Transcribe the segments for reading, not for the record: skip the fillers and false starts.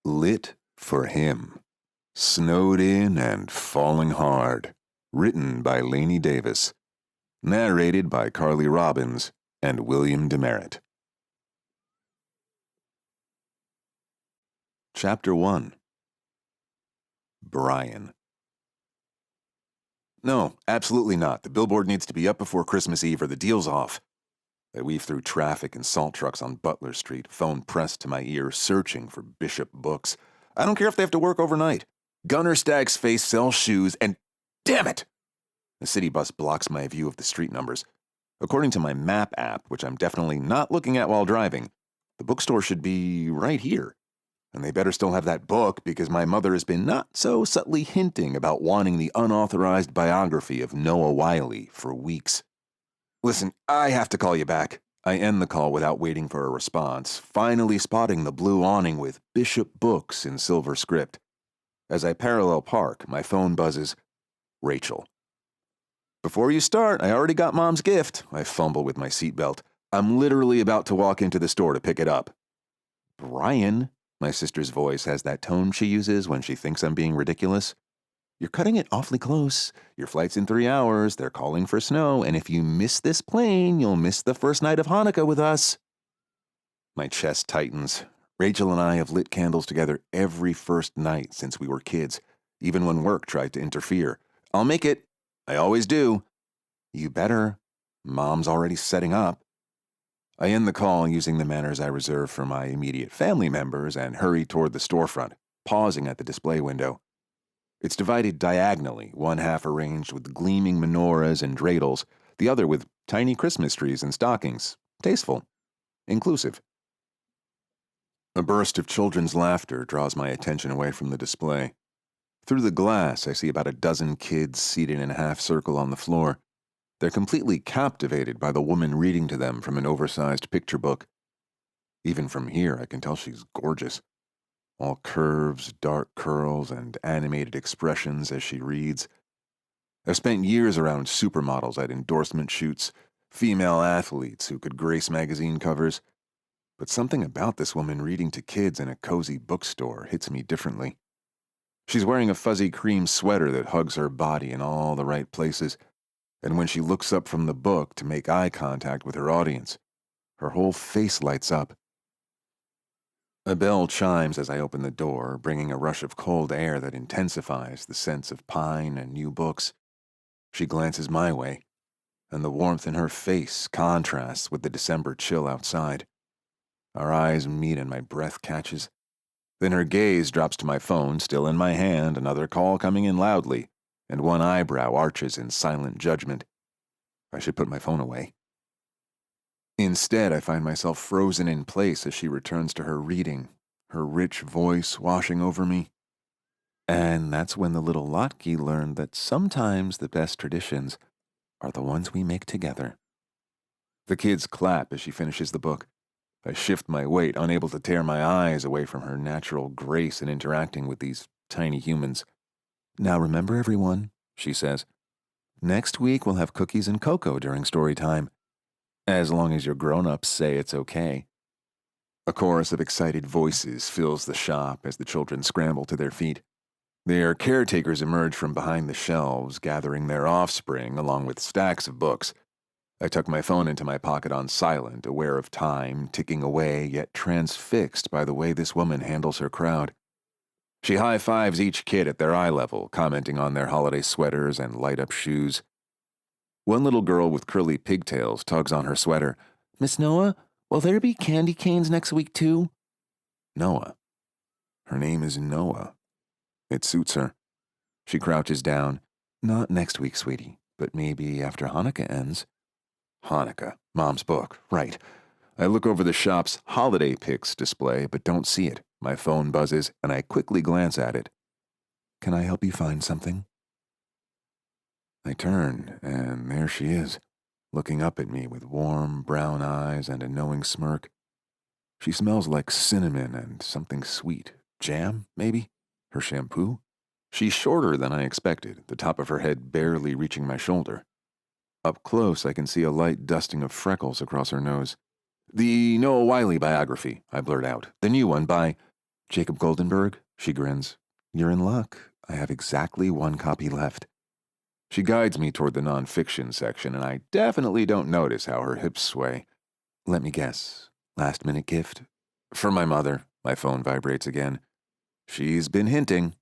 Lit for Him. Snowed in and Falling Hard. Written by Lainey Davis. Narrated by Carly Robbins and William DeMeritt. Chapter 1. Brian. No, absolutely not. The billboard needs to be up before Christmas Eve or the deal's off. I weave through traffic and salt trucks on Butler Street, phone pressed to my ear, searching for Bishop books. I don't care if they have to work overnight. Gunner Stagg's face sells shoes, and damn it! The city bus blocks my view of the street numbers. According to my map app, which I'm definitely not looking at while driving, the bookstore should be right here. And they better still have that book because my mother has been not so subtly hinting about wanting the unauthorized biography of Noah Wiley for weeks. Listen, I have to call you back. I end the call without waiting for a response, finally spotting the blue awning with Bishop Books in silver script. As I parallel park, my phone buzzes, Rachel. Before you start, I already got Mom's gift. I fumble with my seatbelt. I'm literally about to walk into the store to pick it up. Brian, my sister's voice has that tone she uses when she thinks I'm being ridiculous. You're cutting it awfully close. Your flight's in 3 hours, they're calling for snow, and if you miss this plane, you'll miss the first night of Hanukkah with us. My chest tightens. Rachel and I have lit candles together every first night since we were kids, even when work tried to interfere. I'll make it. I always do. You better. Mom's already setting up. I end the call using the manners I reserve for my immediate family members and hurry toward the storefront, pausing at the display window. It's divided diagonally, one half arranged with gleaming menorahs and dreidels, the other with tiny Christmas trees and stockings. Tasteful. Inclusive. A burst of children's laughter draws my attention away from the display. Through the glass, I see about a dozen kids seated in a half circle on the floor. They're completely captivated by the woman reading to them from an oversized picture book. Even from here, I can tell she's gorgeous. All curves, dark curls, and animated expressions as she reads. I've spent years around supermodels at endorsement shoots, female athletes who could grace magazine covers. But something about this woman reading to kids in a cozy bookstore hits me differently. She's wearing a fuzzy cream sweater that hugs her body in all the right places, and when she looks up from the book to make eye contact with her audience, her whole face lights up. A bell chimes as I open the door, bringing a rush of cold air that intensifies the sense of pine and new books. She glances my way, and the warmth in her face contrasts with the December chill outside. Our eyes meet and my breath catches. Then her gaze drops to my phone, still in my hand, another call coming in loudly, and one eyebrow arches in silent judgment. I should put my phone away. Instead, I find myself frozen in place as she returns to her reading, her rich voice washing over me. And that's when the little Lotke learned that sometimes the best traditions are the ones we make together. The kids clap as she finishes the book. I shift my weight, unable to tear my eyes away from her natural grace in interacting with these tiny humans. Now remember, everyone, she says. Next week we'll have cookies and cocoa during story time. As long as your grown-ups say it's okay. A chorus of excited voices fills the shop as the children scramble to their feet. Their caretakers emerge from behind the shelves, gathering their offspring along with stacks of books. I tuck my phone into my pocket on silent, aware of time ticking away, yet transfixed by the way this woman handles her crowd. She high-fives each kid at their eye level, commenting on their holiday sweaters and light-up shoes. One little girl with curly pigtails tugs on her sweater. Miss Noah, will there be candy canes next week too? Noah. Her name is Noah. It suits her. She crouches down. Not next week, sweetie, but maybe after Hanukkah ends. Hanukkah. Mom's book. Right. I look over the shop's holiday pics display, but don't see it. My phone buzzes, and I quickly glance at it. Can I help you find something? I turn, and there she is, looking up at me with warm brown eyes and a knowing smirk. She smells like cinnamon and something sweet. Jam, maybe? Her shampoo? She's shorter than I expected, the top of her head barely reaching my shoulder. Up close, I can see a light dusting of freckles across her nose. The Noah Wiley biography, I blurt out. The new one by... Jacob Goldenberg? She grins. You're in luck. I have exactly one copy left. She guides me toward the nonfiction section, and I definitely don't notice how her hips sway. Let me guess. Last-minute gift? For my mother. My phone vibrates again. She's been hinting.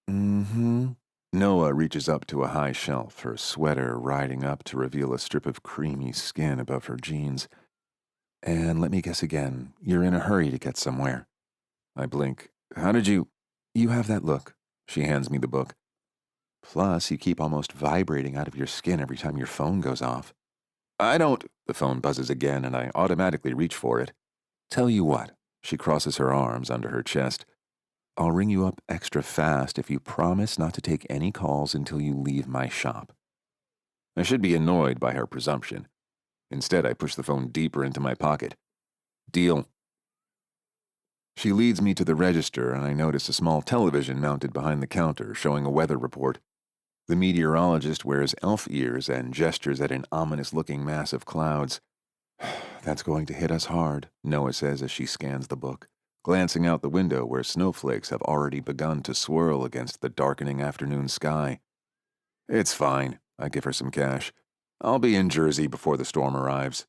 Mm-hmm. Noah reaches up to a high shelf, her sweater riding up to reveal a strip of creamy skin above her jeans. And let me guess again. You're in a hurry to get somewhere. I blink. How did you... You have that look. She hands me the book. Plus, you keep almost vibrating out of your skin every time your phone goes off. I don't... The phone buzzes again, and I automatically reach for it. Tell you what. She crosses her arms under her chest. I'll ring you up extra fast if you promise not to take any calls until you leave my shop. I should be annoyed by her presumption. Instead, I push the phone deeper into my pocket. Deal. She leads me to the register, and I notice a small television mounted behind the counter showing a weather report. The meteorologist wears elf ears and gestures at an ominous-looking mass of clouds. That's going to hit us hard, Noah says as she scans the book, glancing out the window where snowflakes have already begun to swirl against the darkening afternoon sky. It's fine. I give her some cash. I'll be in Jersey before the storm arrives.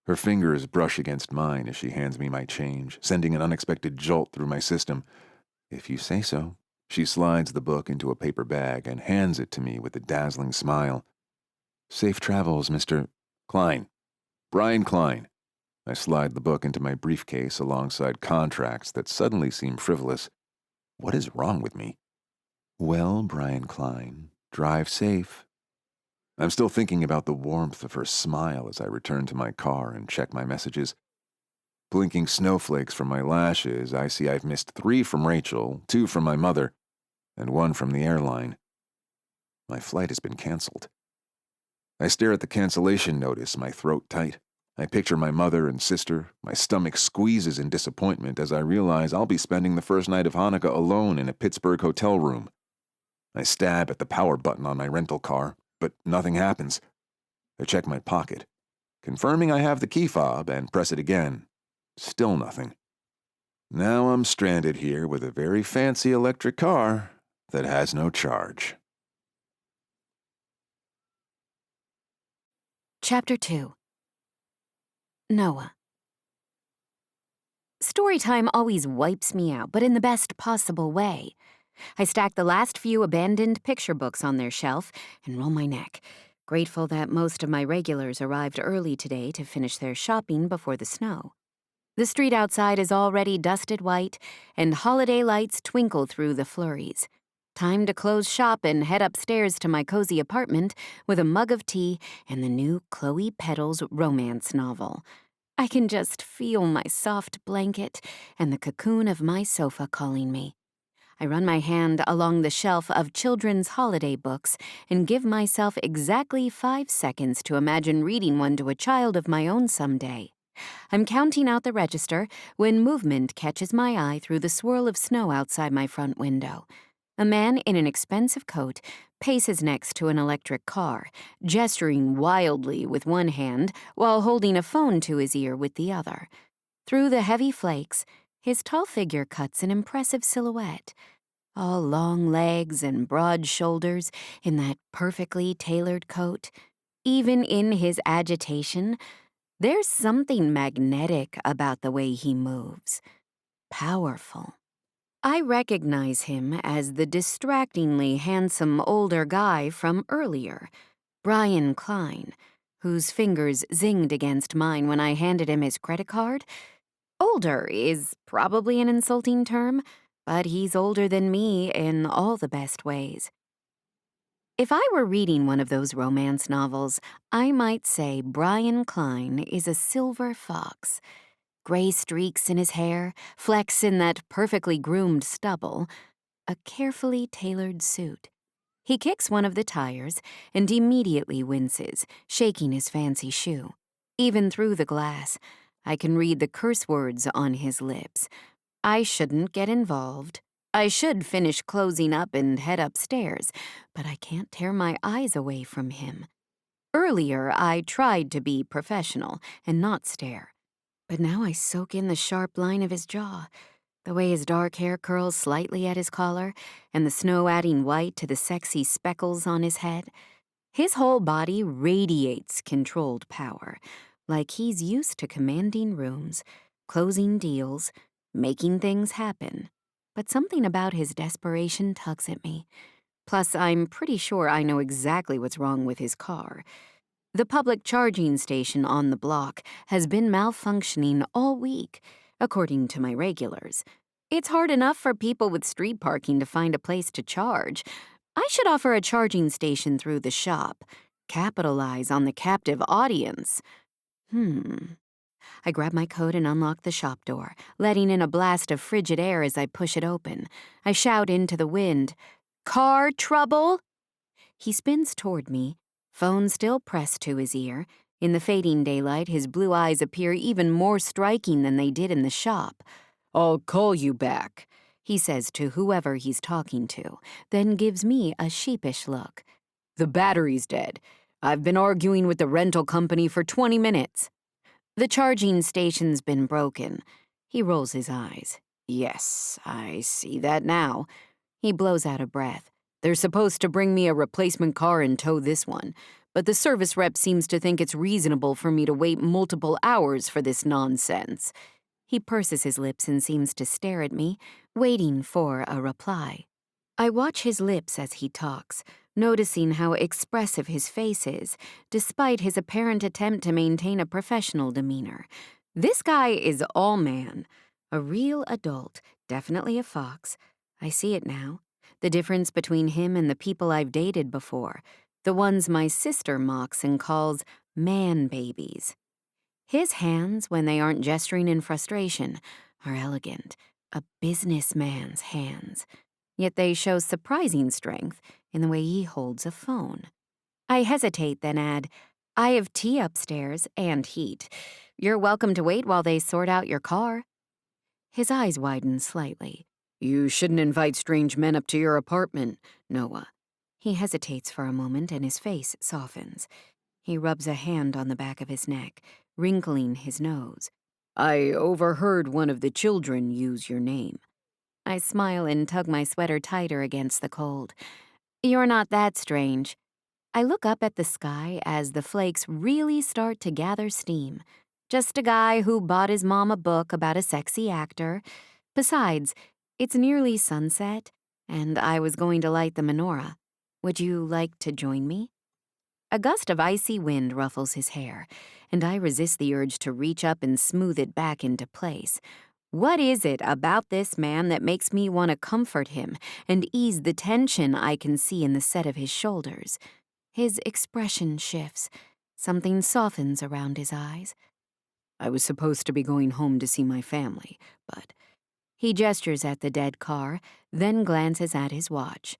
Her fingers brush against mine as she hands me my change, sending an unexpected jolt through my system. If you say so. She slides the book into a paper bag and hands it to me with a dazzling smile. Safe travels, Mr. Klein. Brian Klein. I slide the book into my briefcase alongside contracts that suddenly seem frivolous. What is wrong with me? Well, Brian Klein, drive safe. I'm still thinking about the warmth of her smile as I return to my car and check my messages. Blinking snowflakes from my lashes, I see I've missed 3 from Rachel, 2 from my mother, and 1 from the airline. My flight has been canceled. I stare at the cancellation notice, my throat tight. I picture my mother and sister. My stomach squeezes in disappointment as I realize I'll be spending the first night of Hanukkah alone in a Pittsburgh hotel room. I stab at the power button on my rental car, but nothing happens. I check my pocket, confirming I have the key fob, and press it again. Still nothing. Now I'm stranded here with a very fancy electric car that has no charge. Chapter 2. Noah. Storytime always wipes me out, but in the best possible way. I stack the last few abandoned picture books on their shelf and roll my neck, grateful that most of my regulars arrived early today to finish their shopping before the snow. The street outside is already dusted white, and holiday lights twinkle through the flurries. Time to close shop and head upstairs to my cozy apartment with a mug of tea and the new Chloe Petal's romance novel. I can just feel my soft blanket and the cocoon of my sofa calling me. I run my hand along the shelf of children's holiday books and give myself exactly 5 seconds to imagine reading one to a child of my own someday. I'm counting out the register when movement catches my eye through the swirl of snow outside my front window. A man in an expensive coat paces next to an electric car, gesturing wildly with one hand while holding a phone to his ear with the other. Through the heavy flakes, his tall figure cuts an impressive silhouette. All long legs and broad shoulders in that perfectly tailored coat. Even in his agitation, there's something magnetic about the way he moves. Powerful. I recognize him as the distractingly handsome older guy from earlier, Brian Klein, whose fingers zinged against mine when I handed him his credit card. Older is probably an insulting term, but he's older than me in all the best ways. If I were reading one of those romance novels, I might say Brian Klein is a silver fox. Gray streaks in his hair, flecks in that perfectly groomed stubble, a carefully tailored suit. He kicks one of the tires and immediately winces, shaking his fancy shoe. Even through the glass, I can read the curse words on his lips. I shouldn't get involved. I should finish closing up and head upstairs, but I can't tear my eyes away from him. Earlier, I tried to be professional and not stare. But now I soak in the sharp line of his jaw. The way his dark hair curls slightly at his collar, and the snow adding white to the sexy speckles on his head. His whole body radiates controlled power, like he's used to commanding rooms, closing deals, making things happen. But something about his desperation tugs at me. Plus, I'm pretty sure I know exactly what's wrong with his car. The public charging station on the block has been malfunctioning all week, according to my regulars. It's hard enough for people with street parking to find a place to charge. I should offer a charging station through the shop. Capitalize on the captive audience. I grab my coat and unlock the shop door, letting in a blast of frigid air as I push it open. I shout into the wind, "Car trouble?" He spins toward me, phone still pressed to his ear. In the fading daylight, his blue eyes appear even more striking than they did in the shop. "I'll call you back," he says to whoever he's talking to, then gives me a sheepish look. "The battery's dead. I've been arguing with the rental company for 20 minutes. The charging station's been broken." He rolls his eyes. "Yes, I see that now." He blows out a breath. "They're supposed to bring me a replacement car and tow this one, but the service rep seems to think it's reasonable for me to wait multiple hours for this nonsense." He purses his lips and seems to stare at me, waiting for a reply. I watch his lips as he talks, noticing how expressive his face is, despite his apparent attempt to maintain a professional demeanor. This guy is all man, a real adult, definitely a fox. I see it now. The difference between him and the people I've dated before, the ones my sister mocks and calls man babies. His hands, when they aren't gesturing in frustration, are elegant, a businessman's hands. Yet they show surprising strength in the way he holds a phone. I hesitate, then add, "I have tea upstairs and heat. You're welcome to wait while they sort out your car." His eyes widen slightly. "You shouldn't invite strange men up to your apartment, Noah." He hesitates for a moment and his face softens. He rubs a hand on the back of his neck, wrinkling his nose. "I overheard one of the children use your name." I smile and tug my sweater tighter against the cold. "You're not that strange." I look up at the sky as the flakes really start to gather steam. Just a guy who bought his mom a book about a sexy actor. Besides, it's nearly sunset, and I was going to light the menorah. Would you like to join me? A gust of icy wind ruffles his hair, and I resist the urge to reach up and smooth it back into place. What is it about this man that makes me want to comfort him and ease the tension I can see in the set of his shoulders? His expression shifts. Something softens around his eyes. "I was supposed to be going home to see my family, but..." He gestures at the dead car, then glances at his watch.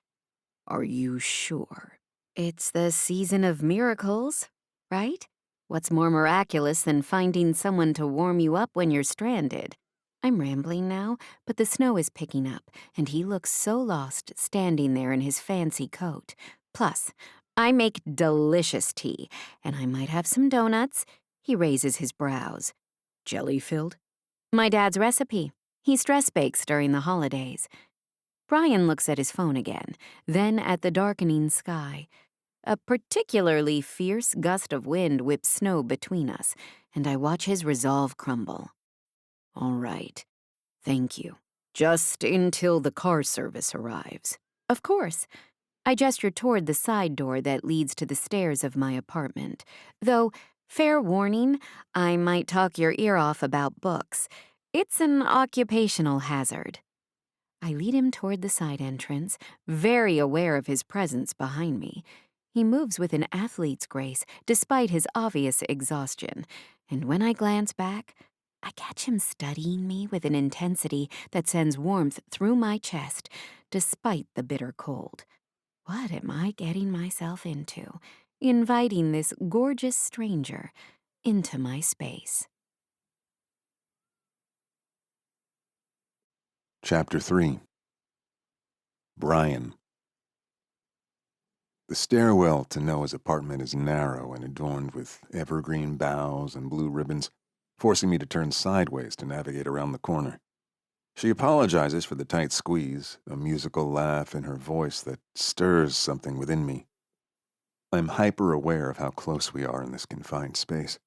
"Are you sure?" It's the season of miracles, right? What's more miraculous than finding someone to warm you up when you're stranded? I'm rambling now, but the snow is picking up, and he looks so lost standing there in his fancy coat. Plus, I make delicious tea, and I might have some donuts. He raises his brows. "Jelly-filled?" "My dad's recipe. He stress bakes during the holidays." Brian looks at his phone again, then at the darkening sky. A particularly fierce gust of wind whips snow between us, and I watch his resolve crumble. "All right. Thank you. Just until the car service arrives." "Of course." I gesture toward the side door that leads to the stairs of my apartment. Though, fair warning, I might talk your ear off about books. It's an occupational hazard. I lead him toward the side entrance, very aware of his presence behind me. He moves with an athlete's grace, despite his obvious exhaustion, and when I glance back, I catch him studying me with an intensity that sends warmth through my chest, despite the bitter cold. What am I getting myself into, inviting this gorgeous stranger into my space? Chapter 3. Brian. The stairwell to Noah's apartment is narrow and adorned with evergreen boughs and blue ribbons, forcing me to turn sideways to navigate around the corner. She apologizes for the tight squeeze, a musical laugh in her voice that stirs something within me. I'm hyper-aware of how close we are in this confined space.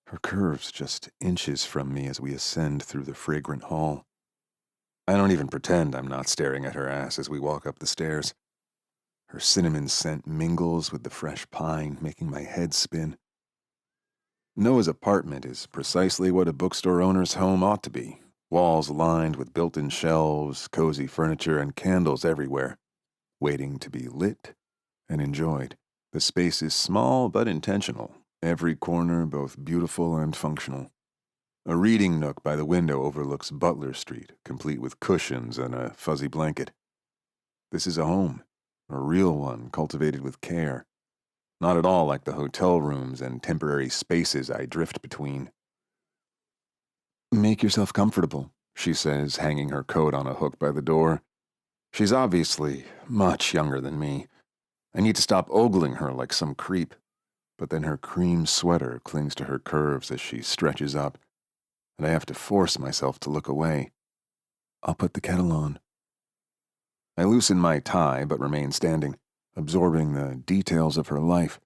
Her curves just inches from me as we ascend through the fragrant hall. I don't even pretend I'm not staring at her ass as we walk up the stairs. Her cinnamon scent mingles with the fresh pine, making my head spin. Noah's apartment is precisely what a bookstore owner's home ought to be. Walls lined with built-in shelves, cozy furniture, and candles everywhere, waiting to be lit and enjoyed. The space is small but intentional, every corner both beautiful and functional. A reading nook by the window overlooks Butler Street, complete with cushions and a fuzzy blanket. This is a home, a real one cultivated with care. Not at all like the hotel rooms and temporary spaces I drift between. "Make yourself comfortable," she says, hanging her coat on a hook by the door. She's obviously much younger than me. I need to stop ogling her like some creep, but then her cream sweater clings to her curves as she stretches up, and I have to force myself to look away. "I'll put the kettle on." I loosen my tie but remain standing, absorbing the details of her life.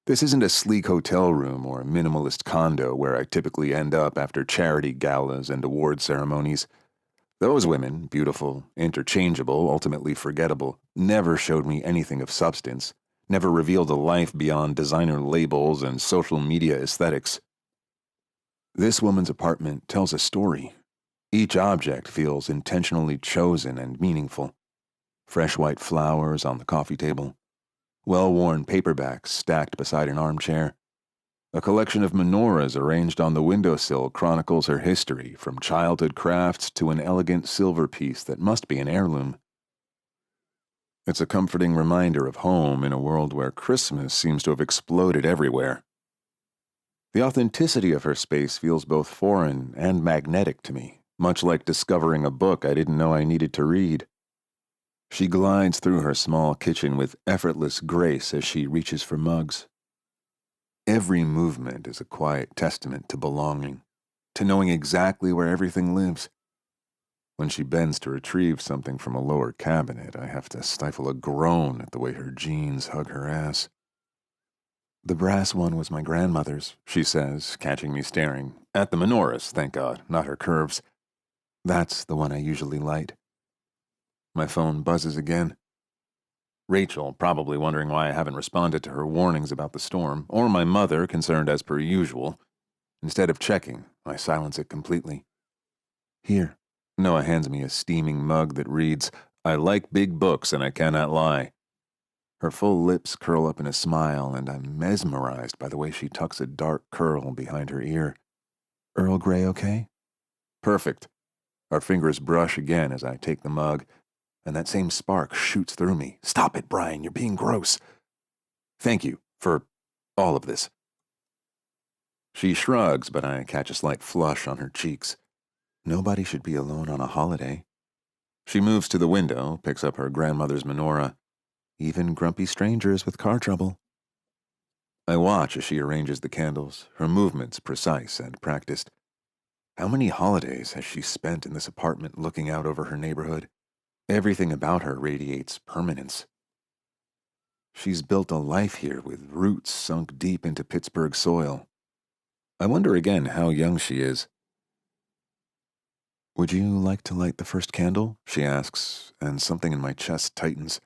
This isn't a sleek hotel room or a minimalist condo where I typically end up after charity galas and award ceremonies. Those women, beautiful, interchangeable, ultimately forgettable, never showed me anything of substance, never revealed a life beyond designer labels and social media aesthetics. This woman's apartment tells a story. Each object feels intentionally chosen and meaningful. Fresh white flowers on the coffee table, well-worn paperbacks stacked beside an armchair. A collection of menorahs arranged on the windowsill chronicles her history, from childhood crafts to an elegant silver piece that must be an heirloom. It's a comforting reminder of home in a world where Christmas seems to have exploded everywhere. The authenticity of her space feels both foreign and magnetic to me, much like discovering a book I didn't know I needed to read. She glides through her small kitchen with effortless grace as she reaches for mugs. Every movement is a quiet testament to belonging, to knowing exactly where everything lives. When she bends to retrieve something from a lower cabinet, I have to stifle a groan at the way her jeans hug her ass. "The brass one was my grandmother's," she says, catching me staring. At the menorahs, thank God, not her curves. "That's the one I usually light." My phone buzzes again. Rachel, probably wondering why I haven't responded to her warnings about the storm, or my mother, concerned as per usual. Instead of checking, I silence it completely. "Here." Noah hands me a steaming mug that reads, "I like big books and I cannot lie." Her full lips curl up in a smile, and I'm mesmerized by the way she tucks a dark curl behind her ear. "Earl Grey okay?" "Perfect." Our fingers brush again as I take the mug, and that same spark shoots through me. "Stop it, Brian, you're being gross." "Thank you for all of this." She shrugs, but I catch a slight flush on her cheeks. Nobody should be alone on a holiday. She moves to the window, picks up her grandmother's menorah. "Even grumpy strangers with car trouble." I watch as she arranges the candles, her movements precise and practiced. How many holidays has she spent in this apartment looking out over her neighborhood? Everything about her radiates permanence. She's built a life here with roots sunk deep into Pittsburgh soil. I wonder again how young she is. "Would you like to light the first candle?" she asks, and something in my chest tightens.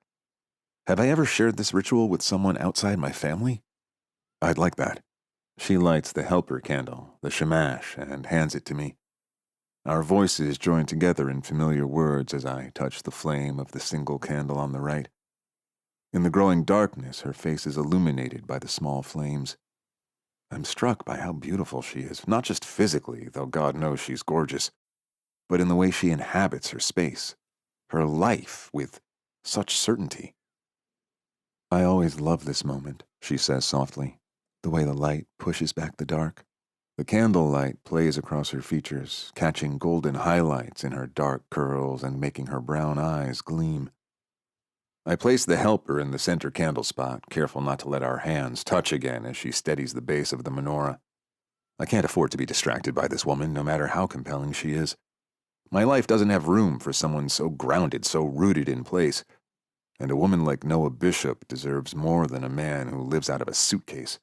Have I ever shared this ritual with someone outside my family? I'd like that. She lights the helper candle, the shamash, and hands it to me. Our voices join together in familiar words as I touch the flame of the single candle on the right. In the growing darkness, her face is illuminated by the small flames. I'm struck by how beautiful she is, not just physically, though God knows she's gorgeous, but in the way she inhabits her space, her life with such certainty. "I always love this moment," she says softly, "the way the light pushes back the dark." The candlelight plays across her features, catching golden highlights in her dark curls and making her brown eyes gleam. I place the helper in the center candle spot, careful not to let our hands touch again as she steadies the base of the menorah. I can't afford to be distracted by this woman, no matter how compelling she is. My life doesn't have room for someone so grounded, so rooted in place. And a woman like Noah Bishop deserves more than a man who lives out of a suitcase.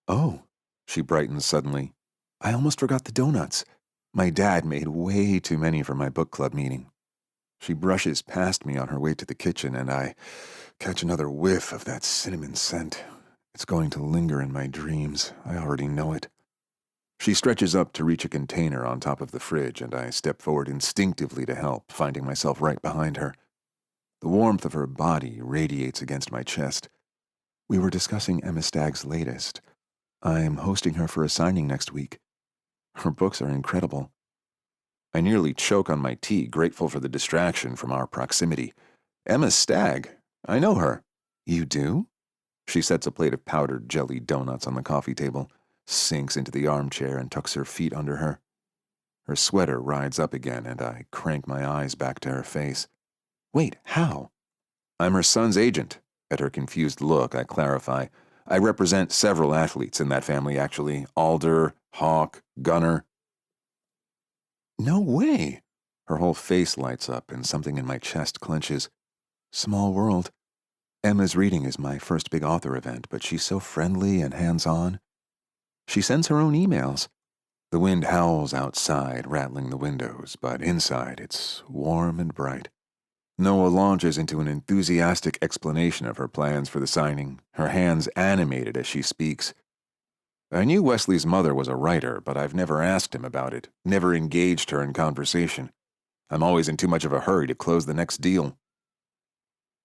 Oh, she brightens suddenly. I almost forgot the donuts. My dad made way too many for my book club meeting. She brushes past me on her way to the kitchen, and I catch another whiff of that cinnamon scent. It's going to linger in my dreams. I already know it. She stretches up to reach a container on top of the fridge, and I step forward instinctively to help, finding myself right behind her. The warmth of her body radiates against my chest. We were discussing Emma Stagg's latest. I'm hosting her for a signing next week. Her books are incredible. I nearly choke on my tea, grateful for the distraction from our proximity. Emma Stagg. I know her. You do? She sets a plate of powdered jelly donuts on the coffee table, sinks into the armchair, and tucks her feet under her. Her sweater rides up again, and I crank my eyes back to her face. Wait, how? I'm her son's agent. At her confused look, I clarify. I represent several athletes in that family, actually. Alder, Hawk, Gunner. No way! Her whole face lights up, and something in my chest clenches. Small world. Emma's reading is my first big author event, but she's so friendly and hands-on. She sends her own emails. The wind howls outside, rattling the windows, but inside it's warm and bright. Noah launches into an enthusiastic explanation of her plans for the signing, her hands animated as she speaks. I knew Wesley's mother was a writer, but I've never asked him about it, never engaged her in conversation. I'm always in too much of a hurry to close the next deal.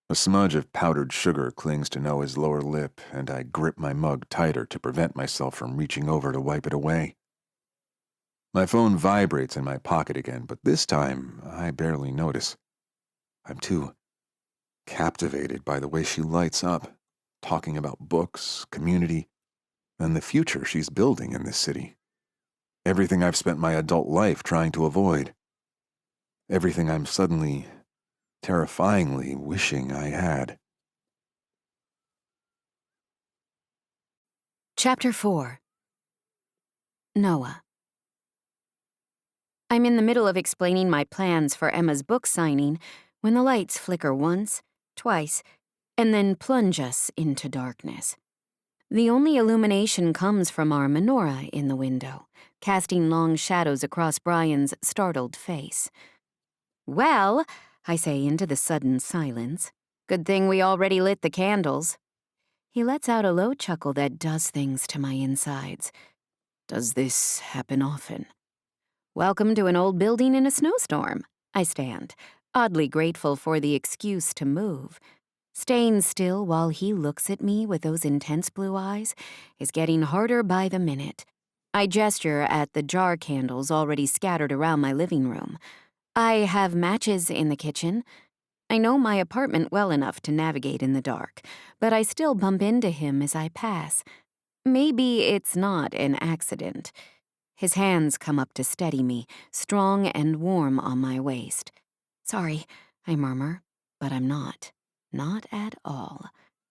A smudge of powdered sugar clings to Noah's lower lip, and I grip my mug tighter to prevent myself from reaching over to wipe it away. My phone vibrates in my pocket again, but this time I barely notice. I'm too captivated by the way she lights up, talking about books, community, and the future she's building in this city. Everything I've spent my adult life trying to avoid. Everything I'm suddenly, terrifyingly wishing I had. Chapter 4. Noah. I'm in the middle of explaining my plans for Emma's book signing when the lights flicker once, twice, and then plunge us into darkness. The only illumination comes from our menorah in the window, casting long shadows across Brian's startled face. Well, I say into the sudden silence, good thing we already lit the candles. He lets out a low chuckle that does things to my insides. Does this happen often? Welcome to an old building in a snowstorm. I stand, oddly grateful for the excuse to move. Staying still while he looks at me with those intense blue eyes is getting harder by the minute. I gesture at the jar candles already scattered around my living room. I have matches in the kitchen. I know my apartment well enough to navigate in the dark, but I still bump into him as I pass. Maybe it's not an accident. His hands come up to steady me, strong and warm on my waist. Sorry, I murmur, but I'm not. Not at all.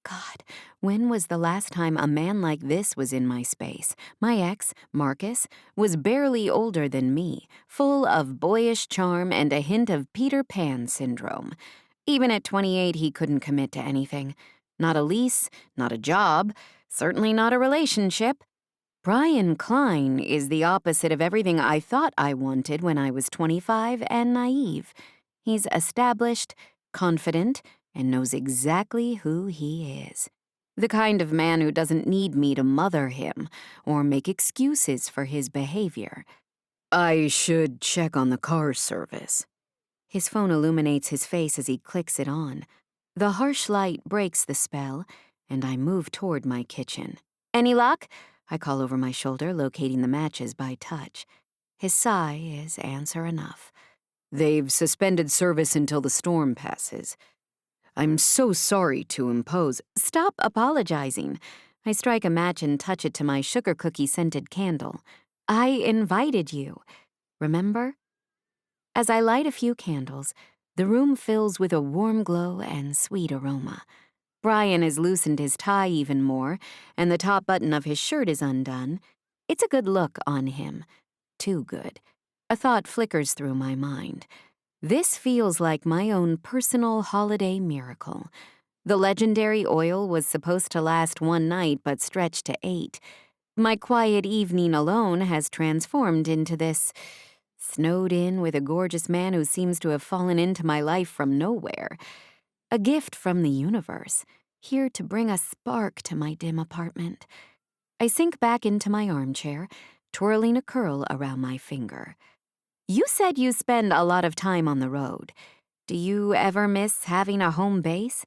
God, when was the last time a man like this was in my space? My ex, Marcus, was barely older than me, full of boyish charm and a hint of Peter Pan syndrome. Even at 28, he couldn't commit to anything. Not a lease, not a job, certainly not a relationship. Brian Klein is the opposite of everything I thought I wanted when I was 25 and naive. He's established, confident, and knows exactly who he is. The kind of man who doesn't need me to mother him or make excuses for his behavior. I should check on the car service. His phone illuminates his face as he clicks it on. The harsh light breaks the spell, and I move toward my kitchen. Any luck? I call over my shoulder, locating the matches by touch. His sigh is answer enough. They've suspended service until the storm passes. I'm so sorry to impose. Stop apologizing. I strike a match and touch it to my sugar cookie-scented candle. I invited you. Remember? As I light a few candles, the room fills with a warm glow and sweet aroma. Brian has loosened his tie even more, and the top button of his shirt is undone. It's a good look on him. Too good. A thought flickers through my mind. This feels like my own personal holiday miracle. The legendary oil was supposed to last one night but stretched to 8. My quiet evening alone has transformed into this, snowed in with a gorgeous man who seems to have fallen into my life from nowhere. A gift from the universe, here to bring a spark to my dim apartment. I sink back into my armchair, twirling a curl around my finger. You said you spend a lot of time on the road. Do you ever miss having a home base?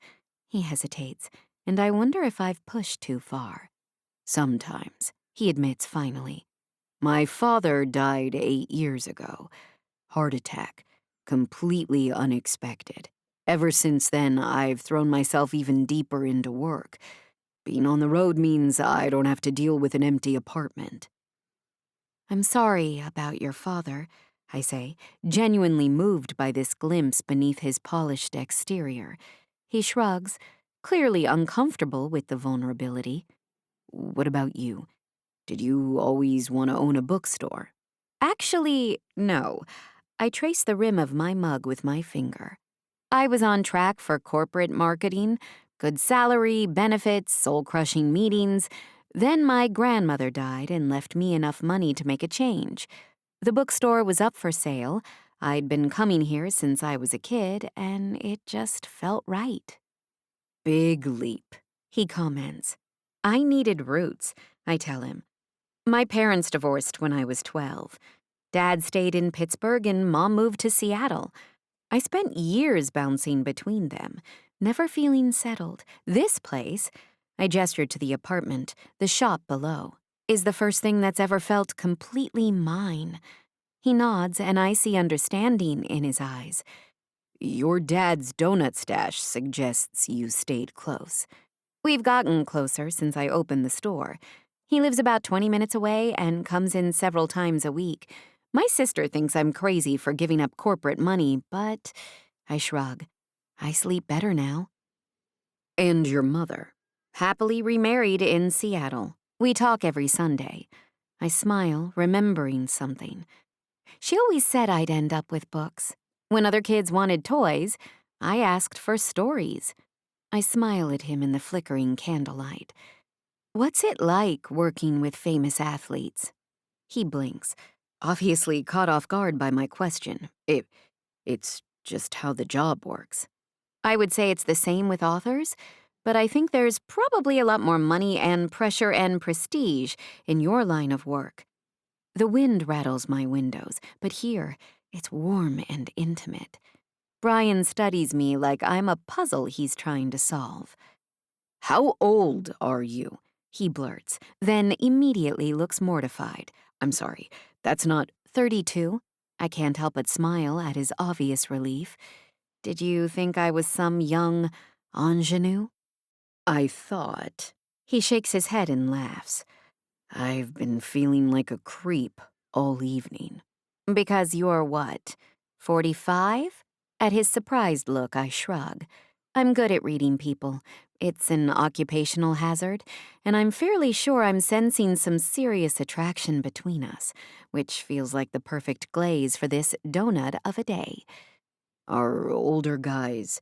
He hesitates, and I wonder if I've pushed too far. Sometimes, he admits finally. My father died 8 years ago. Heart attack. Completely unexpected. Ever since then, I've thrown myself even deeper into work. Being on the road means I don't have to deal with an empty apartment. I'm sorry about your father, I say, genuinely moved by this glimpse beneath his polished exterior. He shrugs, clearly uncomfortable with the vulnerability. What about you? Did you always want to own a bookstore? Actually, no. I trace the rim of my mug with my finger. I was on track for corporate marketing, good salary, benefits, soul-crushing meetings. Then my grandmother died and left me enough money to make a change. The bookstore was up for sale. I'd been coming here since I was a kid, and it just felt right. Big leap, he comments. I needed roots, I tell him. My parents divorced when I was 12. Dad stayed in Pittsburgh and Mom moved to Seattle. I spent years bouncing between them, never feeling settled. This place, I gestured to the apartment, the shop below, is the first thing that's ever felt completely mine. He nods, and I see understanding in his eyes. Your dad's donut stash suggests you stayed close. We've gotten closer since I opened the store. He lives about 20 minutes away and comes in several times a week. My sister thinks I'm crazy for giving up corporate money, but I shrug. I sleep better now. And your mother? Happily remarried in Seattle. We talk every Sunday. I smile, remembering something. She always said I'd end up with books. When other kids wanted toys, I asked for stories. I smile at him in the flickering candlelight. What's it like working with famous athletes? He blinks, obviously caught off guard by my question. It's just how the job works. I would say it's the same with authors, but I think there's probably a lot more money and pressure and prestige in your line of work. The wind rattles my windows, but here, it's warm and intimate. Brian studies me like I'm a puzzle he's trying to solve. How old are you? He blurts, then immediately looks mortified. I'm sorry, that's not 32? I can't help but smile at his obvious relief. Did you think I was some young ingenue? I thought. He shakes his head and laughs. I've been feeling like a creep all evening. Because you're what, 45? At his surprised look, I shrug. I'm good at reading people. It's an occupational hazard, and I'm fairly sure I'm sensing some serious attraction between us, which feels like the perfect glaze for this donut of a day. Are older guys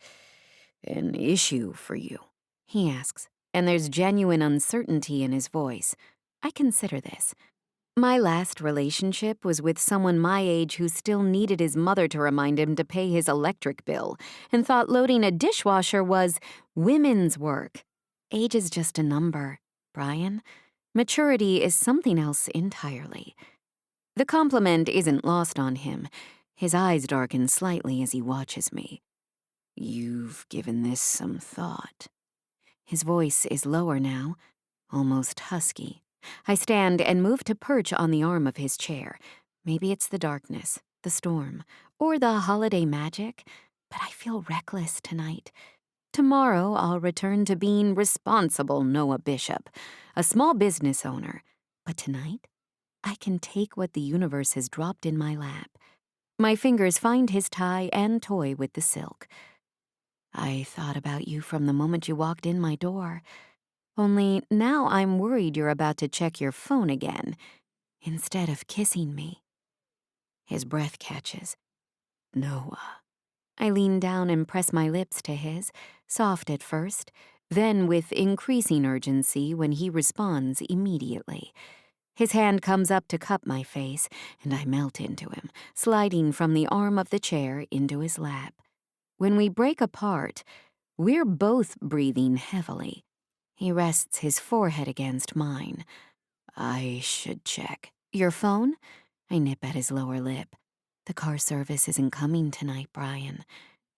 an issue for you? He asks, and there's genuine uncertainty in his voice. I consider this. My last relationship was with someone my age who still needed his mother to remind him to pay his electric bill and thought loading a dishwasher was women's work. Age is just a number, Brian. Maturity is something else entirely. The compliment isn't lost on him. His eyes darken slightly as he watches me. You've given this some thought. His voice is lower now, almost husky. I stand and move to perch on the arm of his chair. Maybe it's the darkness, the storm, or the holiday magic, but I feel reckless tonight. Tomorrow I'll return to being responsible Noah Bishop, a small business owner. But tonight, I can take what the universe has dropped in my lap. My fingers find his tie and toy with the silk. I thought about you from the moment you walked in my door. Only now I'm worried you're about to check your phone again, instead of kissing me. His breath catches. Noah. I lean down and press my lips to his, soft at first, then with increasing urgency when he responds immediately. His hand comes up to cup my face, and I melt into him, sliding from the arm of the chair into his lap. When we break apart, we're both breathing heavily. He rests his forehead against mine. I should check. Your phone? I nip at his lower lip. The car service isn't coming tonight, Brian.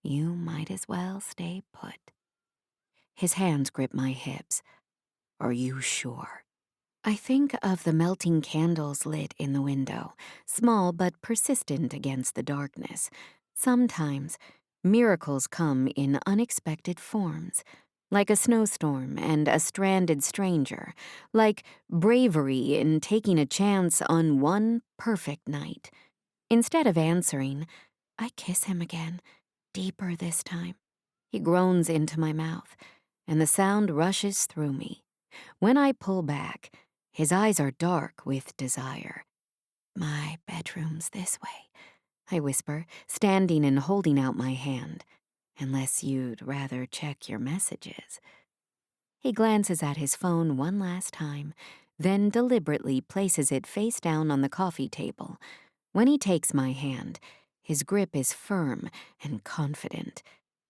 You might as well stay put. His hands grip my hips. Are you sure? I think of the melting candles lit in the window, small but persistent against the darkness. Sometimes, miracles come in unexpected forms, like a snowstorm and a stranded stranger, like bravery in taking a chance on one perfect night. Instead of answering, I kiss him again, deeper this time. He groans into my mouth, and the sound rushes through me. When I pull back, his eyes are dark with desire. My bedroom's this way, I whisper, standing and holding out my hand. Unless you'd rather check your messages. He glances at his phone one last time, then deliberately places it face down on the coffee table. When he takes my hand, his grip is firm and confident.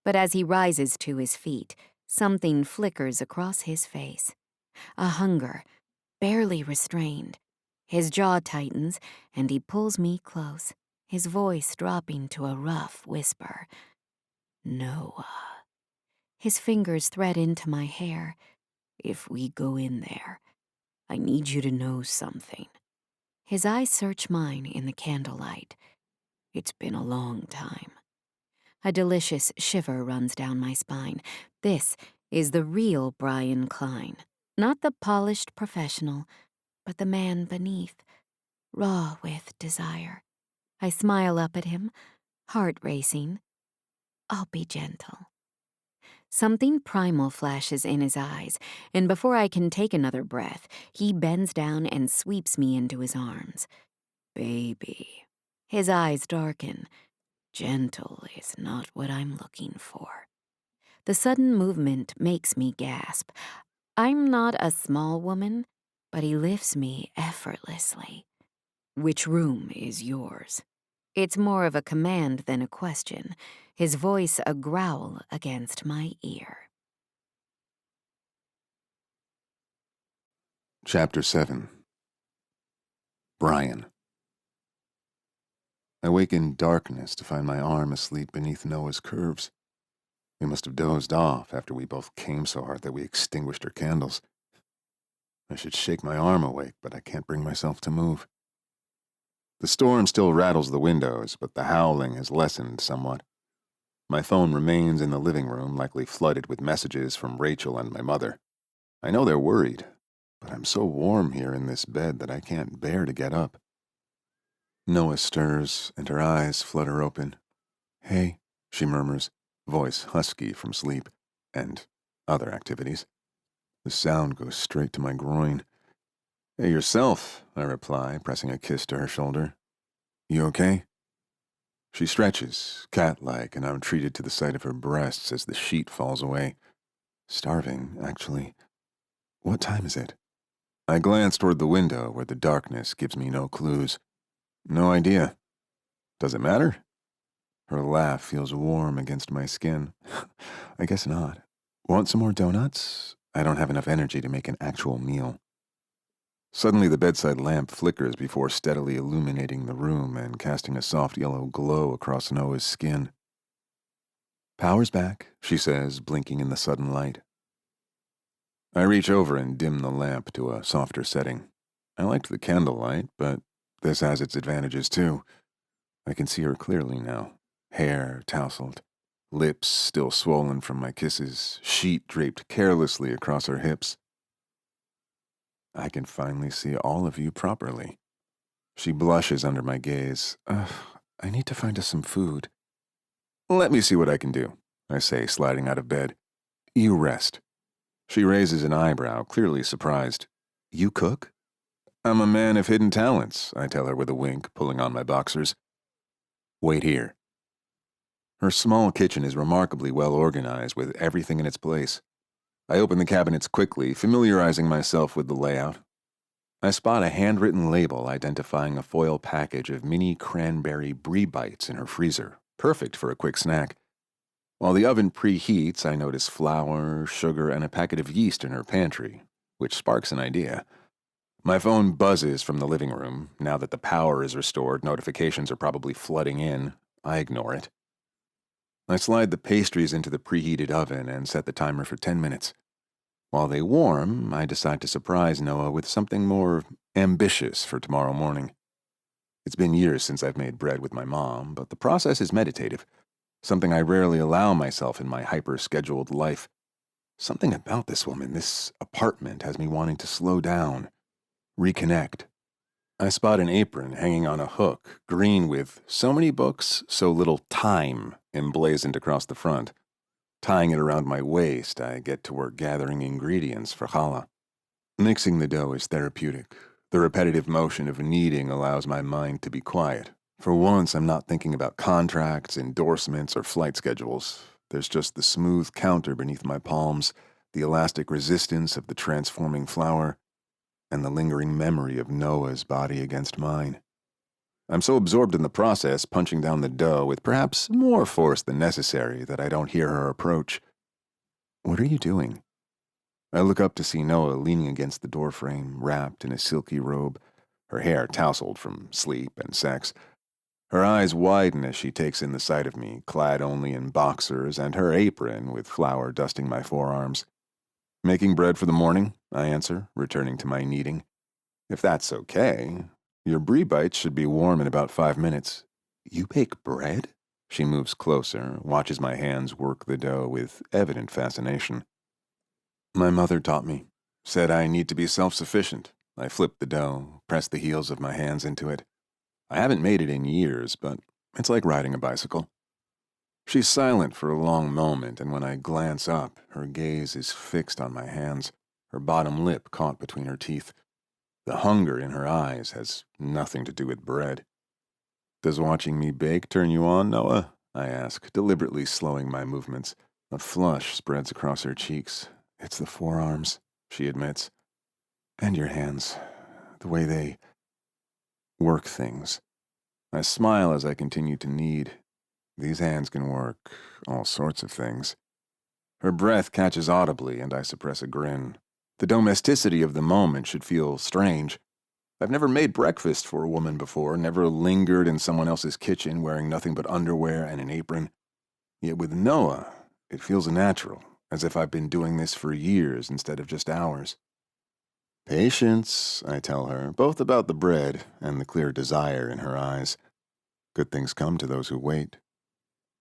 But as he rises to his feet, something flickers across his face. A hunger, barely restrained. His jaw tightens, and he pulls me close, his voice dropping to a rough whisper. Noah. His fingers thread into my hair. If we go in there, I need you to know something. His eyes search mine in the candlelight. It's been a long time. A delicious shiver runs down my spine. This is the real Brian Klein, not the polished professional, but the man beneath, raw with desire. I smile up at him, heart racing. I'll be gentle. Something primal flashes in his eyes, and before I can take another breath, he bends down and sweeps me into his arms. Baby. His eyes darken. Gentle is not what I'm looking for. The sudden movement makes me gasp. I'm not a small woman, but he lifts me effortlessly. Which room is yours? It's more of a command than a question, his voice a growl against my ear. Chapter 7. Brian. I wake in darkness to find my arm asleep beneath Noah's curves. We must have dozed off after we both came so hard that we extinguished our candles. I should shake my arm awake, but I can't bring myself to move. The storm still rattles the windows, but the howling has lessened somewhat. My phone remains in the living room, likely flooded with messages from Rachel and my mother. I know they're worried, but I'm so warm here in this bed that I can't bear to get up. Noah stirs, and her eyes flutter open. Hey, she murmurs, voice husky from sleep and other activities. The sound goes straight to my groin. Hey, yourself, I reply, pressing a kiss to her shoulder. You okay? She stretches, cat-like, and I'm treated to the sight of her breasts as the sheet falls away. Starving, actually. What time is it? I glance toward the window where the darkness gives me no clues. No idea. Does it matter? Her laugh feels warm against my skin. I guess not. Want some more donuts? I don't have enough energy to make an actual meal. Suddenly the bedside lamp flickers before steadily illuminating the room and casting a soft yellow glow across Noah's skin. Power's back, she says, blinking in the sudden light. I reach over and dim the lamp to a softer setting. I liked the candlelight, but this has its advantages too. I can see her clearly now. Hair tousled, lips still swollen from my kisses, sheet draped carelessly across her hips. I can finally see all of you properly. She blushes under my gaze. I need to find us some food. Let me see what I can do, I say, sliding out of bed. You rest. She raises an eyebrow, clearly surprised. You cook? I'm a man of hidden talents, I tell her with a wink, pulling on my boxers. Wait here. Her small kitchen is remarkably well organized with everything in its place. I open the cabinets quickly, familiarizing myself with the layout. I spot a handwritten label identifying a foil package of mini cranberry brie bites in her freezer, perfect for a quick snack. While the oven preheats, I notice flour, sugar, and a packet of yeast in her pantry, which sparks an idea. My phone buzzes from the living room. Now that the power is restored, notifications are probably flooding in. I ignore it. I slide the pastries into the preheated oven and set the timer for 10 minutes. While they warm, I decide to surprise Noah with something more ambitious for tomorrow morning. It's been years since I've made bread with my mom, but the process is meditative, something I rarely allow myself in my hyper-scheduled life. Something about this woman, this apartment, has me wanting to slow down, reconnect. I spot an apron hanging on a hook, green with so many books, so little time emblazoned across the front. Tying it around my waist, I get to work gathering ingredients for challah. Mixing the dough is therapeutic. The repetitive motion of kneading allows my mind to be quiet. For once, I'm not thinking about contracts, endorsements, or flight schedules. There's just the smooth counter beneath my palms, the elastic resistance of the transforming flour, and the lingering memory of Noah's body against mine. I'm so absorbed in the process, punching down the dough with perhaps more force than necessary, that I don't hear her approach. What are you doing? I look up to see Noah leaning against the doorframe, wrapped in a silky robe, her hair tousled from sleep and sex. Her eyes widen as she takes in the sight of me, clad only in boxers and her apron with flour dusting my forearms. Making bread for the morning, I answer, returning to my kneading. If that's okay. Your brie bites should be warm in about 5 minutes. You bake bread? She moves closer, watches my hands work the dough with evident fascination. My mother taught me. Said I need to be self-sufficient. I flip the dough, press the heels of my hands into it. I haven't made it in years, but it's like riding a bicycle. She's silent for a long moment, and when I glance up, her gaze is fixed on my hands, her bottom lip caught between her teeth. The hunger in her eyes has nothing to do with bread. Does watching me bake turn you on, Noah? I ask, deliberately slowing my movements. A flush spreads across her cheeks. It's the forearms, she admits. And your hands. The way they work things. I smile as I continue to knead. These hands can work all sorts of things. Her breath catches audibly, and I suppress a grin. The domesticity of the moment should feel strange. I've never made breakfast for a woman before, never lingered in someone else's kitchen wearing nothing but underwear and an apron. Yet with Noah, it feels natural, as if I've been doing this for years instead of just hours. Patience, I tell her, both about the bread and the clear desire in her eyes. Good things come to those who wait.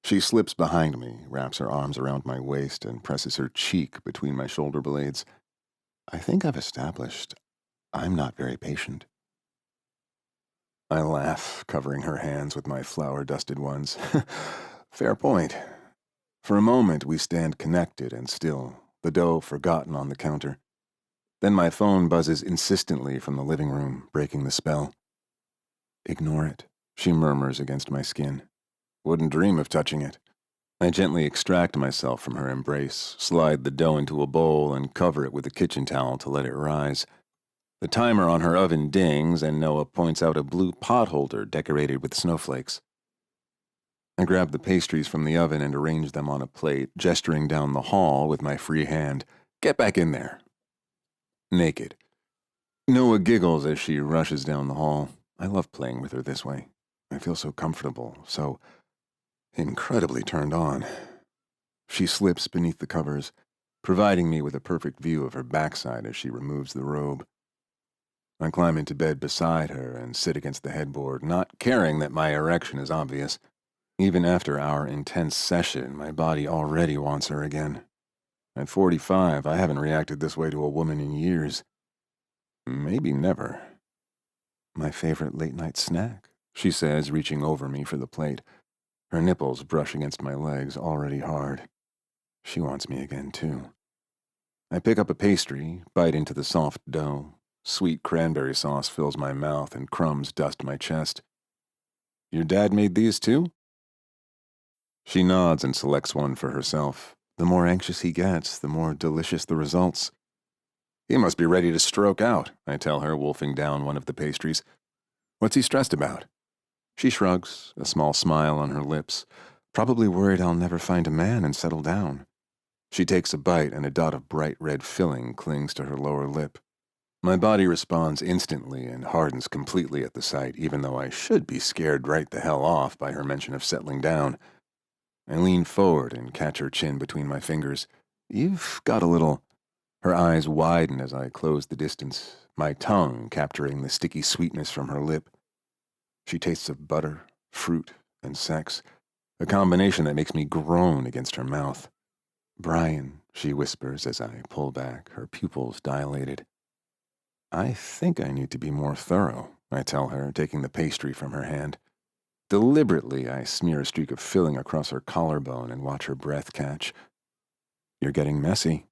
She slips behind me, wraps her arms around my waist, and presses her cheek between my shoulder blades. I think I've established I'm not very patient. I laugh, covering her hands with my flour-dusted ones. Fair point. For a moment, we stand connected and still, the dough forgotten on the counter. Then my phone buzzes insistently from the living room, breaking the spell. Ignore it, she murmurs against my skin. Wouldn't dream of touching it. I gently extract myself from her embrace, slide the dough into a bowl, and cover it with a kitchen towel to let it rise. The timer on her oven dings, and Noah points out a blue potholder decorated with snowflakes. I grab the pastries from the oven and arrange them on a plate, gesturing down the hall with my free hand. Get back in there. Naked. Noah giggles as she rushes down the hall. I love playing with her this way. I feel so comfortable, so incredibly turned on. She slips beneath the covers, providing me with a perfect view of her backside as she removes the robe. I climb into bed beside her and sit against the headboard, not caring that my erection is obvious. Even after our intense session, my body already wants her again. At 45, I haven't reacted this way to a woman in years. Maybe never. My favorite late-night snack, she says, reaching over me for the plate. Her nipples brush against my legs, already hard. She wants me again, too. I pick up a pastry, bite into the soft dough. Sweet cranberry sauce fills my mouth and crumbs dust my chest. Your dad made these too? She nods and selects one for herself. The more anxious he gets, the more delicious the results. He must be ready to stroke out, I tell her, wolfing down one of the pastries. What's he stressed about? She shrugs, a small smile on her lips. Probably worried I'll never find a man and settle down. She takes a bite and a dot of bright red filling clings to her lower lip. My body responds instantly and hardens completely at the sight, even though I should be scared right the hell off by her mention of settling down. I lean forward and catch her chin between my fingers. You've got a little... Her eyes widen as I close the distance, my tongue capturing the sticky sweetness from her lip. She tastes of butter, fruit, and sex, a combination that makes me groan against her mouth. Brian, she whispers as I pull back, her pupils dilated. I think I need to be more thorough, I tell her, taking the pastry from her hand. Deliberately, I smear a streak of filling across her collarbone and watch her breath catch. You're getting messy.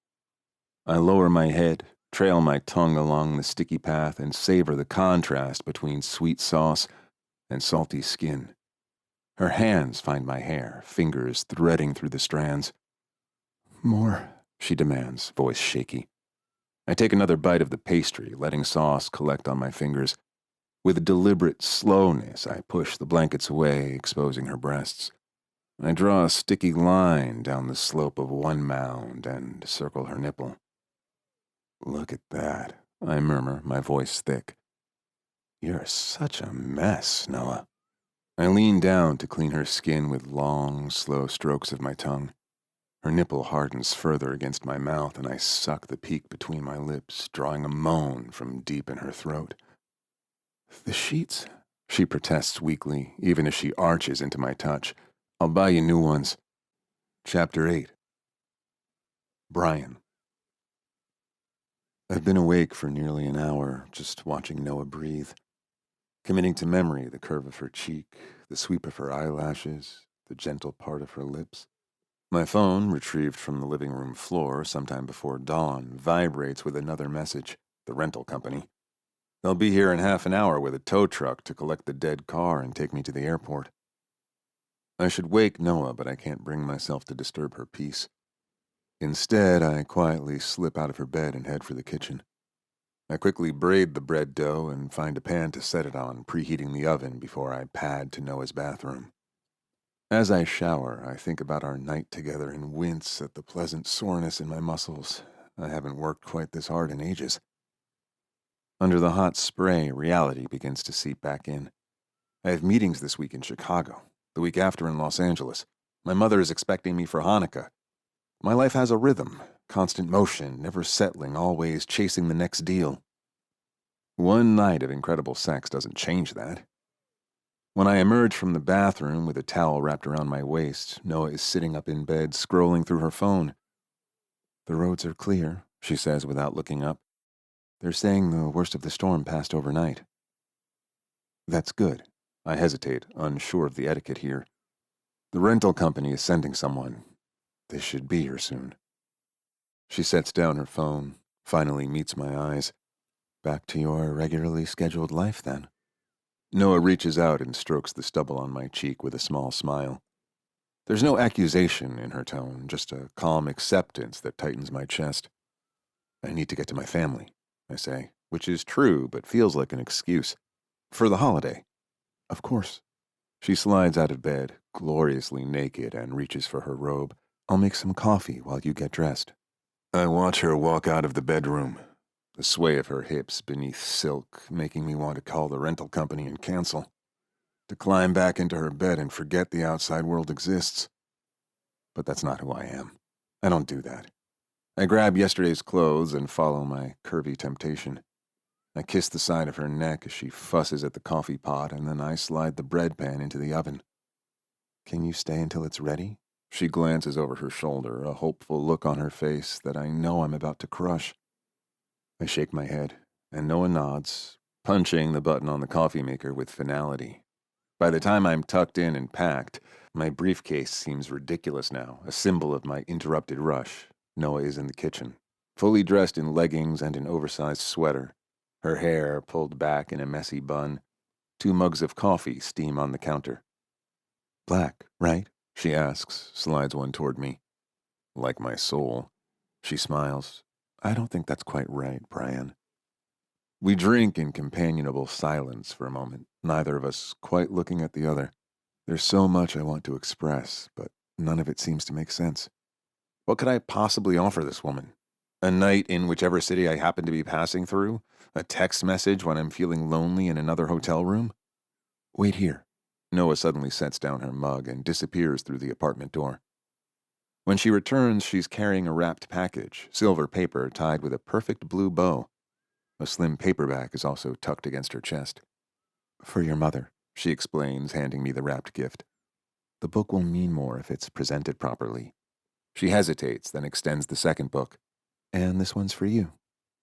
I lower my head, trail my tongue along the sticky path, and savor the contrast between sweet sauce and salty skin. Her hands find my hair, fingers threading through the strands. More, she demands, voice shaky. I take another bite of the pastry, letting sauce collect on my fingers. With deliberate slowness, I push the blankets away, exposing her breasts. I draw a sticky line down the slope of one mound and circle her nipple. Look at that, I murmur, my voice thick. You're such a mess, Noah. I lean down to clean her skin with long, slow strokes of my tongue. Her nipple hardens further against my mouth, and I suck the peak between my lips, drawing a moan from deep in her throat. The sheets, she protests weakly, even as she arches into my touch. I'll buy you new ones. Chapter 8. Brian. I've been awake for nearly an hour, just watching Noah breathe, committing to memory the curve of her cheek, the sweep of her eyelashes, the gentle part of her lips. My phone, retrieved from the living room floor sometime before dawn, vibrates with another message, the rental company. They'll be here in half an hour with a tow truck to collect the dead car and take me to the airport. I should wake Noah, but I can't bring myself to disturb her peace. Instead, I quietly slip out of her bed and head for the kitchen. I quickly braid the bread dough and find a pan to set it on, preheating the oven before I pad to Noah's bathroom. As I shower, I think about our night together and wince at the pleasant soreness in my muscles. I haven't worked quite this hard in ages. Under the hot spray, reality begins to seep back in. I have meetings this week in Chicago, the week after in Los Angeles. My mother is expecting me for Hanukkah. My life has a rhythm, constant motion, never settling, always chasing the next deal. One night of incredible sex doesn't change that. When I emerge from the bathroom with a towel wrapped around my waist, Noah is sitting up in bed, scrolling through her phone. The roads are clear, she says without looking up. They're saying the worst of the storm passed overnight. That's good. I hesitate, unsure of the etiquette here. The rental company is sending someone. They should be here soon. She sets down her phone, finally meets my eyes. Back to your regularly scheduled life, then. Noah reaches out and strokes the stubble on my cheek with a small smile. There's no accusation in her tone, just a calm acceptance that tightens my chest. I need to get to my family, I say, which is true but feels like an excuse. For the holiday. Of course. She slides out of bed, gloriously naked, and reaches for her robe. I'll make some coffee while you get dressed. I watch her walk out of the bedroom, the sway of her hips beneath silk making me want to call the rental company and cancel, to climb back into her bed and forget the outside world exists. But that's not who I am. I don't do that. I grab yesterday's clothes and follow my curvy temptation. I kiss the side of her neck as she fusses at the coffee pot, and then I slide the bread pan into the oven. Can you stay until it's ready? She glances over her shoulder, a hopeful look on her face that I know I'm about to crush. I shake my head, and Noah nods, punching the button on the coffee maker with finality. By the time I'm tucked in and packed, my briefcase seems ridiculous now, a symbol of my interrupted rush. Noah is in the kitchen, fully dressed in leggings and an oversized sweater, her hair pulled back in a messy bun. 2 mugs of coffee steam on the counter. Black, right? She asks, slides one toward me. Like my soul. She smiles. I don't think that's quite right, Brian. We drink in companionable silence for a moment, neither of us quite looking at the other. There's so much I want to express, but none of it seems to make sense. What could I possibly offer this woman? A night in whichever city I happen to be passing through? A text message when I'm feeling lonely in another hotel room? Wait here. Noah suddenly sets down her mug and disappears through the apartment door. When she returns, she's carrying a wrapped package, silver paper tied with a perfect blue bow. A slim paperback is also tucked against her chest. For your mother, she explains, handing me the wrapped gift. The book will mean more if it's presented properly. She hesitates, then extends the second book. And this one's for you.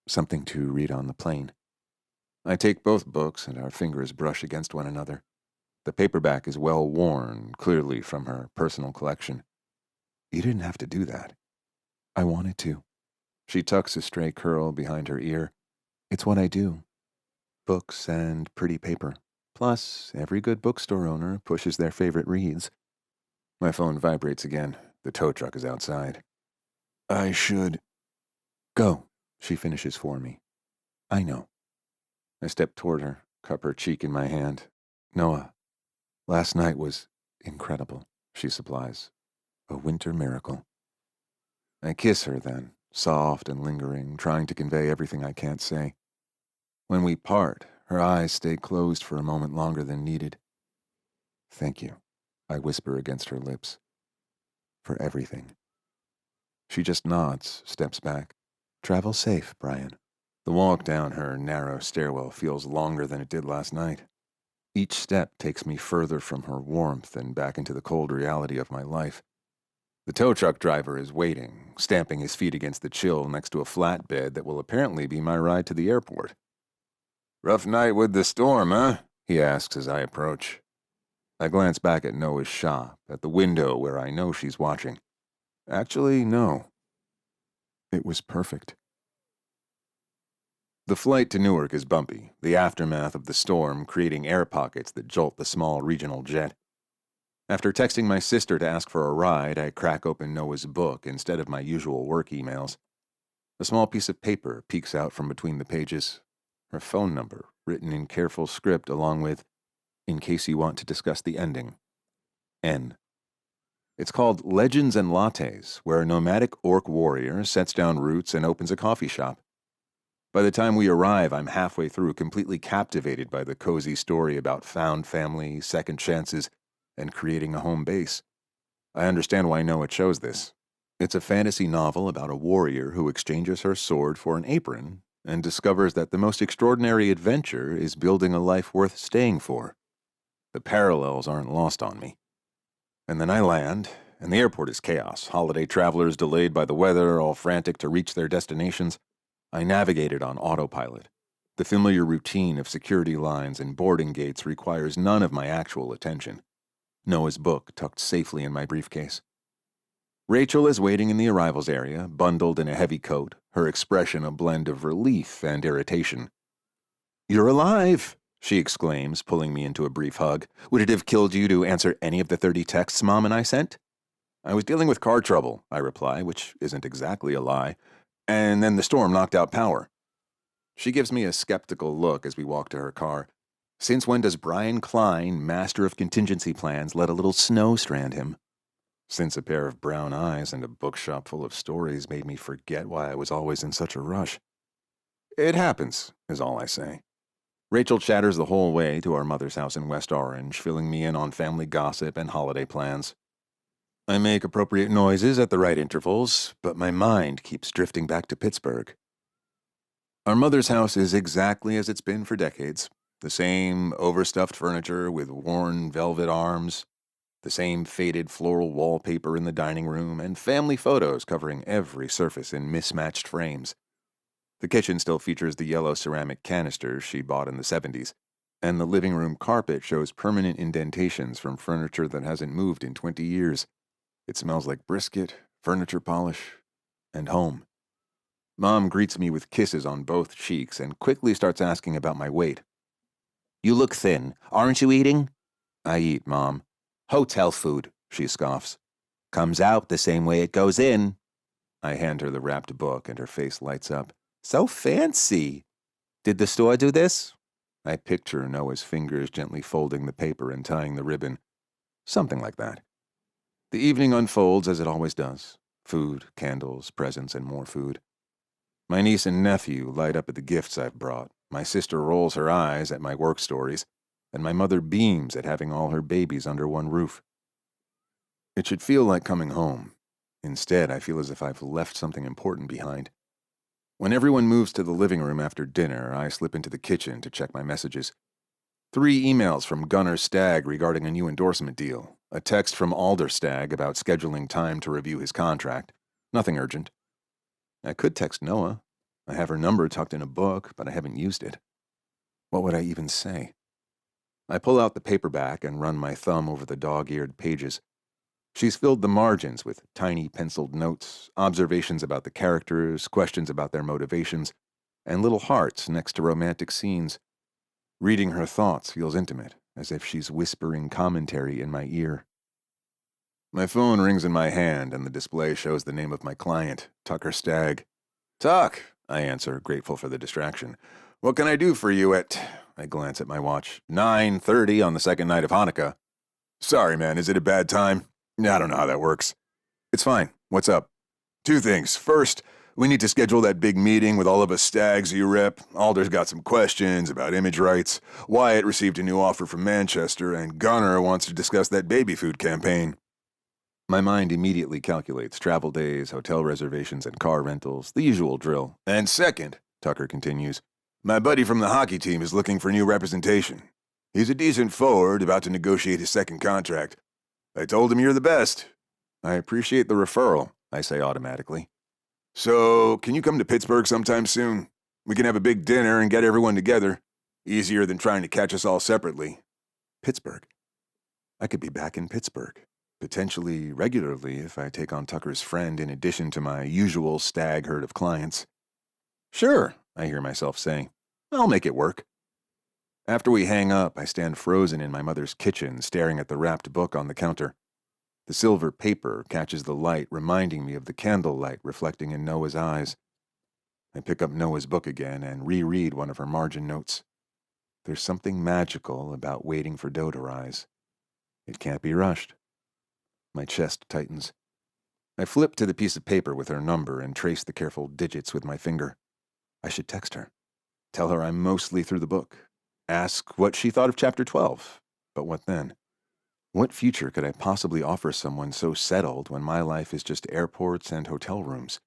Something to read on the plane. I take both books, and our fingers brush against one another. The paperback is well worn, clearly from her personal collection. You didn't have to do that. I wanted to. She tucks a stray curl behind her ear. It's what I do. Books and pretty paper. Plus, every good bookstore owner pushes their favorite reads. My phone vibrates again. The tow truck is outside. I should... Go, she finishes for me. I know. I step toward her, cup her cheek in my hand. Noah, last night was incredible, she supplies. A winter miracle. I kiss her then, soft and lingering, trying to convey everything I can't say. When we part, her eyes stay closed for a moment longer than needed. Thank you, I whisper against her lips. For everything. She just nods, steps back. Travel safe, Brian. The walk down her narrow stairwell feels longer than it did last night. Each step takes me further from her warmth and back into the cold reality of my life. The tow truck driver is waiting, stamping his feet against the chill next to a flatbed that will apparently be my ride to the airport. Rough night with the storm, huh? He asks as I approach. I glance back at Noah's shop, at the window where I know she's watching. Actually, no. It was perfect. The flight to Newark is bumpy, the aftermath of the storm creating air pockets that jolt the small regional jet. After texting my sister to ask for a ride, I crack open Noah's book instead of my usual work emails. A small piece of paper peeks out from between the pages. Her phone number, written in careful script along with, in case you want to discuss the ending, N. It's called Legends and Lattes, where a nomadic orc warrior sets down roots and opens a coffee shop. By the time we arrive, I'm halfway through, completely captivated by the cozy story about found family, second chances, and creating a home base. I understand why Noah chose this. It's a fantasy novel about a warrior who exchanges her sword for an apron and discovers that the most extraordinary adventure is building a life worth staying for. The parallels aren't lost on me. And then I land, and the airport is chaos. Holiday travelers delayed by the weather, all frantic to reach their destinations. I navigated on autopilot. The familiar routine of security lines and boarding gates requires none of my actual attention. Noah's book tucked safely in my briefcase. Rachel is waiting in the arrivals area, bundled in a heavy coat, her expression a blend of relief and irritation. You're alive, she exclaims, pulling me into a brief hug. Would it have killed you to answer any of the 30 texts Mom and I sent? I was dealing with car trouble, I reply, which isn't exactly a lie, and then the storm knocked out power. She gives me a skeptical look as we walk to her car. Since when does Brian Klein, master of contingency plans, let a little snow strand him? Since a pair of brown eyes and a bookshop full of stories made me forget why I was always in such a rush. It happens, is all I say. Rachel chatters the whole way to our mother's house in West Orange, filling me in on family gossip and holiday plans. I make appropriate noises at the right intervals, but my mind keeps drifting back to Pittsburgh. Our mother's house is exactly as it's been for decades. The same overstuffed furniture with worn velvet arms, the same faded floral wallpaper in the dining room, and family photos covering every surface in mismatched frames. The kitchen still features the yellow ceramic canisters she bought in the 70s, and the living room carpet shows permanent indentations from furniture that hasn't moved in 20 years. It smells like brisket, furniture polish, and home. Mom greets me with kisses on both cheeks and quickly starts asking about my weight. You look thin. Aren't you eating? I eat, Mom. Hotel food, she scoffs. Comes out the same way it goes in. I hand her the wrapped book, and her face lights up. So fancy. Did the store do this? I picture Noah's fingers gently folding the paper and tying the ribbon. Something like that. The evening unfolds as it always does. Food, candles, presents, and more food. My niece and nephew light up at the gifts I've brought. My sister rolls her eyes at my work stories, and my mother beams at having all her babies under one roof. It should feel like coming home. Instead, I feel as if I've left something important behind. When everyone moves to the living room after dinner, I slip into the kitchen to check my messages. 3 emails from Gunnar Stagg regarding a new endorsement deal. A text from Alder Stagg about scheduling time to review his contract. Nothing urgent. I could text Noah. I have her number tucked in a book, but I haven't used it. What would I even say? I pull out the paperback and run my thumb over the dog-eared pages. She's filled the margins with tiny penciled notes, observations about the characters, questions about their motivations, and little hearts next to romantic scenes. Reading her thoughts feels intimate, as if she's whispering commentary in my ear. My phone rings in my hand, and the display shows the name of my client, Tucker Stagg. Tuck, I answer, grateful for the distraction. What can I do for you at... I glance at my watch. 9:30 on the second night of Hanukkah. Sorry, man, is it a bad time? I don't know how that works. It's fine. What's up? 2 things. First, we need to schedule that big meeting with all of us Stags you rep. Alder's got some questions about image rights. Wyatt received a new offer from Manchester, and Gunnar wants to discuss that baby food campaign. My mind immediately calculates travel days, hotel reservations, and car rentals, the usual drill. And second, Tucker continues, my buddy from the hockey team is looking for new representation. He's a decent forward, about to negotiate his second contract. I told him you're the best. I appreciate the referral, I say automatically. So, can you come to Pittsburgh sometime soon? We can have a big dinner and get everyone together. Easier than trying to catch us all separately. Pittsburgh. I could be back in Pittsburgh. Potentially regularly if I take on Tucker's friend in addition to my usual stag herd of clients. Sure, I hear myself saying. I'll make it work. After we hang up, I stand frozen in my mother's kitchen, staring at the wrapped book on the counter. The silver paper catches the light, reminding me of the candlelight reflecting in Noah's eyes. I pick up Noah's book again and reread one of her margin notes. There's something magical about waiting for dough to rise. It can't be rushed. My chest tightens. I flip to the piece of paper with her number and trace the careful digits with my finger. I should text her. Tell her I'm mostly through the book. Ask what she thought of Chapter 12. But what then? What future could I possibly offer someone so settled when my life is just airports and hotel rooms?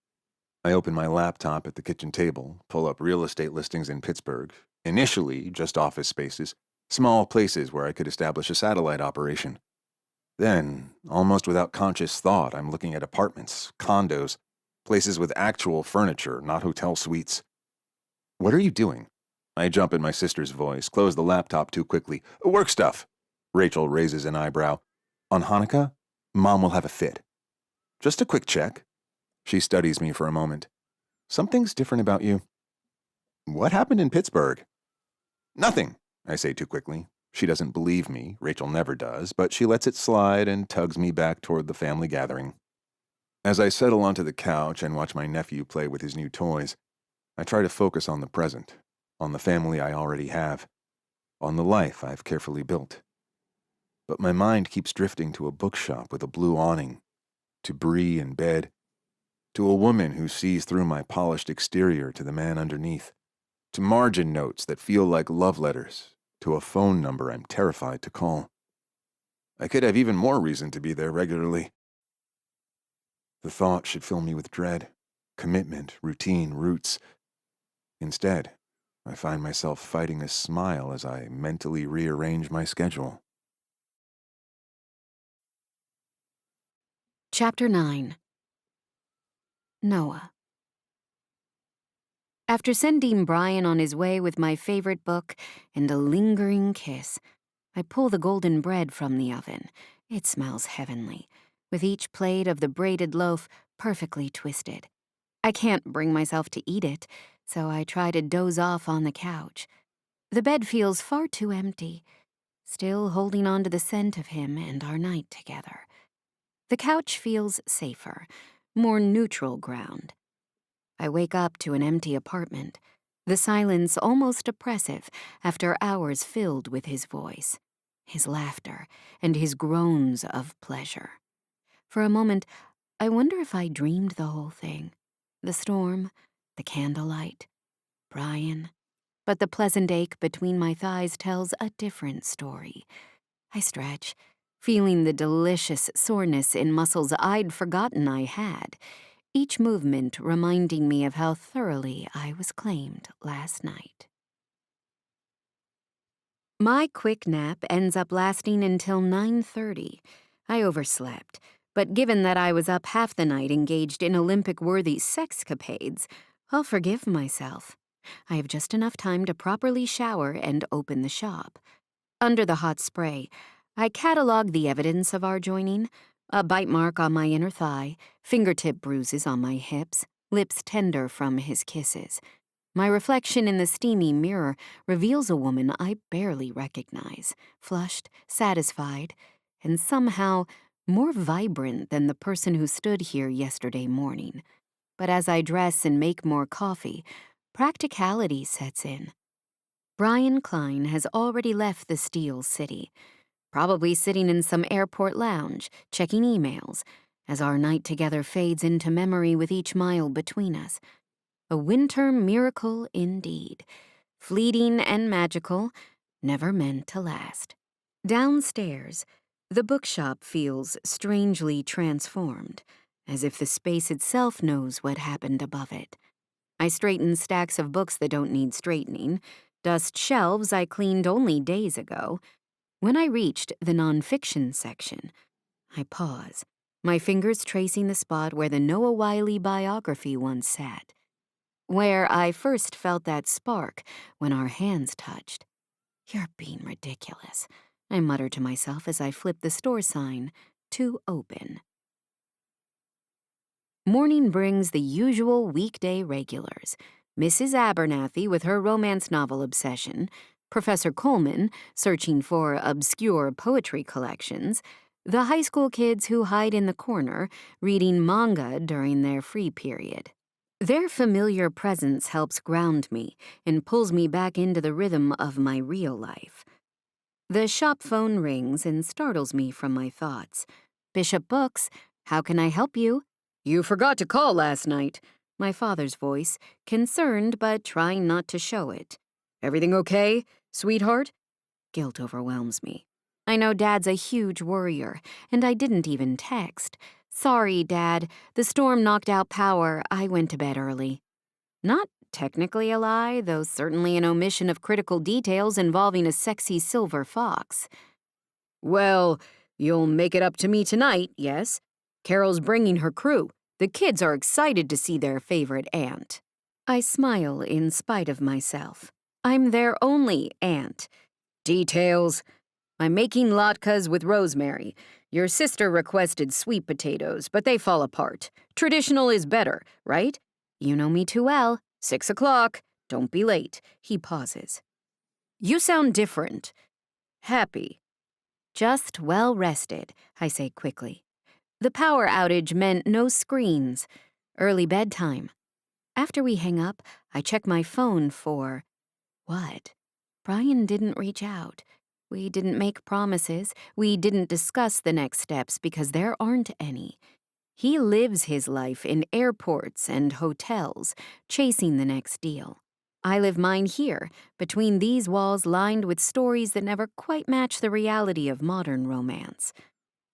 I open my laptop at the kitchen table, pull up real estate listings in Pittsburgh, initially just office spaces, small places where I could establish a satellite operation. Then, almost without conscious thought, I'm looking at apartments, condos, places with actual furniture, not hotel suites. What are you doing? I jump in my sister's voice, close the laptop too quickly. Work stuff. Rachel raises an eyebrow. On Hanukkah, Mom will have a fit. Just a quick check. She studies me for a moment. Something's different about you. What happened in Pittsburgh? Nothing, I say too quickly. She doesn't believe me, Rachel never does, but she lets it slide and tugs me back toward the family gathering. As I settle onto the couch and watch my nephew play with his new toys, I try to focus on the present, on the family I already have, on the life I've carefully built. But my mind keeps drifting to a bookshop with a blue awning, to Bree in bed, to a woman who sees through my polished exterior to the man underneath, to margin notes that feel like love letters, to a phone number I'm terrified to call. I could have even more reason to be there regularly. The thought should fill me with dread, commitment, routine, roots. Instead, I find myself fighting a smile as I mentally rearrange my schedule. Chapter 9. Noah. After sending Brian on his way with my favorite book and a lingering kiss, I pull the golden bread from the oven. It smells heavenly, with each plate of the braided loaf perfectly twisted. I can't bring myself to eat it, so I try to doze off on the couch. The bed feels far too empty, still holding on to the scent of him and our night together. The couch feels safer, more neutral ground. I wake up to an empty apartment, the silence almost oppressive after hours filled with his voice, his laughter, and his groans of pleasure. For a moment, I wonder if I dreamed the whole thing. The storm, the candlelight, Brian. But the pleasant ache between my thighs tells a different story. I stretch, feeling the delicious soreness in muscles I'd forgotten I had, each movement reminding me of how thoroughly I was claimed last night. My quick nap ends up lasting until 9:30. I overslept, but given that I was up half the night engaged in Olympic-worthy sexcapades, I'll forgive myself. I have just enough time to properly shower and open the shop. Under the hot spray, I catalog the evidence of our joining: a bite mark on my inner thigh, fingertip bruises on my hips, lips tender from his kisses. My reflection in the steamy mirror reveals a woman I barely recognize, flushed, satisfied, and somehow more vibrant than the person who stood here yesterday morning. But as I dress and make more coffee, practicality sets in. Brian Klein has already left the Steel City, probably sitting in some airport lounge, checking emails, as our night together fades into memory with each mile between us. A winter miracle indeed, fleeting and magical, never meant to last. Downstairs, the bookshop feels strangely transformed, as if the space itself knows what happened above it. I straighten stacks of books that don't need straightening, dust shelves I cleaned only days ago. When I reached the nonfiction section, I pause, my fingers tracing the spot where the Noah Wiley biography once sat, where I first felt that spark when our hands touched. "You're being ridiculous," I mutter to myself as I flip the store sign to open. Morning brings the usual weekday regulars: Mrs. Abernathy with her romance novel obsession, Professor Coleman searching for obscure poetry collections, the high school kids who hide in the corner reading manga during their free period. Their familiar presence helps ground me and pulls me back into the rhythm of my real life. The shop phone rings and startles me from my thoughts. "Bishop Books, how can I help you?" "You forgot to call last night," my father's voice, concerned but trying not to show it. "Everything okay, sweetheart?" Guilt overwhelms me. I know Dad's a huge worrier, and I didn't even text. "Sorry, Dad. The storm knocked out power. I went to bed early." Not technically a lie, though certainly an omission of critical details involving a sexy silver fox. "Well, you'll make it up to me tonight, yes? Carol's bringing her crew. The kids are excited to see their favorite aunt." I smile in spite of myself. I'm their only aunt. "Details. I'm making latkes with rosemary. Your sister requested sweet potatoes, but they fall apart. Traditional is better, right?" "You know me too well." 6 o'clock. Don't be late." He pauses. "You sound different." "Happy." "Just well rested," I say quickly. The power outage meant no screens. Early bedtime. After we hang up, I check my phone for... what? Brian didn't reach out. We didn't make promises. We didn't discuss the next steps because there aren't any. He lives his life in airports and hotels, chasing the next deal. I live mine here, between these walls lined with stories that never quite match the reality of modern romance.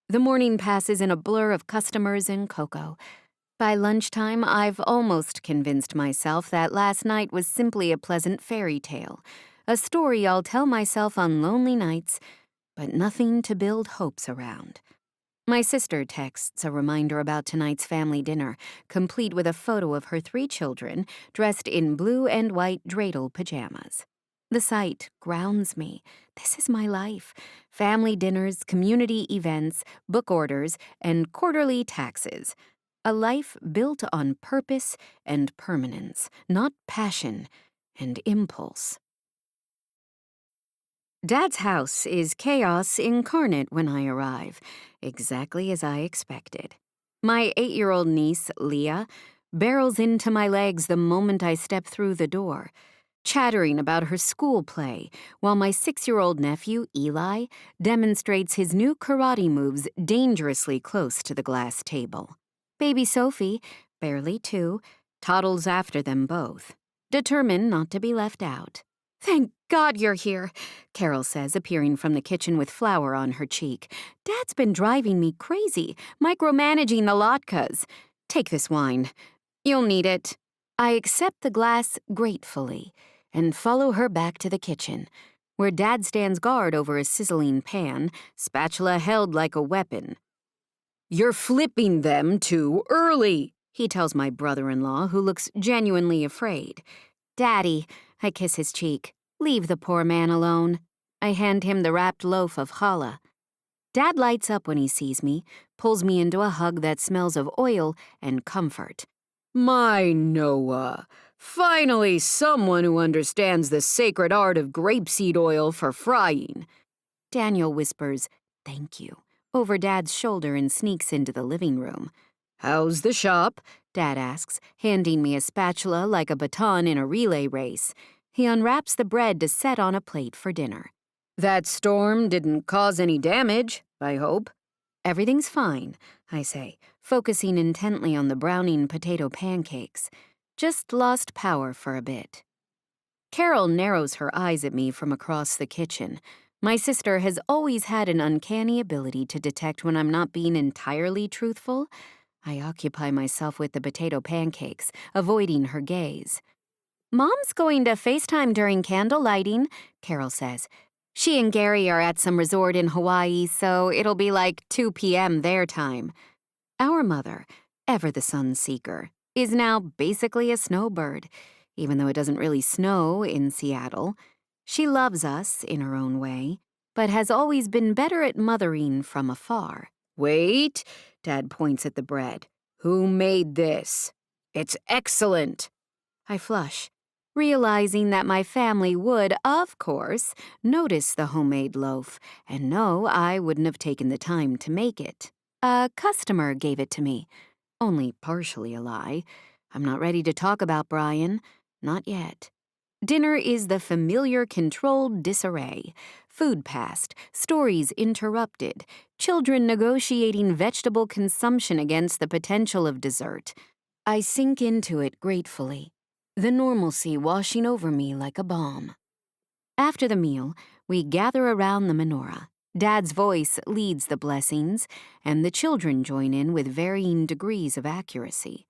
The morning passes in a blur of customers and cocoa. By lunchtime, I've almost convinced myself that last night was simply a pleasant fairy tale, a story I'll tell myself on lonely nights, but nothing to build hopes around. My sister texts a reminder about tonight's family dinner, complete with a photo of her 3 children dressed in blue and white dreidel pajamas. The sight grounds me. This is my life. Family dinners, community events, book orders, and quarterly taxes. A life built on purpose and permanence, not passion and impulse. Dad's house is chaos incarnate when I arrive, exactly as I expected. My 8-year-old niece, Leah, barrels into my legs the moment I step through the door, chattering about her school play, while my 6-year-old nephew, Eli, demonstrates his new karate moves dangerously close to the glass table. Baby Sophie, barely 2, toddles after them both, determined not to be left out. "Thank God you're here," Carol says, appearing from the kitchen with flour on her cheek. "Dad's been driving me crazy, micromanaging the latkes. Take this wine. You'll need it." I accept the glass gratefully and follow her back to the kitchen, where Dad stands guard over a sizzling pan, spatula held like a weapon. "You're flipping them too early," he tells my brother-in-law, who looks genuinely afraid. "Daddy," I kiss his cheek. "Leave the poor man alone." I hand him the wrapped loaf of challah. Dad lights up when he sees me, pulls me into a hug that smells of oil and comfort. "My Noah, finally someone who understands the sacred art of grapeseed oil for frying." Daniel whispers, "Thank you," over Dad's shoulder and sneaks into the living room. "How's the shop?" Dad asks, handing me a spatula like a baton in a relay race. He unwraps the bread to set on a plate for dinner. "That storm didn't cause any damage, I hope." "Everything's fine," I say, focusing intently on the browning potato pancakes. "Just lost power for a bit." Carol narrows her eyes at me from across the kitchen. My sister has always had an uncanny ability to detect when I'm not being entirely truthful. I occupy myself with the potato pancakes, avoiding her gaze. "Mom's going to FaceTime during candle lighting," Carol says. "She and Gary are at some resort in Hawaii, so it'll be like 2 p.m. their time." Our mother, ever the sun seeker, is now basically a snowbird, even though it doesn't really snow in Seattle. She loves us in her own way, but has always been better at mothering from afar. "Wait," Dad points at the bread. "Who made this?" "It's excellent." I flush, realizing that my family would, of course, notice the homemade loaf, and no, I wouldn't have taken the time to make it. A customer gave it to me. Only partially a lie. I'm not ready to talk about Brian. Not yet. Dinner is the familiar controlled disarray. Food passed, stories interrupted, children negotiating vegetable consumption against the potential of dessert. I sink into it gratefully, the normalcy washing over me like a balm. After the meal, we gather around the menorah. Dad's voice leads the blessings, and the children join in with varying degrees of accuracy.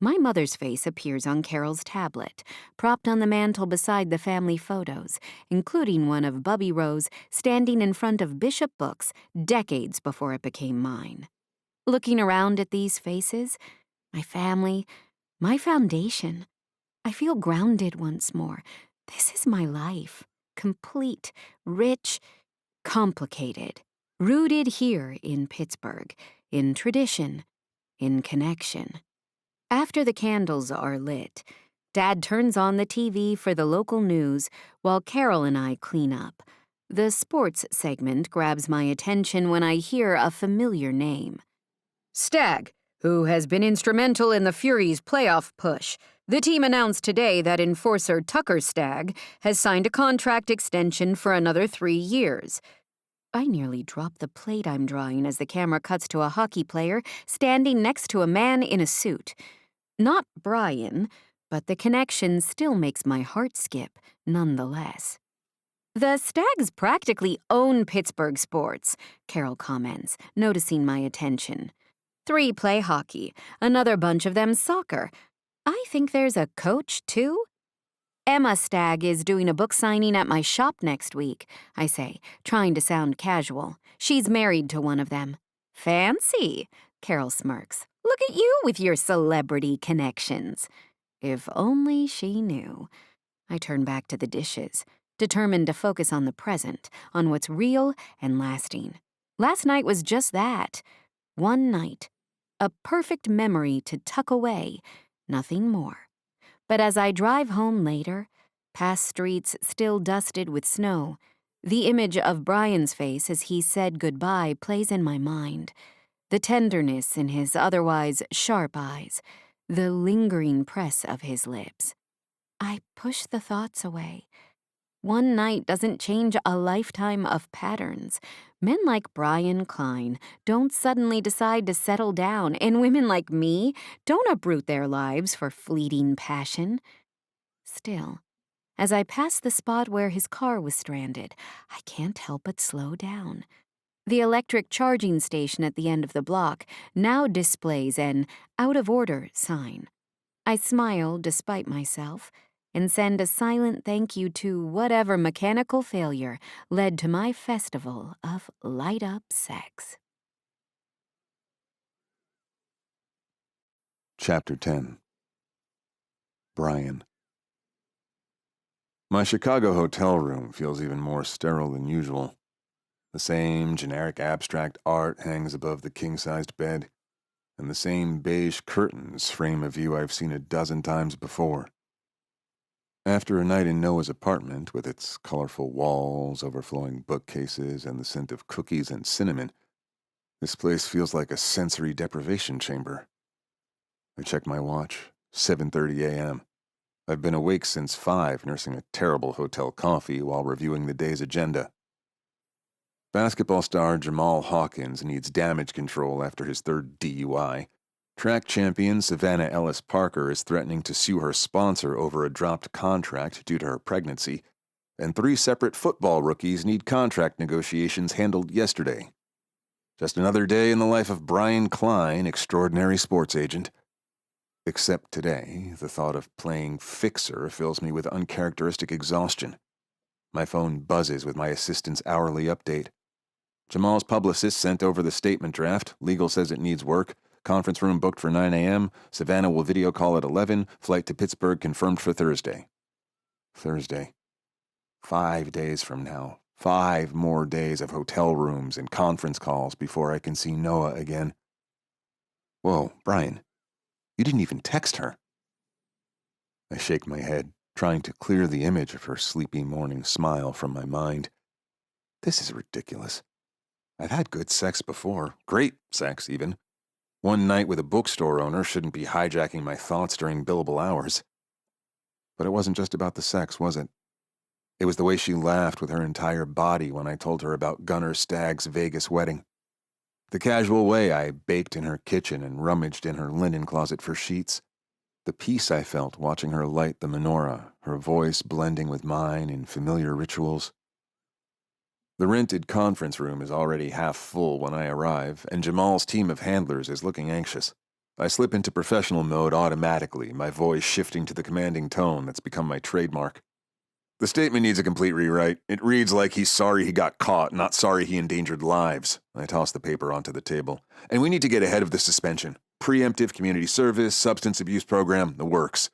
My mother's face appears on Carol's tablet, propped on the mantel beside the family photos, including one of Bubby Rose standing in front of Bishop books decades before it became mine. Looking around at these faces, my family, my foundation, I feel grounded once more. This is my life, complete, rich, complicated, rooted here in Pittsburgh, in tradition, in connection. After the candles are lit, Dad turns on the TV for the local news while Carol and I clean up. The sports segment grabs my attention when I hear a familiar name. "Stagg, who has been instrumental in the Furies' playoff push. The team announced today that enforcer Tucker Stagg has signed a contract extension for another 3 years. I nearly drop the plate I'm drawing as the camera cuts to a hockey player standing next to a man in a suit. Not Brian, but the connection still makes my heart skip, nonetheless. "The Staggs practically own Pittsburgh sports," Carol comments, noticing my attention. 3 play hockey, another bunch of them soccer. I think there's a coach, too? "Emma Stagg is doing a book signing at my shop next week," I say, trying to sound casual. "She's married to one of them." "Fancy," Carol smirks. "Look at you with your celebrity connections." If only she knew. I turn back to the dishes, determined to focus on the present, on what's real and lasting. Last night was just that. One night. A perfect memory to tuck away, nothing more. But as I drive home later, past streets still dusted with snow, The image of Brian's face as he said goodbye plays in my mind. The tenderness in his otherwise sharp eyes, the lingering press of his lips. I push the thoughts away. One night doesn't change a lifetime of patterns. Men like Brian Klein don't suddenly decide to settle down, and women like me don't uproot their lives for fleeting passion. Still, as I pass the spot where his car was stranded, I can't help but slow down. The electric charging station at the end of the block now displays an out-of-order sign. I smile despite myself and send a silent thank you to whatever mechanical failure led to my festival of light-up sex. Chapter 10. Brian. My Chicago hotel room feels even more sterile than usual. The same generic abstract art hangs above the king-sized bed, and the same beige curtains frame a view I've seen a dozen times before. After a night in Noah's apartment, with its colorful walls, overflowing bookcases, and the scent of cookies and cinnamon, this place feels like a sensory deprivation chamber. I check my watch, 7:30 a.m. I've been awake since 5, nursing a terrible hotel coffee while reviewing the day's agenda. Basketball star Jamal Hawkins needs damage control after his 3rd DUI. Track champion Savannah Ellis Parker is threatening to sue her sponsor over a dropped contract due to her pregnancy, and 3 separate football rookies need contract negotiations handled yesterday. Just another day in the life of Brian Klein, extraordinary sports agent. Except today, the thought of playing fixer fills me with uncharacteristic exhaustion. My phone buzzes with my assistant's hourly update. Jamal's publicist sent over the statement draft. Legal says it needs work. Conference room booked for 9 a.m. Savannah will video call at 11. Flight to Pittsburgh confirmed for Thursday. Thursday. 5 days from now. 5 more days of hotel rooms and conference calls before I can see Noah again. Whoa, Brian. You didn't even text her. I shake my head, trying to clear the image of her sleepy morning smile from my mind. This is ridiculous. I've had good sex before. Great sex, even. One night with a bookstore owner shouldn't be hijacking my thoughts during billable hours. But it wasn't just about the sex, was it? It was the way she laughed with her entire body when I told her about Gunnar Stagg's Vegas wedding. The casual way I baked in her kitchen and rummaged in her linen closet for sheets. The peace I felt watching her light the menorah, her voice blending with mine in familiar rituals. The rented conference room is already half full when I arrive, and Jamal's team of handlers is looking anxious. I slip into professional mode automatically, my voice shifting to the commanding tone that's become my trademark. The statement needs a complete rewrite. It reads like he's sorry he got caught, not sorry he endangered lives. I toss the paper onto the table. And we need to get ahead of the suspension. Preemptive community service, substance abuse program, the works.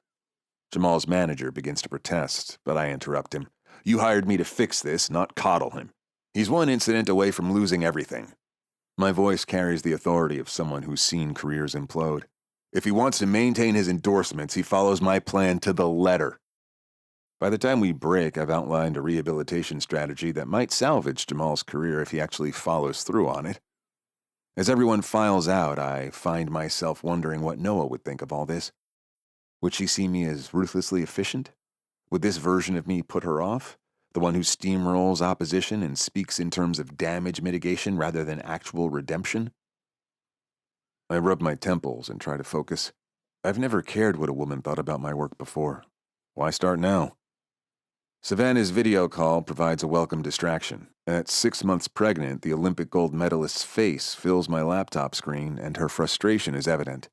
Jamal's manager begins to protest, but I interrupt him. You hired me to fix this, not coddle him. He's one incident away from losing everything. My voice carries the authority of someone who's seen careers implode. If he wants to maintain his endorsements, he follows my plan to the letter. By the time we break, I've outlined a rehabilitation strategy that might salvage Jamal's career if he actually follows through on it. As everyone files out, I find myself wondering what Noah would think of all this. Would she see me as ruthlessly efficient? Would this version of me put her off? The one who steamrolls opposition and speaks in terms of damage mitigation rather than actual redemption? I rub my temples and try to focus. I've never cared what a woman thought about my work before. Why start now? Savannah's video call provides a welcome distraction. At 6 months pregnant, the Olympic gold medalist's face fills my laptop screen, and her frustration is evident.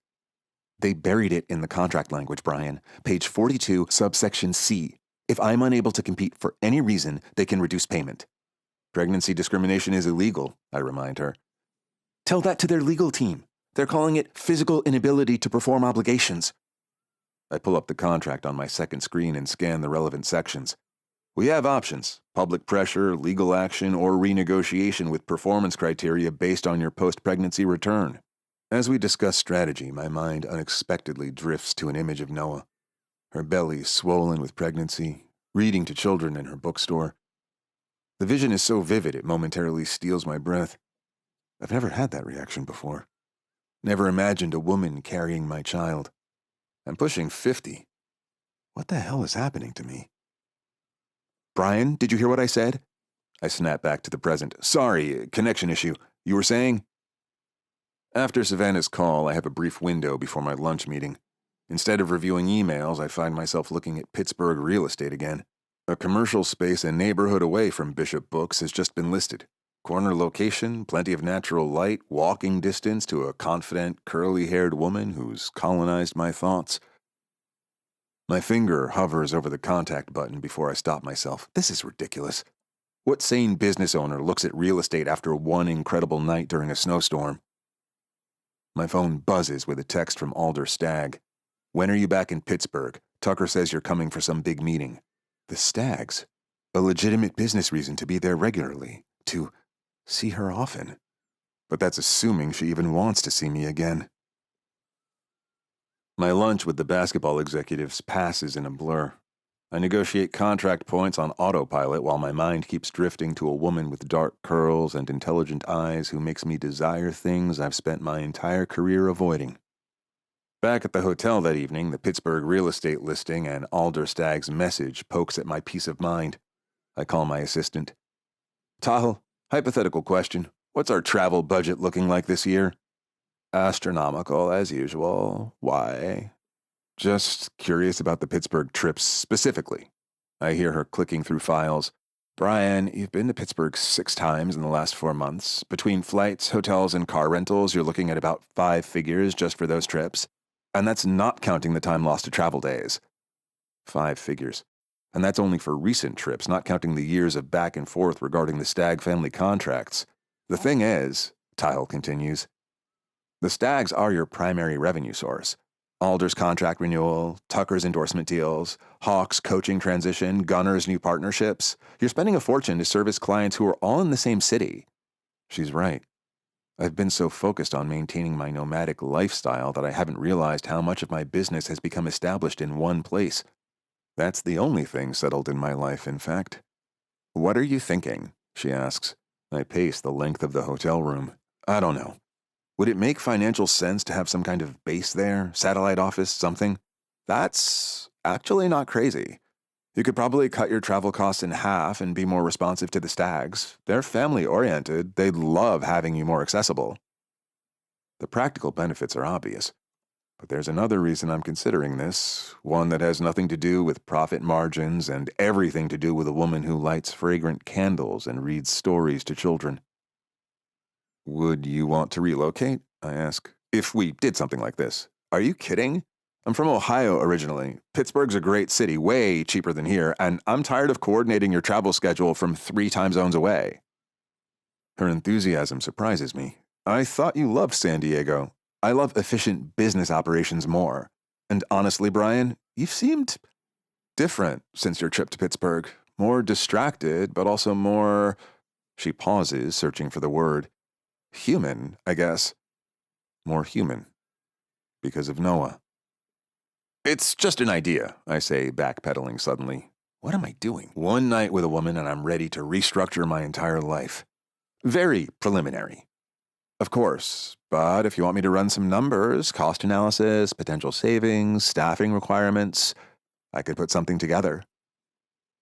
They buried it in the contract language, Brian. Page 42, subsection C. If I'm unable to compete for any reason, they can reduce payment. Pregnancy discrimination is illegal, I remind her. Tell that to their legal team. They're calling it physical inability to perform obligations. I pull up the contract on my second screen and scan the relevant sections. We have options: public pressure, legal action, or renegotiation with performance criteria based on your post-pregnancy return. As we discuss strategy, my mind unexpectedly drifts to an image of Noah. Her belly swollen with pregnancy, reading to children in her bookstore. The vision is so vivid it momentarily steals my breath. I've never had that reaction before. Never imagined a woman carrying my child. I'm pushing 50. What the hell is happening to me? Brian, did you hear what I said? I snap back to the present. Sorry, connection issue. You were saying? After Savannah's call, I have a brief window before my lunch meeting. Instead of reviewing emails, I find myself looking at Pittsburgh real estate again. A commercial space a neighborhood away from Bishop Books has just been listed. Corner location, plenty of natural light, walking distance to a confident, curly-haired woman who's colonized my thoughts. My finger hovers over the contact button before I stop myself. This is ridiculous. What sane business owner looks at real estate after one incredible night during a snowstorm? My phone buzzes with a text from Alder Stagg. When are you back in Pittsburgh? Tucker says you're coming for some big meeting. The Staggs? A legitimate business reason to be there regularly. To see her often. But that's assuming she even wants to see me again. My lunch with the basketball executives passes in a blur. I negotiate contract points on autopilot while my mind keeps drifting to a woman with dark curls and intelligent eyes who makes me desire things I've spent my entire career avoiding. Back at the hotel that evening, the Pittsburgh real estate listing and Alder Stagg's message pokes at my peace of mind. I call my assistant. Tahil, hypothetical question. What's our travel budget looking like this year? Astronomical, as usual. Why? Just curious about the Pittsburgh trips specifically. I hear her clicking through files. Brian, you've been to Pittsburgh 6 times in the last 4 months. Between flights, hotels, and car rentals, you're looking at about 5 figures just for those trips. And that's not counting the time lost to travel days. 5 figures. And that's only for recent trips, not counting the years of back and forth regarding the Stagg family contracts. The thing is, Tahil continues, the Staggs are your primary revenue source. Alder's contract renewal, Tucker's endorsement deals, Hawk's coaching transition, Gunner's new partnerships. You're spending a fortune to service clients who are all in the same city. She's right. I've been so focused on maintaining my nomadic lifestyle that I haven't realized how much of my business has become established in one place. That's the only thing settled in my life, in fact. What are you thinking? She asks. I pace the length of the hotel room. I don't know. Would it make financial sense to have some kind of base there, satellite office, something? That's actually not crazy. You could probably cut your travel costs in half and be more responsive to the Staggs. They're family-oriented. They'd love having you more accessible. The practical benefits are obvious. But there's another reason I'm considering this, one that has nothing to do with profit margins and everything to do with a woman who lights fragrant candles and reads stories to children. Would you want to relocate? I ask. If we did something like this. Are you kidding? I'm from Ohio originally. Pittsburgh's a great city, way cheaper than here, and I'm tired of coordinating your travel schedule from 3 time zones away. Her enthusiasm surprises me. I thought you loved San Diego. I love efficient business operations more. And honestly, Brian, you've seemed different since your trip to Pittsburgh. More distracted, but also more... She pauses, searching for the word. Human, I guess. More human. Because of Noah. It's just an idea, I say, backpedaling suddenly. What am I doing? One night with a woman and I'm ready to restructure my entire life. Very preliminary. Of course, but if you want me to run some numbers, cost analysis, potential savings, staffing requirements, I could put something together.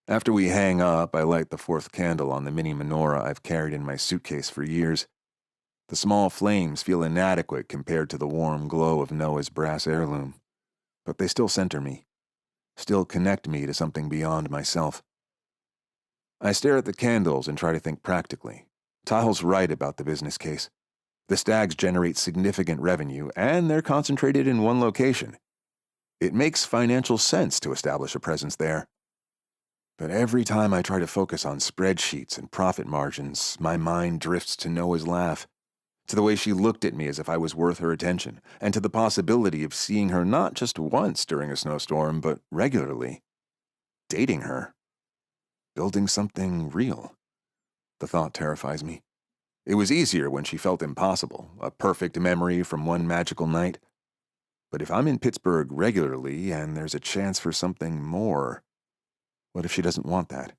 After we hang up, I light the 4th candle on the mini menorah I've carried in my suitcase for years. The small flames feel inadequate compared to the warm glow of Noah's brass heirloom. But they still center me, still connect me to something beyond myself. I stare at the candles and try to think practically. Tahil's right about the business case. The Staggs generate significant revenue, and they're concentrated in one location. It makes financial sense to establish a presence there. But every time I try to focus on spreadsheets and profit margins, my mind drifts to Noah's laugh, to the way she looked at me as if I was worth her attention, and to the possibility of seeing her not just once during a snowstorm, but regularly. Dating her. Building something real. The thought terrifies me. It was easier when she felt impossible, a perfect memory from one magical night. But if I'm in Pittsburgh regularly and there's a chance for something more, what if she doesn't want that?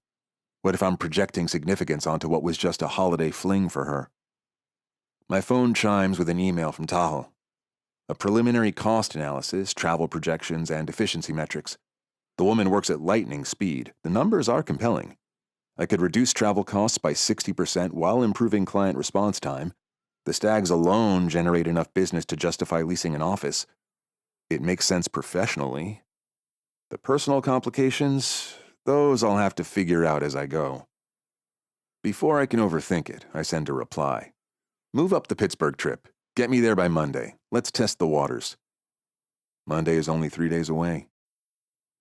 What if I'm projecting significance onto what was just a holiday fling for her? My phone chimes with an email from Tahoe. A preliminary cost analysis, travel projections, and efficiency metrics. The woman works at lightning speed. The numbers are compelling. I could reduce travel costs by 60% while improving client response time. The stags alone generate enough business to justify leasing an office. It makes sense professionally. The personal complications, those I'll have to figure out as I go. Before I can overthink it, I send a reply. Move up the Pittsburgh trip. Get me there by Monday. Let's test the waters. Monday is only 3 days away.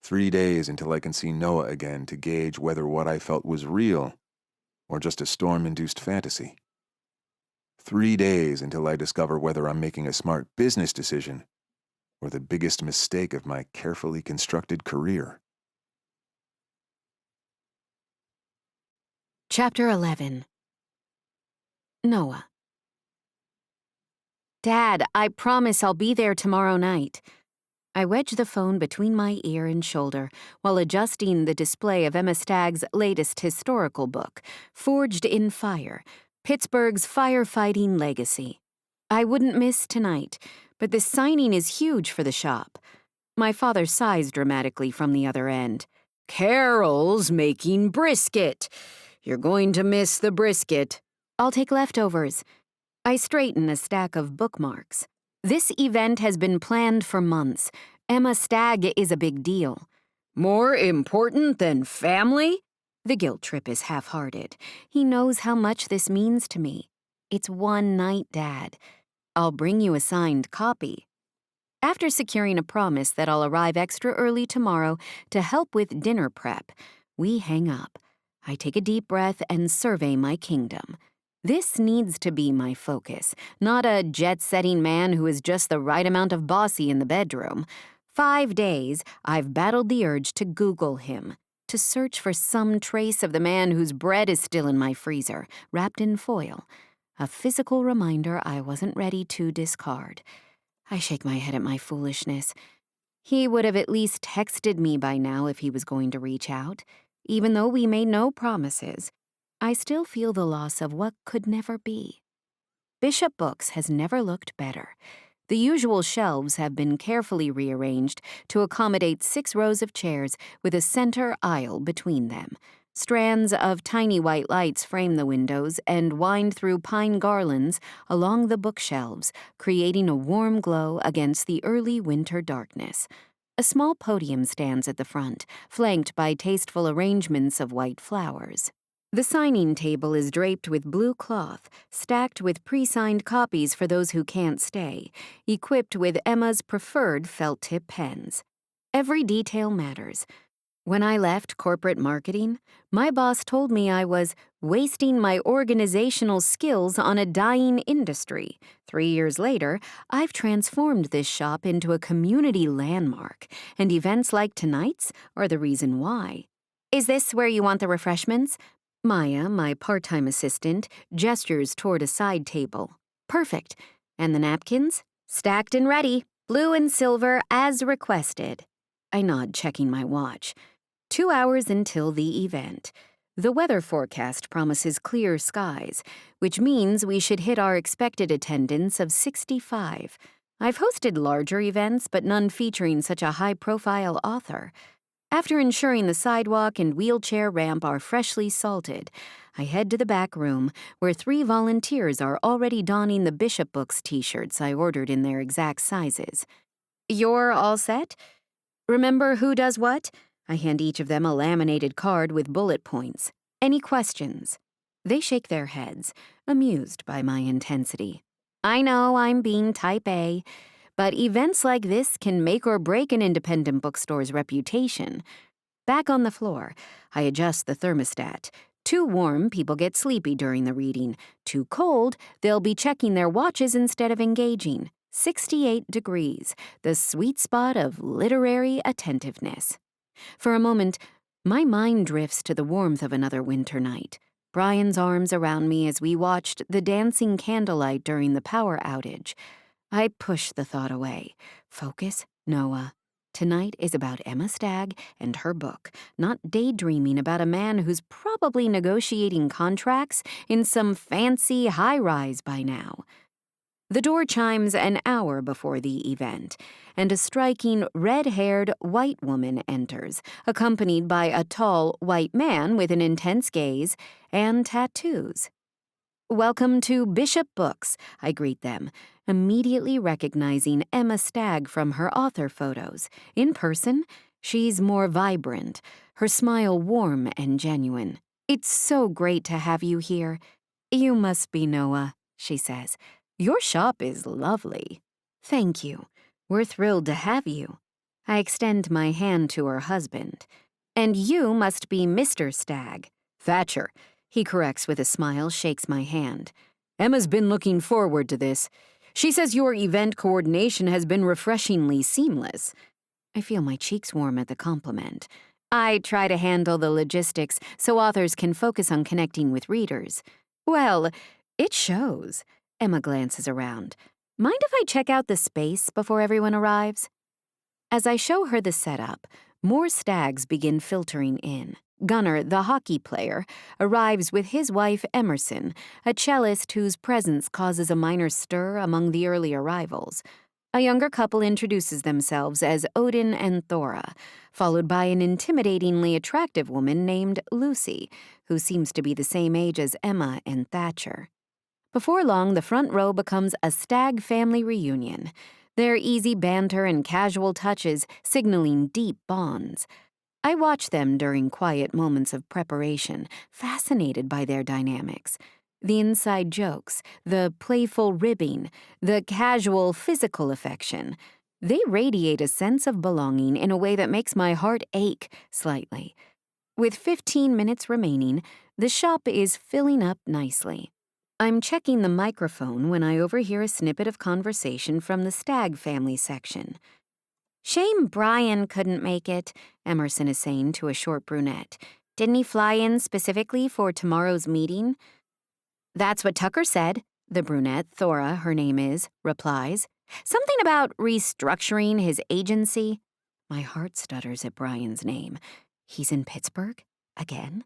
3 days until I can see Noah again to gauge whether what I felt was real or just a storm-induced fantasy. 3 days until I discover whether I'm making a smart business decision or the biggest mistake of my carefully constructed career. Chapter 11. Noah. Dad, I promise I'll be there tomorrow night. I wedge the phone between my ear and shoulder while adjusting the display of Emma Stagg's latest historical book, Forged in Fire, Pittsburgh's Firefighting Legacy. I wouldn't miss tonight, but the signing is huge for the shop. My father sighs dramatically from the other end. Carol's making brisket. You're going to miss the brisket. I'll take leftovers. I straighten a stack of bookmarks. This event has been planned for months. Emma Stagg is a big deal. More important than family? The guilt trip is half-hearted. He knows how much this means to me. It's one night, Dad. I'll bring you a signed copy. After securing a promise that I'll arrive extra early tomorrow to help with dinner prep, we hang up. I take a deep breath and survey my kingdom. This needs to be my focus, not a jet-setting man who is just the right amount of bossy in the bedroom. 5 days, I've battled the urge to Google him, to search for some trace of the man whose bread is still in my freezer, wrapped in foil. A physical reminder I wasn't ready to discard. I shake my head at my foolishness. He would have at least texted me by now if he was going to reach out. Even though we made no promises, I still feel the loss of what could never be. Bishop Books has never looked better. The usual shelves have been carefully rearranged to accommodate 6 rows of chairs with a center aisle between them. Strands of tiny white lights frame the windows and wind through pine garlands along the bookshelves, creating a warm glow against the early winter darkness. A small podium stands at the front, flanked by tasteful arrangements of white flowers. The signing table is draped with blue cloth, stacked with pre-signed copies for those who can't stay, equipped with Emma's preferred felt-tip pens. Every detail matters. When I left corporate marketing, my boss told me I was wasting my organizational skills on a dying industry. 3 years later, I've transformed this shop into a community landmark, and events like tonight's are the reason why. Is this where you want the refreshments? Maya, my part-time assistant, gestures toward a side table. Perfect. And the napkins? Stacked and ready, blue and silver as requested. I nod, checking my watch. 2 hours until the event. The weather forecast promises clear skies, which means we should hit our expected attendance of 65. I've hosted larger events, but none featuring such a high-profile author. After ensuring the sidewalk and wheelchair ramp are freshly salted, I head to the back room, where 3 volunteers are already donning the Bishop Books t-shirts I ordered in their exact sizes. You're all set? Remember who does what? I hand each of them a laminated card with bullet points. Any questions? They shake their heads, amused by my intensity. I know I'm being type A, but events like this can make or break an independent bookstore's reputation. Back on the floor, I adjust the thermostat. Too warm, people get sleepy during the reading. Too cold, they'll be checking their watches instead of engaging. 68 degrees, the sweet spot of literary attentiveness. For a moment, my mind drifts to the warmth of another winter night. Brian's arms around me as we watched the dancing candlelight during the power outage. I push the thought away. Focus, Noah. Tonight is about Emma Stagg and her book, not daydreaming about a man who's probably negotiating contracts in some fancy high-rise by now. The door chimes an hour before the event, and a striking red-haired white woman enters, accompanied by a tall white man with an intense gaze and tattoos. "Welcome to Bishop Books," I greet them, immediately recognizing Emma Stagg from her author photos. In person, she's more vibrant, her smile warm and genuine. "It's so great to have you here. You must be Noah," she says. "Your shop is lovely." "Thank you. We're thrilled to have you." I extend my hand to her husband. "And you must be Mr. Stagg." "Thatcher," he corrects with a smile, shakes my hand. "Emma's been looking forward to this. She says your event coordination has been refreshingly seamless." I feel my cheeks warm at the compliment. I try to handle the logistics so authors can focus on connecting with readers. "Well, it shows." Emma glances around. "Mind if I check out the space before everyone arrives?" As I show her the setup, more stags begin filtering in. Gunnar, the hockey player, arrives with his wife Emerson, a cellist whose presence causes a minor stir among the early arrivals. A younger couple introduces themselves as Odin and Thora, followed by an intimidatingly attractive woman named Lucy, who seems to be the same age as Emma and Thatcher. Before long, the front row becomes a stag family reunion, their easy banter and casual touches signaling deep bonds. I watch them during quiet moments of preparation, fascinated by their dynamics. The inside jokes, the playful ribbing, the casual physical affection. They radiate a sense of belonging in a way that makes my heart ache slightly. With 15 minutes remaining, the shop is filling up nicely. I'm checking the microphone when I overhear a snippet of conversation from the Stagg family section. "Shame Brian couldn't make it," Emerson is saying to a short brunette. "Didn't he fly in specifically for tomorrow's meeting?" "That's what Tucker said," the brunette, Thora, her name is, replies. "Something about restructuring his agency." My heart stutters at Brian's name. He's in Pittsburgh? Again?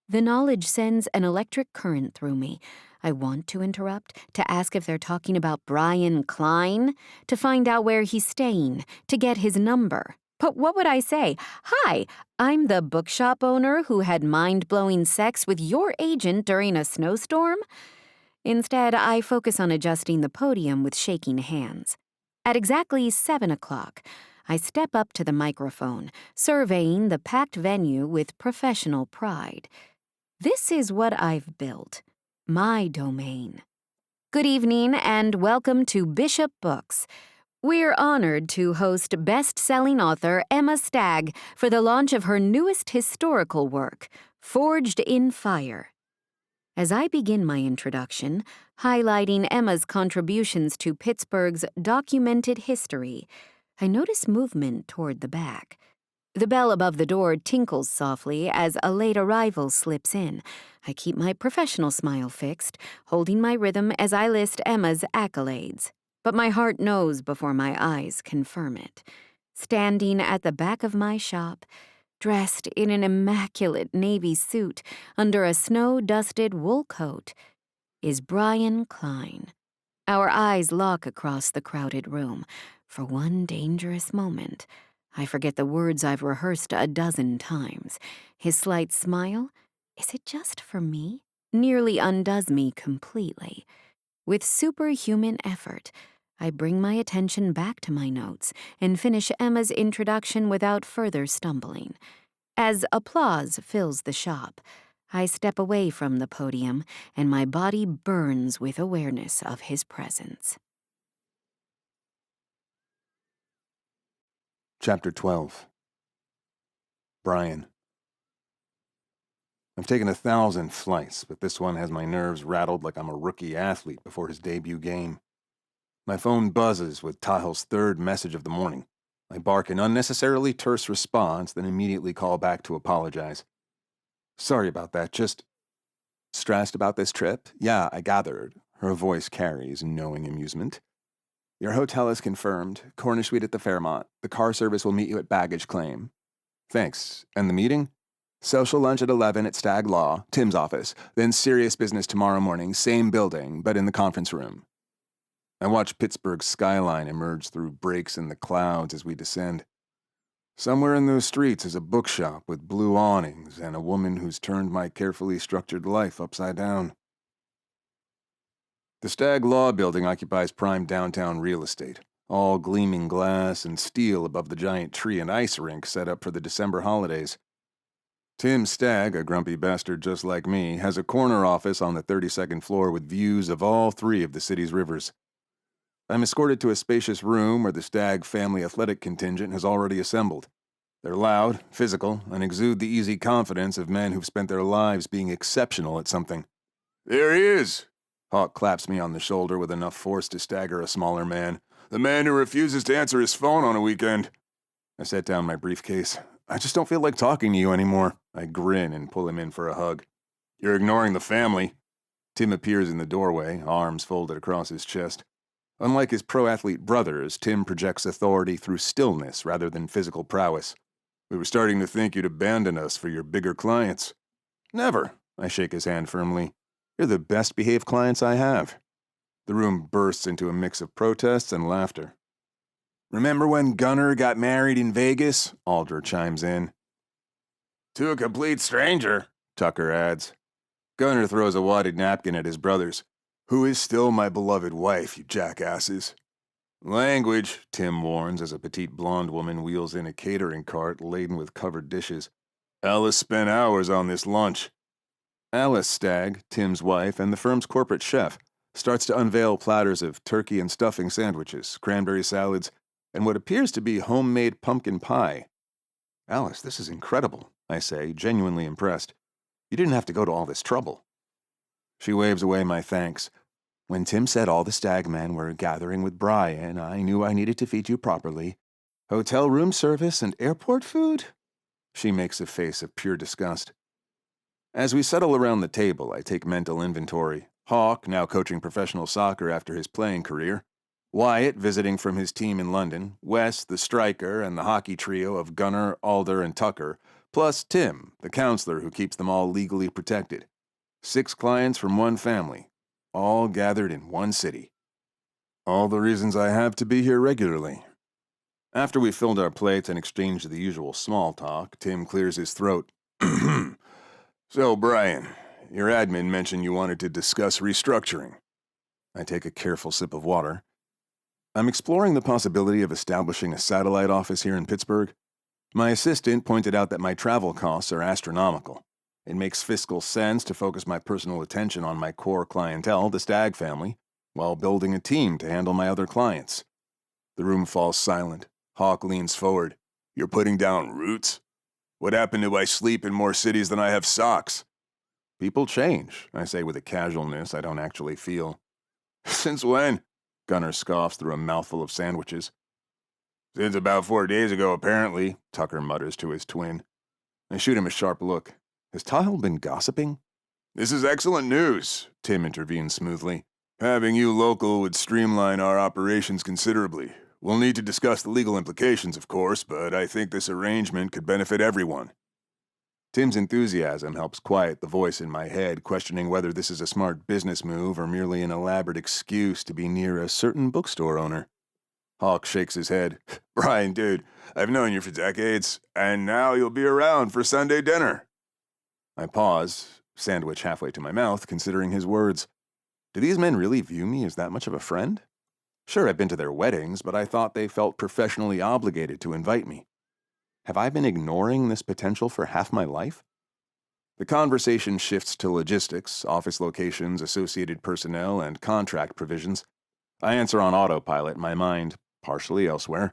The knowledge sends an electric current through me. I want to interrupt, to ask if they're talking about Brian Klein, to find out where he's staying, to get his number. But what would I say? "Hi, I'm the bookshop owner who had mind-blowing sex with your agent during a snowstorm?" Instead, I focus on adjusting the podium with shaking hands. At exactly 7 o'clock, I step up to the microphone, surveying the packed venue with professional pride. This is what I've built. My domain. "Good evening and welcome to Bishop Books. We're honored to host best-selling author Emma Stagg for the launch of her newest historical work, Forged in Fire." As I begin my introduction, highlighting Emma's contributions to Pittsburgh's documented history, I notice movement toward the back. The bell above the door tinkles softly as a late arrival slips in. I keep my professional smile fixed, holding my rhythm as I list Emma's accolades. But my heart knows before my eyes confirm it. Standing at the back of my shop, dressed in an immaculate navy suit under a snow-dusted wool coat, is Brian Klein. Our eyes lock across the crowded room. For one dangerous moment, I forget the words I've rehearsed a dozen times. His slight smile, is it just for me? Nearly undoes me completely. With superhuman effort, I bring my attention back to my notes and finish Emma's introduction without further stumbling. As applause fills the shop, I step away from the podium and my body burns with awareness of his presence. Chapter 12. Brian. I've taken 1,000 flights, but this one has my nerves rattled like I'm a rookie athlete before his debut game. My phone buzzes with Tahil's third message of the morning. I bark an unnecessarily terse response, then immediately call back to apologize. "Sorry about that, just stressed about this trip? Yeah, I gathered." Her voice carries knowing amusement. Your hotel is confirmed. Corner suite at the Fairmont. The car service will meet you at baggage claim. Thanks. And the meeting? Social lunch at 11 at Stag Law, Tim's office. Then serious business tomorrow morning, same building, but in the conference room. I watch Pittsburgh's skyline emerge through breaks in the clouds as we descend. Somewhere in those streets is a bookshop with blue awnings and a woman who's turned my carefully structured life upside down. The Stag Law building occupies prime downtown real estate, all gleaming glass and steel above the giant tree and ice rink set up for the December holidays. Tim Stagg, a grumpy bastard just like me, has a corner office on the 32nd floor with views of all three of the city's rivers. I'm escorted to a spacious room where the Stagg family athletic contingent has already assembled. They're loud, physical, and exude the easy confidence of men who've spent their lives being exceptional at something. There he is! Hawk claps me on the shoulder with enough force to stagger a smaller man. The man who refuses to answer his phone on a weekend. I set down my briefcase. I just don't feel like talking to you anymore. I grin and pull him in for a hug. You're ignoring the family. Tim appears in the doorway, arms folded across his chest. Unlike his pro-athlete brothers, Tim projects authority through stillness rather than physical prowess. We were starting to think you'd abandon us for your bigger clients. Never. I shake his hand firmly. You're the best-behaved clients I have. The room bursts into a mix of protests and laughter. Remember when Gunnar got married in Vegas? Alder chimes in. To a complete stranger, Tucker adds. Gunnar throws a wadded napkin at his brothers. Who is still my beloved wife, you jackasses. Language, Tim warns as a petite blonde woman wheels in a catering cart laden with covered dishes. Alice spent hours on this lunch. Alice Stagg, Tim's wife and the firm's corporate chef, starts to unveil platters of turkey and stuffing sandwiches, cranberry salads, and what appears to be homemade pumpkin pie. Alice, this is incredible, I say, genuinely impressed. You didn't have to go to all this trouble. She waves away my thanks. When Tim said all the Stagg men were gathering with Brian, I knew I needed to feed you properly. Hotel room service and airport food? She makes a face of pure disgust. As we settle around the table, I take mental inventory. Hawk, now coaching professional soccer after his playing career. Wyatt, visiting from his team in London. Wes, the striker, and the hockey trio of Gunnar, Alder, and Tucker. Plus Tim, the counselor who keeps them all legally protected. 6 clients from one family, all gathered in one city. All the reasons I have to be here regularly. After we filled our plates and exchanged the usual small talk, Tim clears his throat. So, Brian, your admin mentioned you wanted to discuss restructuring. I take a careful sip of water. I'm exploring the possibility of establishing a satellite office here in Pittsburgh. My assistant pointed out that my travel costs are astronomical. It makes fiscal sense to focus my personal attention on my core clientele, the Stagg family, while building a team to handle my other clients. The room falls silent. Hawk leans forward. You're putting down roots? What happened to I sleep in more cities than I have socks? People change, I say with a casualness I don't actually feel. Since when? Gunnar scoffs through a mouthful of sandwiches. Since about 4 days ago, apparently, Tucker mutters to his twin. I shoot him a sharp look. Has Tyle been gossiping? This is excellent news, Tim intervenes smoothly. Having you local would streamline our operations considerably. We'll need to discuss the legal implications, of course, but I think this arrangement could benefit everyone. Tim's enthusiasm helps quiet the voice in my head, questioning whether this is a smart business move or merely an elaborate excuse to be near a certain bookstore owner. Hawk shakes his head. Brian, dude, I've known you for decades, and now you'll be around for Sunday dinner. I pause, sandwich halfway to my mouth, considering his words. Do these men really view me as that much of a friend? Sure, I've been to their weddings, but I thought they felt professionally obligated to invite me. Have I been ignoring this potential for half my life? The conversation shifts to logistics, office locations, associated personnel, and contract provisions. I answer on autopilot, my mind partially elsewhere.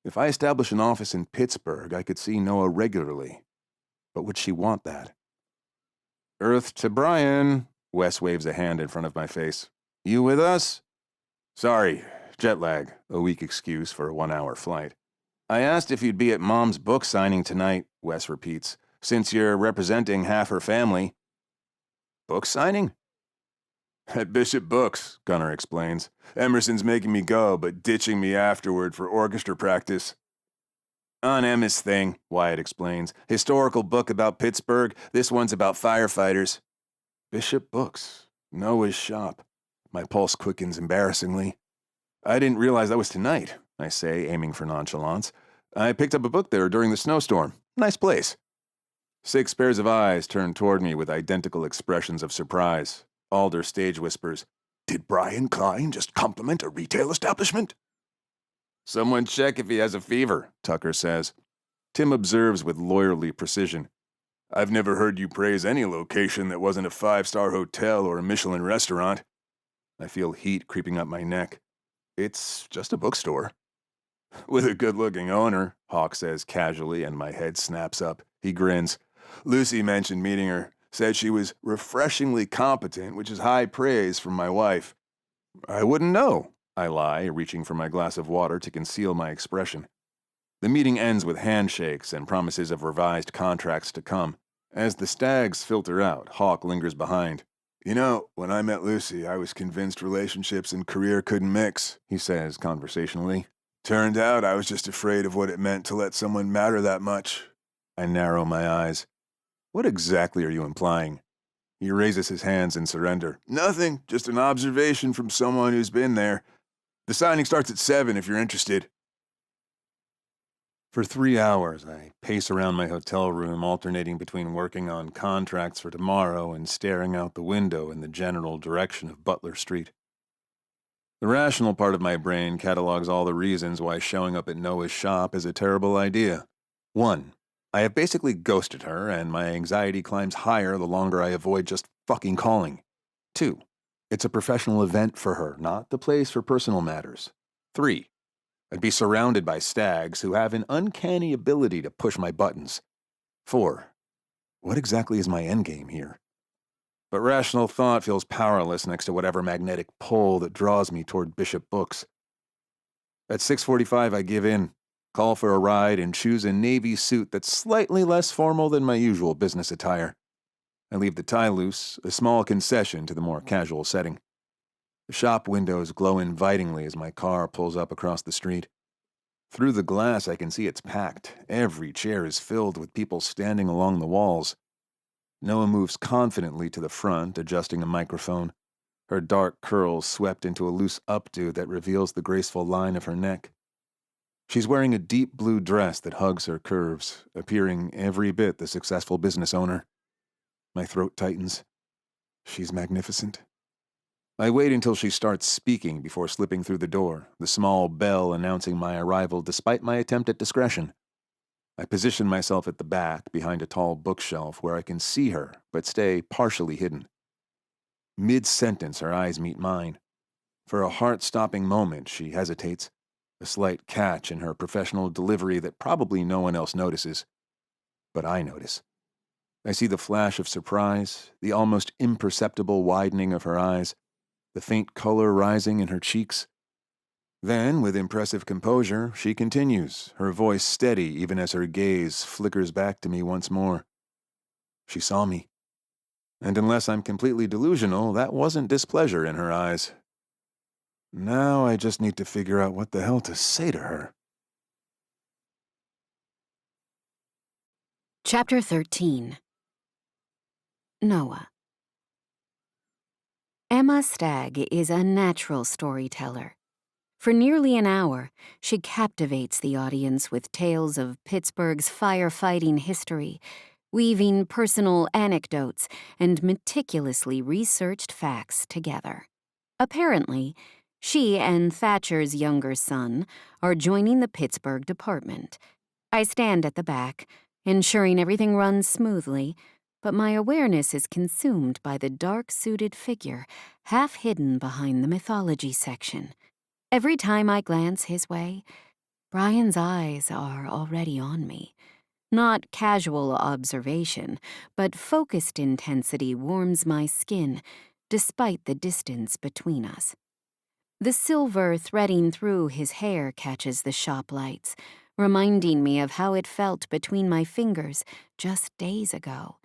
If I establish an office in Pittsburgh, I could see Noah regularly. But would she want that? Earth to Brian. Wes waves a hand in front of my face. You with us? Sorry, jet lag, a weak excuse for a 1-hour flight. I asked if you'd be at Mom's book signing tonight, Wes repeats, since you're representing half her family. Book signing? At Bishop Books, Gunnar explains. Emerson's making me go, but ditching me afterward for orchestra practice. On Emma's thing, Wyatt explains. Historical book about Pittsburgh. This one's about firefighters. Bishop Books. Noah's shop. My pulse quickens embarrassingly. I didn't realize that was tonight, I say, aiming for nonchalance. I picked up a book there during the snowstorm. Nice place. 6 pairs of eyes turn toward me with identical expressions of surprise. Alder stage whispers, "Did Brian Klein just compliment a retail establishment?" "Someone check if he has a fever," Tucker says. Tim observes with lawyerly precision. I've never heard you praise any location that wasn't a 5-star hotel or a Michelin restaurant. I feel heat creeping up my neck. It's just a bookstore. With a good-looking owner, Hawk says casually, and my head snaps up. He grins. Lucy mentioned meeting her, said she was refreshingly competent, which is high praise from my wife. I wouldn't know, I lie, reaching for my glass of water to conceal my expression. The meeting ends with handshakes and promises of revised contracts to come. As the stags filter out, Hawk lingers behind. You know, when I met Lucy, I was convinced relationships and career couldn't mix, he says conversationally. Turned out I was just afraid of what it meant to let someone matter that much. I narrow my eyes. What exactly are you implying? He raises his hands in surrender. Nothing, just an observation from someone who's been there. The signing starts at 7 if you're interested. For 3 hours, I pace around my hotel room, alternating between working on contracts for tomorrow and staring out the window in the general direction of Butler Street. The rational part of my brain catalogs all the reasons why showing up at Noah's shop is a terrible idea. 1. I have basically ghosted her, and my anxiety climbs higher the longer I avoid just fucking calling. 2. It's a professional event for her, not the place for personal matters. 3. I'd be surrounded by stags who have an uncanny ability to push my buttons. 4. What exactly is my endgame here? But rational thought feels powerless next to whatever magnetic pull that draws me toward Bishop Books. At 6:45, I give in, call for a ride, and choose a navy suit that's slightly less formal than my usual business attire. I leave the tie loose, a small concession to the more casual setting. The shop windows glow invitingly as my car pulls up across the street. Through the glass, I can see it's packed. Every chair is filled with people standing along the walls. Noah moves confidently to the front, adjusting a microphone, her dark curls swept into a loose updo that reveals the graceful line of her neck. She's wearing a deep blue dress that hugs her curves, appearing every bit the successful business owner. My throat tightens. She's magnificent. I wait until she starts speaking before slipping through the door, the small bell announcing my arrival despite my attempt at discretion. I position myself at the back, behind a tall bookshelf where I can see her, but stay partially hidden. Mid-sentence, her eyes meet mine. For a heart-stopping moment, she hesitates, a slight catch in her professional delivery that probably no one else notices. But I notice. I see the flash of surprise, the almost imperceptible widening of her eyes, the faint color rising in her cheeks. Then, with impressive composure, she continues, her voice steady even as her gaze flickers back to me once more. She saw me. And unless I'm completely delusional, that wasn't displeasure in her eyes. Now I just need to figure out what the hell to say to her. Chapter 13. Noah. Emma Stagg is a natural storyteller. For nearly an hour, she captivates the audience with tales of Pittsburgh's firefighting history, weaving personal anecdotes and meticulously researched facts together. Apparently, she and Thatcher's younger son are joining the Pittsburgh department. I stand at the back, ensuring everything runs smoothly, but my awareness is consumed by the dark-suited figure, half hidden behind the mythology section. Every time I glance his way, Brian's eyes are already on me. Not casual observation, but focused intensity warms my skin, despite the distance between us. The silver threading through his hair catches the shop lights, reminding me of how it felt between my fingers just days ago.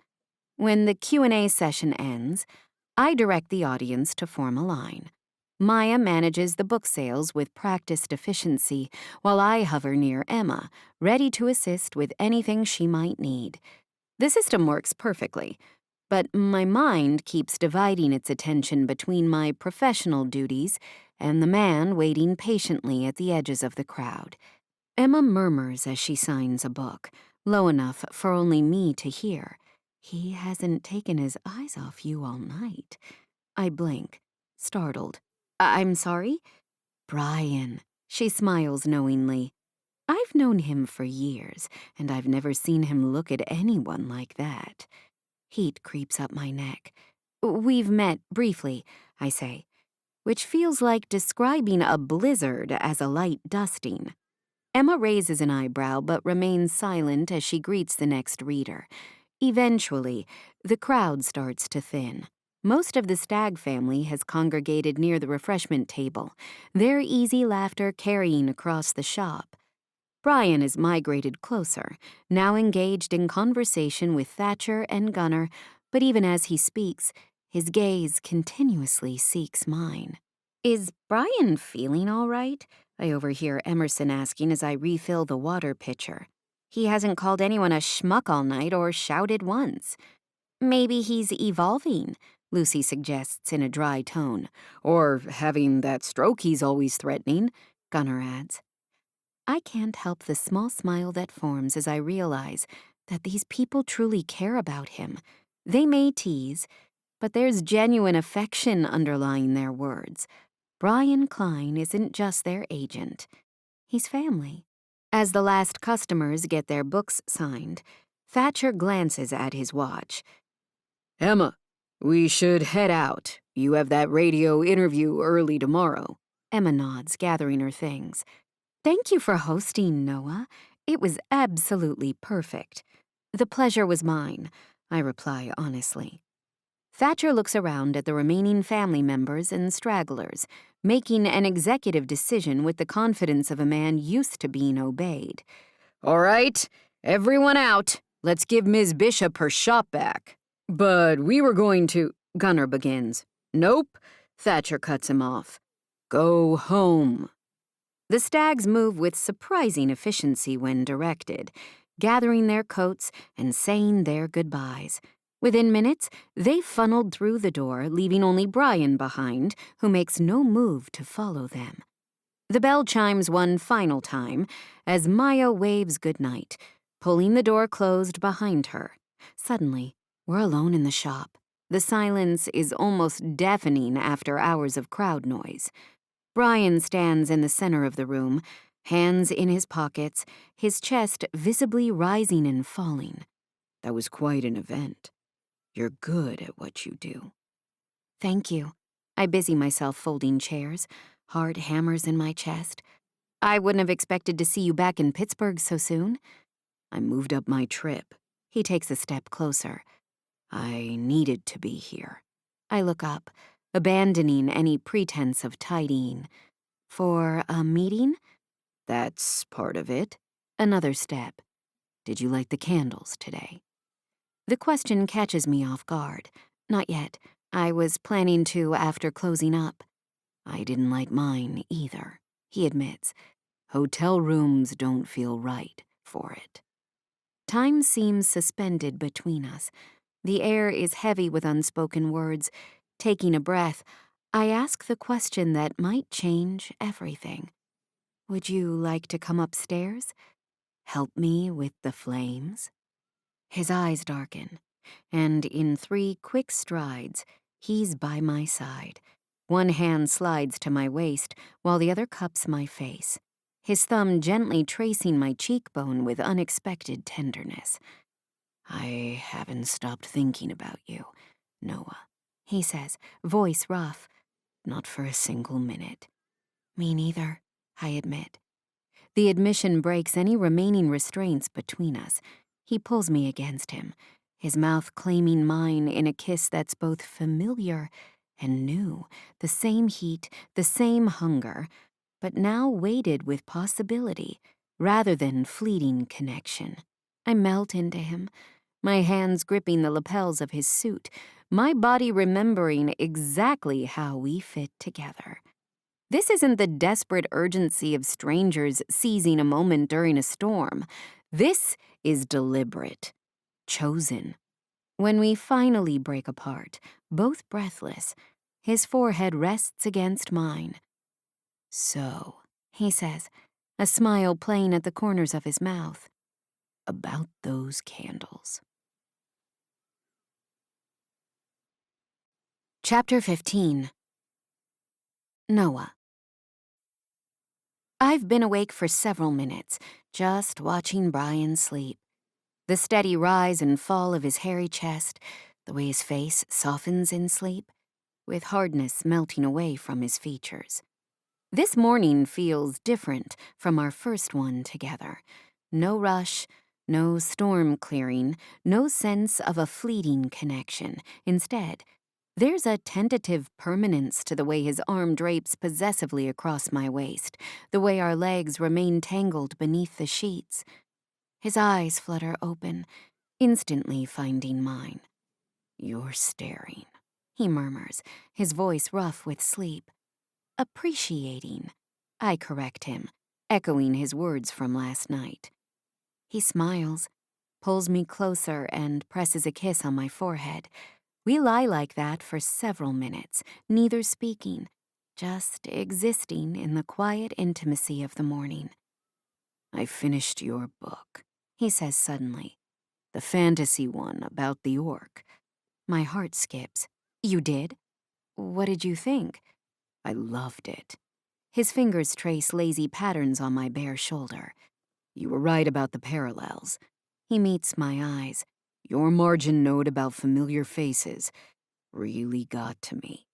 When the Q&A session ends, I direct the audience to form a line. Maya manages the book sales with practiced efficiency, while I hover near Emma, ready to assist with anything she might need. The system works perfectly, but my mind keeps dividing its attention between my professional duties and the man waiting patiently at the edges of the crowd. Emma murmurs as she signs a book, low enough for only me to hear. He hasn't taken his eyes off you all night. I blink, startled. I'm sorry? Brian. She smiles knowingly. I've known him for years, and I've never seen him look at anyone like that. Heat creeps up my neck. We've met briefly, I say, which feels like describing a blizzard as a light dusting. Emma raises an eyebrow but remains silent as she greets the next reader. Eventually, the crowd starts to thin. Most of the Stagg family has congregated near the refreshment table, their easy laughter carrying across the shop. Brian has migrated closer, now engaged in conversation with Thatcher and Gunnar, but even as he speaks, his gaze continuously seeks mine. Is Brian feeling all right? I overhear Emerson asking as I refill the water pitcher. He hasn't called anyone a schmuck all night or shouted once. Maybe he's evolving, Lucy suggests in a dry tone. Or having that stroke he's always threatening, Gunnar adds. I can't help the small smile that forms as I realize that these people truly care about him. They may tease, but there's genuine affection underlying their words. Brian Klein isn't just their agent. He's family. As the last customers get their books signed, Thatcher glances at his watch. Emma, we should head out. You have that radio interview early tomorrow. Emma nods, gathering her things. Thank you for hosting, Noah. It was absolutely perfect. The pleasure was mine, I reply honestly. Thatcher looks around at the remaining family members and stragglers, making an executive decision with the confidence of a man used to being obeyed. All right, everyone out. Let's give Ms. Bishop her shop back. But we were going to... Gunnar begins. Nope, Thatcher cuts him off. Go home. The Staggs move with surprising efficiency when directed, gathering their coats and saying their goodbyes. Within minutes, they funneled through the door, leaving only Brian behind, who makes no move to follow them. The bell chimes one final time as Maya waves goodnight, pulling the door closed behind her. Suddenly, we're alone in the shop. The silence is almost deafening after hours of crowd noise. Brian stands in the center of the room, hands in his pockets, his chest visibly rising and falling. That was quite an event. You're good at what you do. Thank you. I busy myself folding chairs, hard hammers in my chest. I wouldn't have expected to see you back in Pittsburgh so soon. I moved up my trip. He takes a step closer. I needed to be here. I look up, abandoning any pretense of tidying. For a meeting? That's part of it. Another step. Did you light the candles today? The question catches me off guard. Not yet. I was planning to after closing up. I didn't light mine either, he admits. Hotel rooms don't feel right for it. Time seems suspended between us. The air is heavy with unspoken words. Taking a breath, I ask the question that might change everything. Would you like to come upstairs? Help me with the flames? His eyes darken, and in 3 quick strides, he's by my side. One hand slides to my waist, while the other cups my face, his thumb gently tracing my cheekbone with unexpected tenderness. I haven't stopped thinking about you, Noah, he says, voice rough. Not for a single minute. Me neither, I admit. The admission breaks any remaining restraints between us. He pulls me against him, his mouth claiming mine in a kiss that's both familiar and new, the same heat, the same hunger, but now weighted with possibility rather than fleeting connection. I melt into him, my hands gripping the lapels of his suit, my body remembering exactly how we fit together. This isn't the desperate urgency of strangers seizing a moment during a storm. This is deliberate, chosen. When we finally break apart, both breathless, his forehead rests against mine. "So," he says, a smile playing at the corners of his mouth, "about those candles." Chapter 15. Noah. I've been awake for several minutes, just watching Brian sleep. The steady rise and fall of his hairy chest, the way his face softens in sleep, with hardness melting away from his features. This morning feels different from our first one together. No rush, no storm clearing, no sense of a fleeting connection. Instead, there's a tentative permanence to the way his arm drapes possessively across my waist, the way our legs remain tangled beneath the sheets. His eyes flutter open, instantly finding mine. "You're staring," he murmurs, his voice rough with sleep. "Appreciating," I correct him, echoing his words from last night. He smiles, pulls me closer, and presses a kiss on my forehead. We lie like that for several minutes, neither speaking, just existing in the quiet intimacy of the morning. "I finished your book," he says suddenly. "The fantasy one about the orc." My heart skips. "You did? What did you think?" "I loved it." His fingers trace lazy patterns on my bare shoulder. "You were right about the parallels." He meets my eyes. "Your margin note about familiar faces really got to me."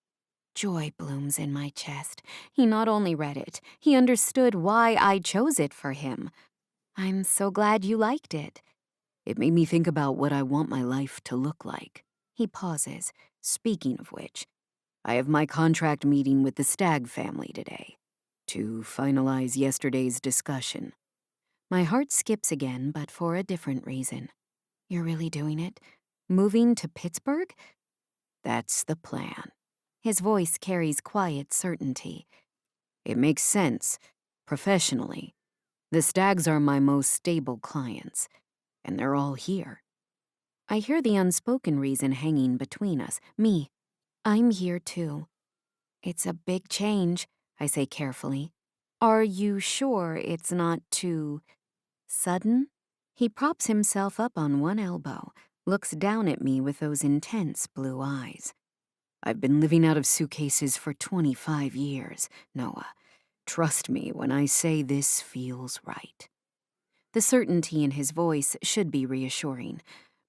Joy blooms in my chest. He not only read it, he understood why I chose it for him. "I'm so glad you liked it." "It made me think about what I want my life to look like." He pauses. "Speaking of which, I have my contract meeting with the Stag family today to finalize yesterday's discussion." My heart skips again, but for a different reason. "You're really doing it? Moving to Pittsburgh?" "That's the plan." His voice carries quiet certainty. "It makes sense, professionally. The Stags are my most stable clients, and they're all here." I hear the unspoken reason hanging between us. Me. I'm here too. "It's a big change," I say carefully. "Are you sure it's not too sudden?" He props himself up on one elbow, looks down at me with those intense blue eyes. "I've been living out of suitcases for 25 years, Noah. Trust me when I say this feels right." The certainty in his voice should be reassuring,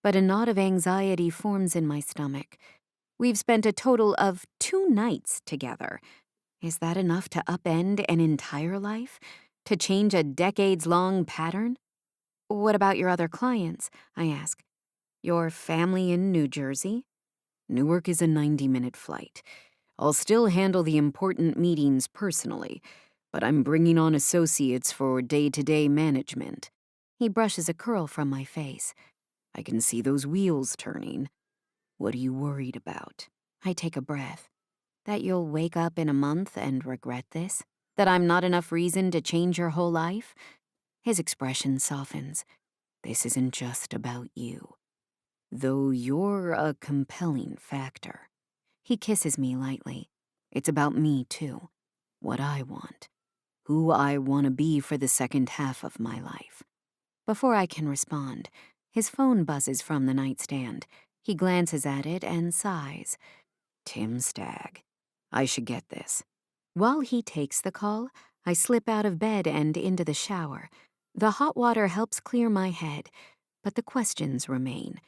but a knot of anxiety forms in my stomach. We've spent a total of 2 nights together. Is that enough to upend an entire life? To change a decades-long pattern? "What about your other clients?" I ask. "Your family in New Jersey?" "Newark is a 90-minute flight. I'll still handle the important meetings personally, but I'm bringing on associates for day-to-day management." He brushes a curl from my face. "I can see those wheels turning. What are you worried about?" I take a breath. "That you'll wake up in a month and regret this? That I'm not enough reason to change your whole life?" His expression softens. "This isn't just about you, though you're a compelling factor." He kisses me lightly. "It's about me, too. What I want. Who I want to be for the second half of my life." Before I can respond, his phone buzzes from the nightstand. He glances at it and sighs. "Tim Stagg. I should get this." While he takes the call, I slip out of bed and into the shower. The hot water helps clear my head, but the questions remain.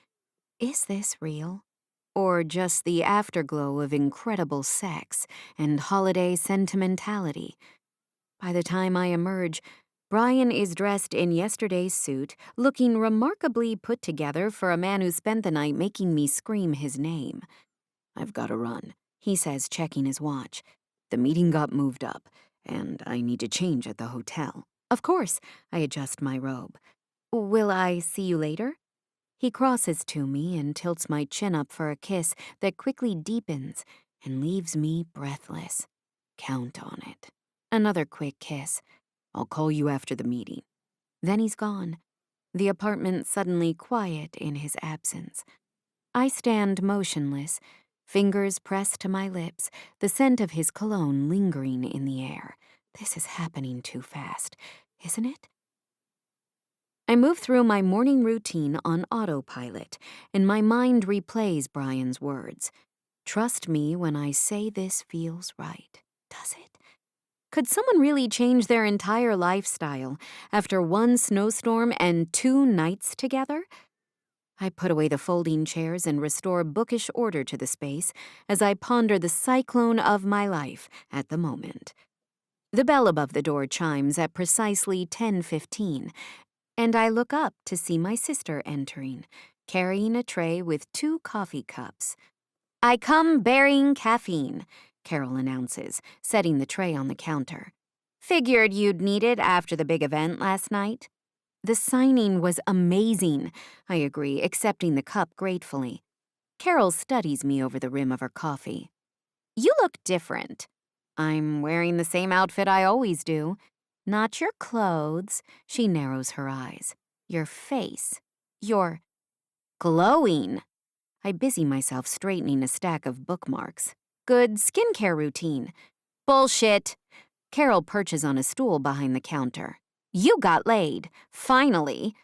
Is this real? Or just the afterglow of incredible sex and holiday sentimentality? By the time I emerge, Brian is dressed in yesterday's suit, looking remarkably put together for a man who spent the night making me scream his name. "I've got to run," he says, checking his watch. "The meeting got moved up, and I need to change at the hotel." "Of course," I adjust my robe. "Will I see you later?" He crosses to me and tilts my chin up for a kiss that quickly deepens and leaves me breathless. Count on it. Another quick kiss. I'll call you after the meeting. Then he's gone. The apartment suddenly quiet in his absence. I stand motionless, fingers pressed to my lips, the scent of his cologne lingering in the air. This is happening too fast, isn't it? I move through my morning routine on autopilot, and my mind replays Brian's words. Trust me when I say this feels right. Does it? Could someone really change their entire lifestyle after one snowstorm and 2 nights together? I put away the folding chairs and restore bookish order to the space as I ponder the cyclone of my life at the moment. The bell above the door chimes at precisely 10:15, and I look up to see my sister entering, carrying a tray with 2 coffee cups. I come bearing caffeine, Carol announces, setting the tray on the counter. Figured you'd need it after the big event last night. The signing was amazing, I agree, accepting the cup gratefully. Carol studies me over the rim of her coffee. You look different. I'm wearing the same outfit I always do. Not your clothes, she narrows her eyes. Your face. You're glowing. I busy myself straightening a stack of bookmarks. Good skincare routine. Bullshit. Carol perches on a stool behind the counter. You got laid. Finally.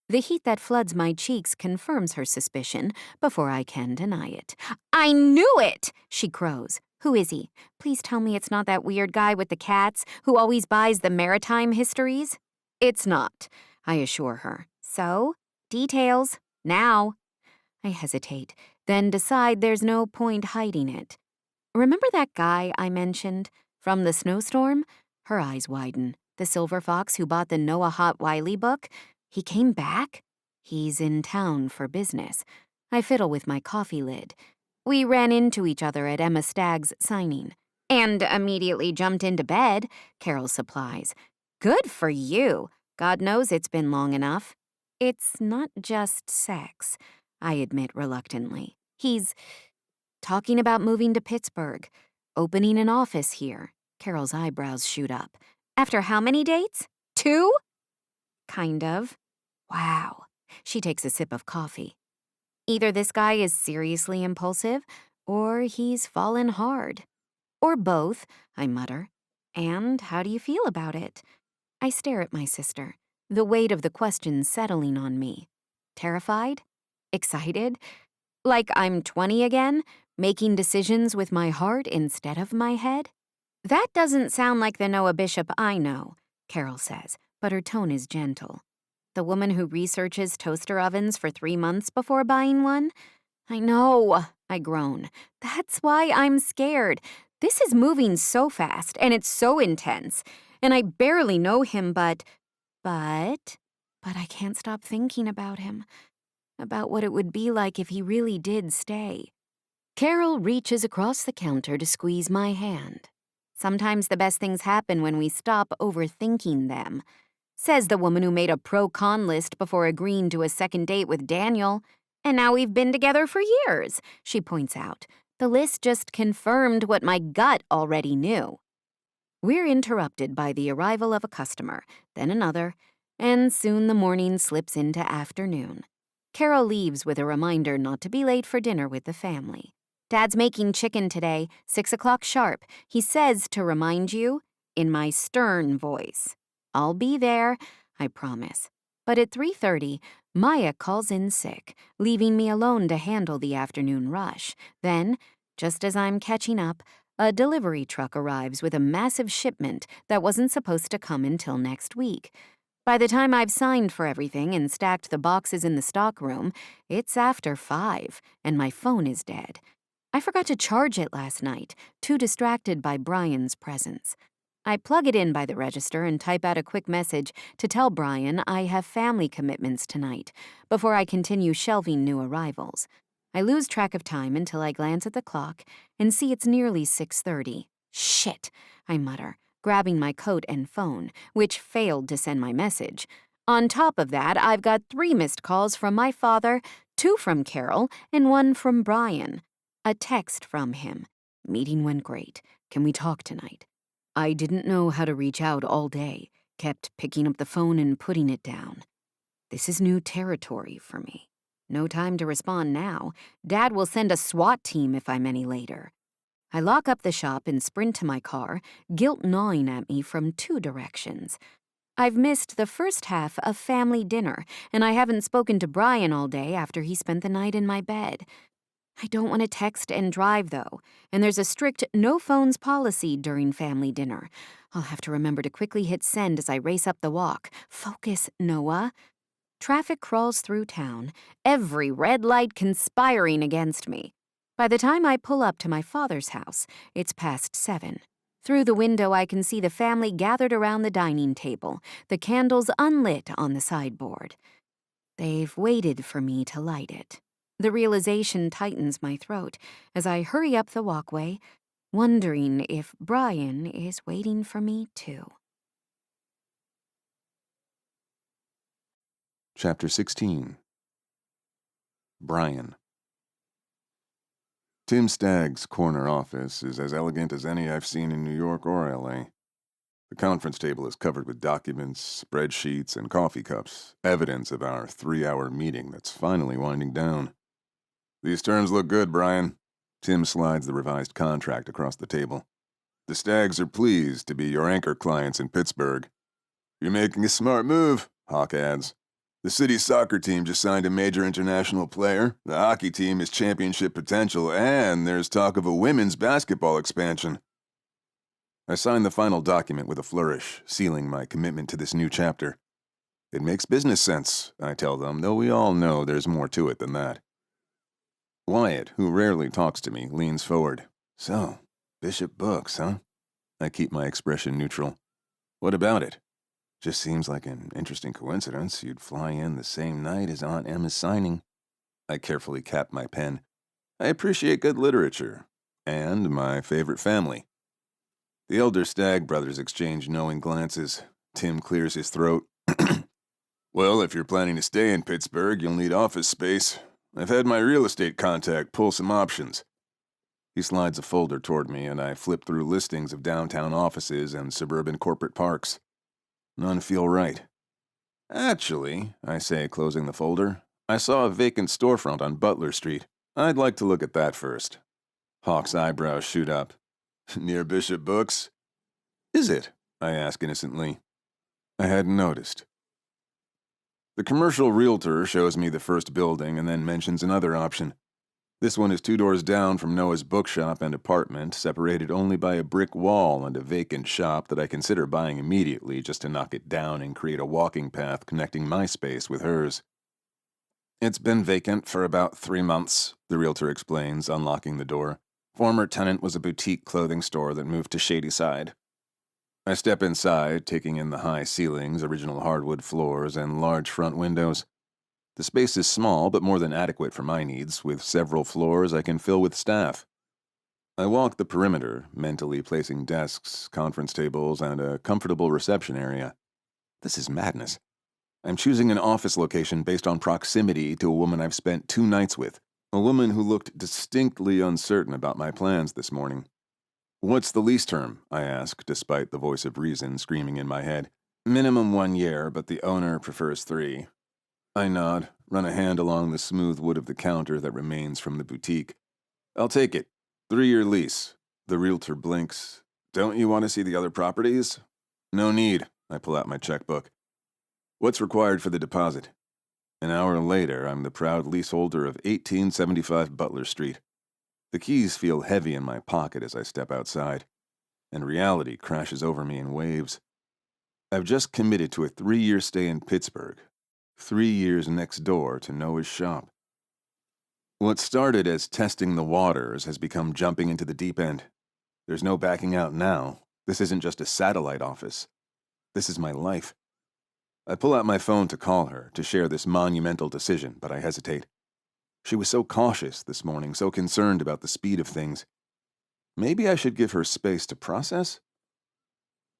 The heat that floods my cheeks confirms her suspicion before I can deny it. I knew it, she crows. Who is he? Please tell me it's not that weird guy with the cats who always buys the maritime histories. It's not, I assure her. So, details, now. I hesitate, then decide there's no point hiding it. Remember that guy I mentioned? From the snowstorm? Her eyes widen. The silver fox who bought the Noah Hot Wiley book? He came back? He's in town for business. I fiddle with my coffee lid. We ran into each other at Emma Stagg's signing. And immediately jumped into bed, Carol supplies. Good for you. God knows it's been long enough. It's not just sex, I admit reluctantly. He's talking about moving to Pittsburgh, opening an office here. Carol's eyebrows shoot up. After how many dates? 2? Kind of. Wow. She takes a sip of coffee. Either this guy is seriously impulsive, or he's fallen hard. Or both, I mutter. And how do you feel about it? I stare at my sister, the weight of the question settling on me. Terrified? Excited? Like I'm 20 again, making decisions with my heart instead of my head? That doesn't sound like the Noah Bishop I know, Carol says, but her tone is gentle. The woman who researches toaster ovens for 3 months before buying one? I know, I groan. That's why I'm scared. This is moving so fast, and it's so intense. And I barely know him, but I can't stop thinking about him. About what it would be like if he really did stay. Carol reaches across the counter to squeeze my hand. Sometimes the best things happen when we stop overthinking them. Says the woman who made a pro-con list before agreeing to a second date with Daniel. And now we've been together for years, she points out. The list just confirmed what my gut already knew. We're interrupted by the arrival of a customer, then another, and soon the morning slips into afternoon. Carol leaves with a reminder not to be late for dinner with the family. Dad's making chicken today, 6 o'clock sharp. He says to remind you, in my stern voice. I'll be there, I promise. But at 3:30, Maya calls in sick, leaving me alone to handle the afternoon rush. Then, just as I'm catching up, a delivery truck arrives with a massive shipment that wasn't supposed to come until next week. By the time I've signed for everything and stacked the boxes in the stockroom, it's after 5, and my phone is dead. I forgot to charge it last night, too distracted by Brian's presence. I plug it in by the register and type out a quick message to tell Brian I have family commitments tonight, before I continue shelving new arrivals. I lose track of time until I glance at the clock and see it's nearly 6:30. Shit, I mutter, grabbing my coat and phone, which failed to send my message. On top of that, I've got 3 missed calls from my father, 2 from Carol, and 1 from Brian. A text from him. Meeting went great. Can we talk tonight? I didn't know how to reach out all day. Kept picking up the phone and putting it down. This is new territory for me. No time to respond now. Dad will send a SWAT team if I'm any later. I lock up the shop and sprint to my car, guilt gnawing at me from 2 directions. I've missed the first half of family dinner, and I haven't spoken to Brian all day after he spent the night in my bed. I don't want to text and drive, though, and there's a strict no phones policy during family dinner. I'll have to remember to quickly hit send as I race up the walk. Focus, Noah. Traffic crawls through town, every red light conspiring against me. By the time I pull up to my father's house, it's past 7. Through the window, I can see the family gathered around the dining table, the candles unlit on the sideboard. They've waited for me to light it. The realization tightens my throat as I hurry up the walkway, wondering if Brian is waiting for me too. Chapter 16. Brian. Tim Stagg's corner office is as elegant as any I've seen in New York or L.A. The conference table is covered with documents, spreadsheets, and coffee cups, evidence of our 3-hour meeting that's finally winding down. These terms look good, Brian. Tim slides the revised contract across the table. The Staggs are pleased to be your anchor clients in Pittsburgh. You're making a smart move, Hawk adds. The city's soccer team just signed a major international player, the hockey team has championship potential, and there's talk of a women's basketball expansion. I sign the final document with a flourish, sealing my commitment to this new chapter. It makes business sense, I tell them, though we all know there's more to it than that. Wyatt, who rarely talks to me, leans forward. So, Bishop Books, huh? I keep my expression neutral. What about it? Just seems like an interesting coincidence. You'd fly in the same night as Aunt Emma's signing. I carefully cap my pen. I appreciate good literature. And my favorite family. The elder Stagg brothers exchange knowing glances. Tim clears his throat. Well, if you're planning to stay in Pittsburgh, you'll need office space. I've had my real estate contact pull some options. He slides a folder toward me, and I flip through listings of downtown offices and suburban corporate parks. None feel right. Actually, I say, closing the folder, I saw a vacant storefront on Butler Street. I'd like to look at that first. Hawk's eyebrows shoot up. Near Bishop Books? Is it? I ask innocently. I hadn't noticed. The commercial realtor shows me the first building and then mentions another option. This one is 2 doors down from Noah's bookshop and apartment, separated only by a brick wall and a vacant shop that I consider buying immediately just to knock it down and create a walking path connecting my space with hers. It's been vacant for about 3 months, the realtor explains, unlocking the door. Former tenant was a boutique clothing store that moved to Shadyside. I step inside, taking in the high ceilings, original hardwood floors, and large front windows. The space is small, but more than adequate for my needs, with several floors I can fill with staff. I walk the perimeter, mentally placing desks, conference tables, and a comfortable reception area. This is madness. I'm choosing an office location based on proximity to a woman I've spent 2 nights with, a woman who looked distinctly uncertain about my plans this morning. What's the lease term? I ask, despite the voice of reason screaming in my head. Minimum 1 year, but the owner prefers 3. I nod, run a hand along the smooth wood of the counter that remains from the boutique. I'll take it. 3-year lease. The realtor blinks. Don't you want to see the other properties? No need. I pull out my checkbook. What's required for the deposit? An hour later, I'm the proud leaseholder of 1875 Butler Street. The keys feel heavy in my pocket as I step outside, and reality crashes over me in waves. I've just committed to a 3-year stay in Pittsburgh. 3 years next door to Noah's shop. What started as testing the waters has become jumping into the deep end. There's no backing out now. This isn't just a satellite office. This is my life. I pull out my phone to call her, to share this monumental decision, but I hesitate. She was so cautious this morning, so concerned about the speed of things. Maybe I should give her space to process?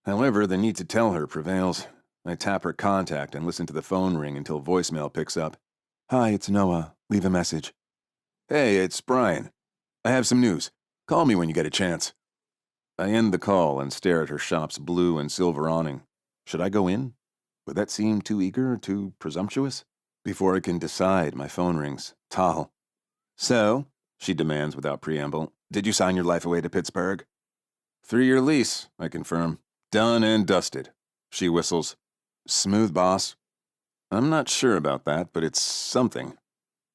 However, the need to tell her prevails. I tap her contact and listen to the phone ring until voicemail picks up. "Hi, it's Noah. Leave a message." "Hey, it's Brian. I have some news. Call me when you get a chance." I end the call and stare at her shop's blue and silver awning. Should I go in? Would that seem too eager, too presumptuous? Before I can decide, my phone rings. Tal. "So," she demands without preamble, "did you sign your life away to Pittsburgh?" 3-year lease, I confirm. "Done and dusted." She whistles. "Smooth, boss." I'm not sure about that, but it's something.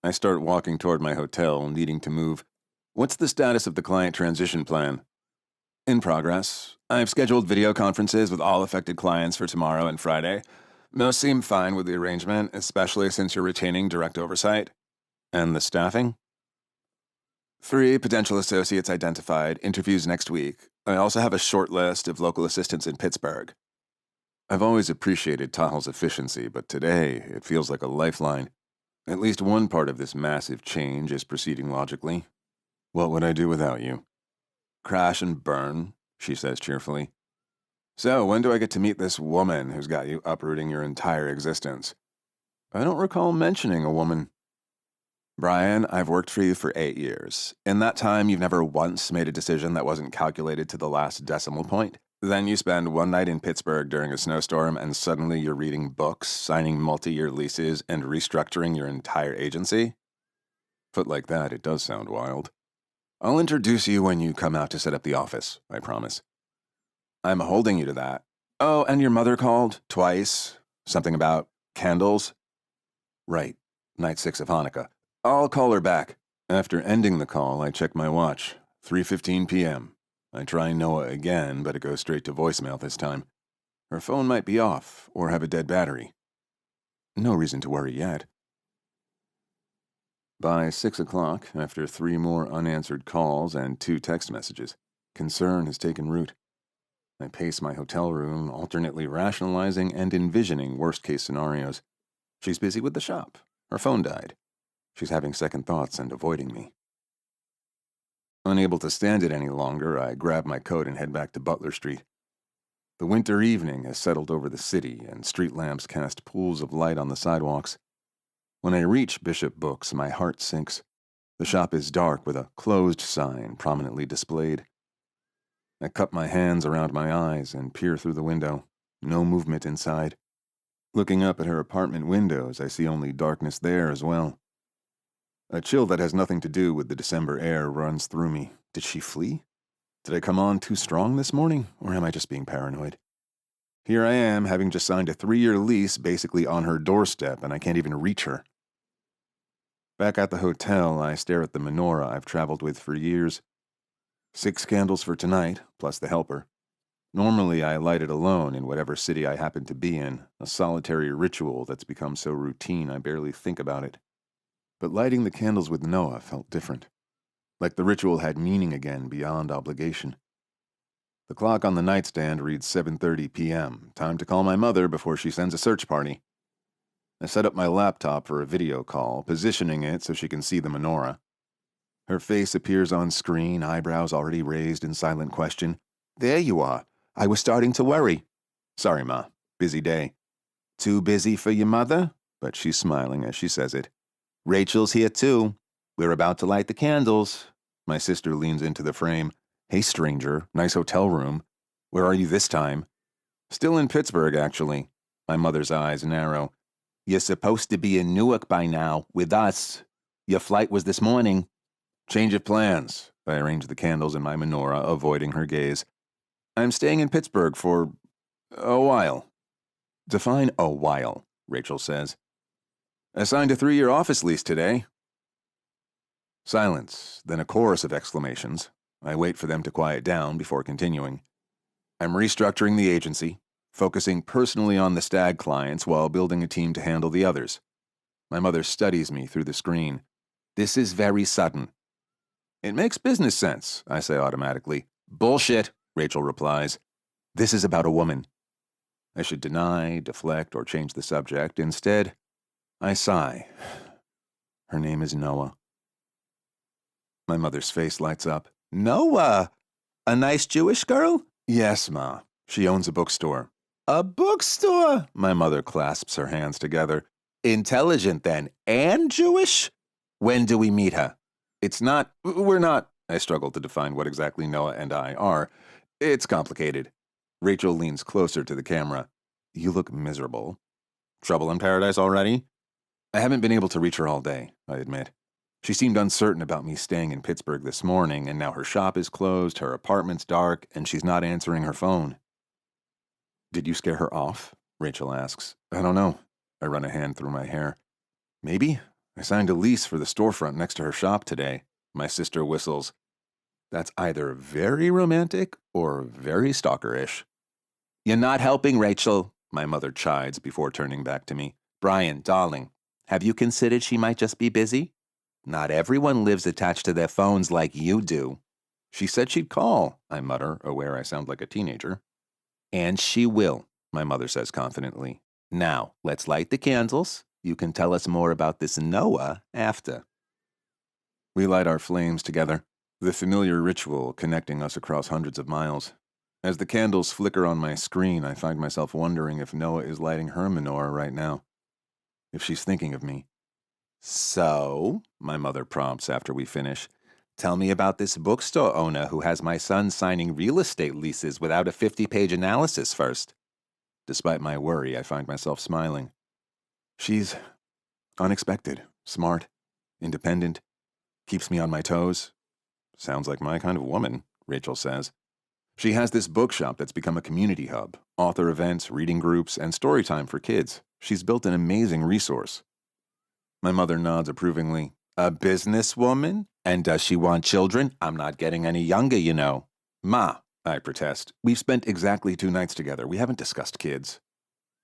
I start walking toward my hotel, needing to move. "What's the status of the client transition plan?" "In progress. I've scheduled video conferences with all affected clients for tomorrow and Friday. Most seem fine with the arrangement, especially since you're retaining direct oversight." "And the staffing?" 3 potential associates identified, interviews next week. I also have a short list of local assistants in Pittsburgh. I've always appreciated Tahal's efficiency, but today it feels like a lifeline. At least one part of this massive change is proceeding logically. "What would I do without you?" "Crash and burn," she says cheerfully. "So, when do I get to meet this woman who's got you uprooting your entire existence?" I don't recall mentioning a woman. "Brian, I've worked for you for 8 years. In that time, you've never once made a decision that wasn't calculated to the last decimal point. Then you spend one night in Pittsburgh during a snowstorm, and suddenly you're reading books, signing multi-year leases, and restructuring your entire agency?" Put like that, it does sound wild. "I'll introduce you when you come out to set up the office, I promise." "I'm holding you to that. Oh, and your mother called? Twice? Something about candles?" "Right. Night 6 of Hanukkah. I'll call her back." After ending the call, I check my watch. 3:15 p.m. I try Noah again, but it goes straight to voicemail this time. Her phone might be off, or have a dead battery. No reason to worry yet. By 6 o'clock, after 3 more unanswered calls and 2 text messages, concern has taken root. I pace my hotel room, alternately rationalizing and envisioning worst-case scenarios. She's busy with the shop. Her phone died. She's having second thoughts and avoiding me. Unable to stand it any longer, I grab my coat and head back to Butler Street. The winter evening has settled over the city, and street lamps cast pools of light on the sidewalks. When I reach Bishop Books, my heart sinks. The shop is dark with a closed sign prominently displayed. I cup my hands around my eyes and peer through the window. No movement inside. Looking up at her apartment windows, I see only darkness there as well. A chill that has nothing to do with the December air runs through me. Did she flee? Did I come on too strong this morning, or am I just being paranoid? Here I am, having just signed a 3-year lease basically on her doorstep, and I can't even reach her. Back at the hotel, I stare at the menorah I've traveled with for years. 6 candles for tonight, plus the helper. Normally, I light it alone in whatever city I happen to be in, a solitary ritual that's become so routine I barely think about it. But lighting the candles with Noah felt different. Like the ritual had meaning again beyond obligation. The clock on the nightstand reads 7:30 p.m., time to call my mother before she sends a search party. I set up my laptop for a video call, positioning it so she can see the menorah. Her face appears on screen, eyebrows already raised in silent question. "There you are. I was starting to worry." "Sorry, Ma. Busy day." "Too busy for your mother?" But she's smiling as she says it. "Rachel's here too. We're about to light the candles." My sister leans into the frame. "Hey, stranger. Nice hotel room. Where are you this time?" "Still in Pittsburgh, actually." My mother's eyes narrow. "You're supposed to be in Newark by now, with us. Your flight was this morning." "Change of plans." I arrange the candles in my menorah, avoiding her gaze. "I'm staying in Pittsburgh for a while." "Define a while," Rachel says. "I signed a 3-year office lease today." Silence, then a chorus of exclamations. I wait for them to quiet down before continuing. "I'm restructuring the agency, focusing personally on the stag clients while building a team to handle the others." My mother studies me through the screen. "This is very sudden." "It makes business sense," I say automatically. "Bullshit," Rachel replies. "This is about a woman." I should deny, deflect, or change the subject. Instead, I sigh. Her name is Noah. My mother's face lights up. "Noah? A nice Jewish girl?" "Yes, Ma. She owns a bookstore. A bookstore? My mother clasps her hands together. Intelligent, then, and Jewish? When do we meet her? We're not. I struggle to define what exactly Noah and I are. It's complicated. Rachel leans closer to the camera. You look miserable. Trouble in paradise already? I haven't been able to reach her all day, I admit. She seemed uncertain about me staying in Pittsburgh this morning, and now her shop is closed, her apartment's dark, and she's not answering her phone. Did you scare her off? Rachel asks. I don't know. I run a hand through my hair. Maybe. I signed a lease for the storefront next to her shop today. My sister whistles. That's either very romantic or very stalkerish. You're not helping, Rachel, my mother chides before turning back to me. Brian, darling, have you considered she might just be busy? Not everyone lives attached to their phones like you do. She said she'd call, I mutter, aware I sound like a teenager. And she will, my mother says confidently. Now, let's light the candles. You can tell us more about this Noah after. We light our flames together, the familiar ritual connecting us across hundreds of miles. As the candles flicker on my screen, I find myself wondering if Noah is lighting her menorah right now. If she's thinking of me. So, my mother prompts after we finish, tell me about this bookstore owner who has my son signing real estate leases without a 50-page analysis first. Despite my worry, I find myself smiling. She's unexpected, smart, independent, keeps me on my toes. Sounds like my kind of woman, Rachel says. She has this bookshop that's become a community hub, author events, reading groups, and story time for kids. She's built an amazing resource. My mother nods approvingly. A businesswoman? And does she want children? I'm not getting any younger, you know. Ma, I protest. We've spent exactly 2 nights together. We haven't discussed kids.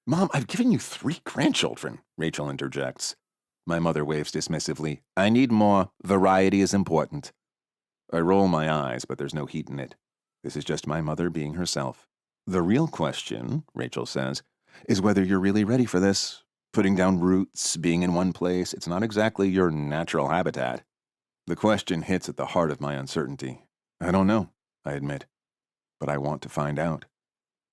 Mom, I've given you 3 grandchildren, Rachel interjects. My mother waves dismissively. I need more. Variety is important. I roll my eyes, but there's no heat in it. This is just my mother being herself. The real question, Rachel says, is whether you're really ready for this. Putting down roots, being in one place, it's not exactly your natural habitat. The question hits at the heart of my uncertainty. I don't know, I admit, but I want to find out.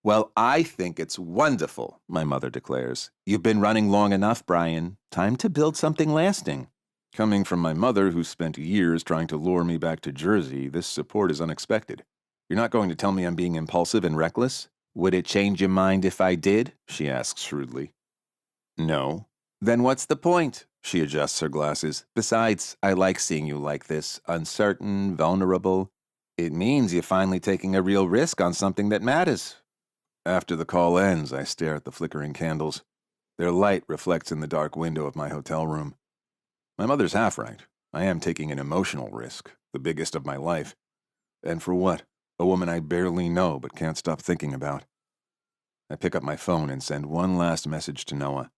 Well, I think it's wonderful, my mother declares. You've been running long enough, Brian. Time to build something lasting. Coming from my mother, who spent years trying to lure me back to Jersey, this support is unexpected. You're not going to tell me I'm being impulsive and reckless? Would it change your mind if I did? She asks shrewdly. No. Then what's the point? She adjusts her glasses. Besides, I like seeing you like this, uncertain, vulnerable. It means you're finally taking a real risk on something that matters. After the call ends, I stare at the flickering candles. Their light reflects in the dark window of my hotel room. My mother's half right. I am taking an emotional risk, the biggest of my life. And for what? A woman I barely know but can't stop thinking about. I pick up my phone and send one last message to Noah.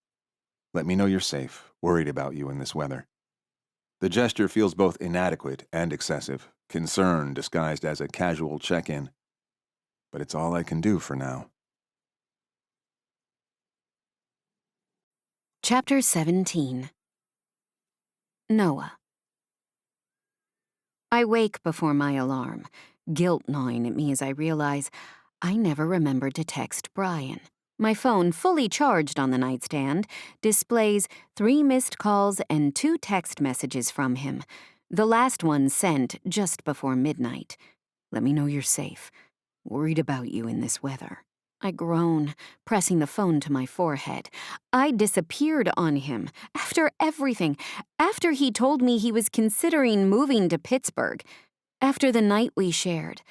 Let me know you're safe, worried about you in this weather. The gesture feels both inadequate and excessive, concern disguised as a casual check-in. But it's all I can do for now. Chapter 17. Noah. I wake before my alarm, guilt gnawing at me as I realize I never remembered to text Brian. My phone, fully charged on the nightstand, displays 3 missed calls and 2 text messages from him, the last one sent just before midnight. Let me know you're safe. Worried about you in this weather. I groan, pressing the phone to my forehead. I disappeared on him. After everything. After he told me he was considering moving to Pittsburgh. After the night we shared.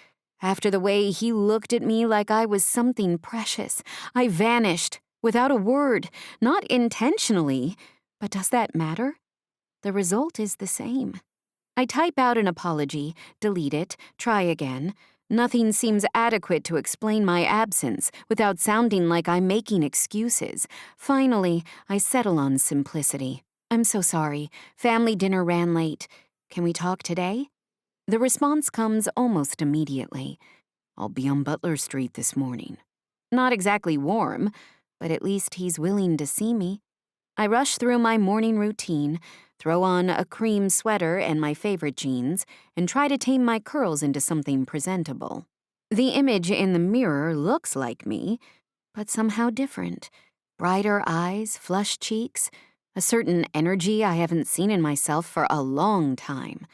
After the way he looked at me like I was something precious. I vanished, without a word. Not intentionally. But does that matter? The result is the same. I type out an apology, delete it, try again. Nothing seems adequate to explain my absence without sounding like I'm making excuses. Finally, I settle on simplicity. I'm so sorry. Family dinner ran late. Can we talk today? The response comes almost immediately. I'll be on Butler Street this morning. Not exactly warm, but at least he's willing to see me. I rush through my morning routine, throw on a cream sweater and my favorite jeans, and try to tame my curls into something presentable. The image in the mirror looks like me, but somehow different. Brighter eyes, flushed cheeks, a certain energy I haven't seen in myself for a long time.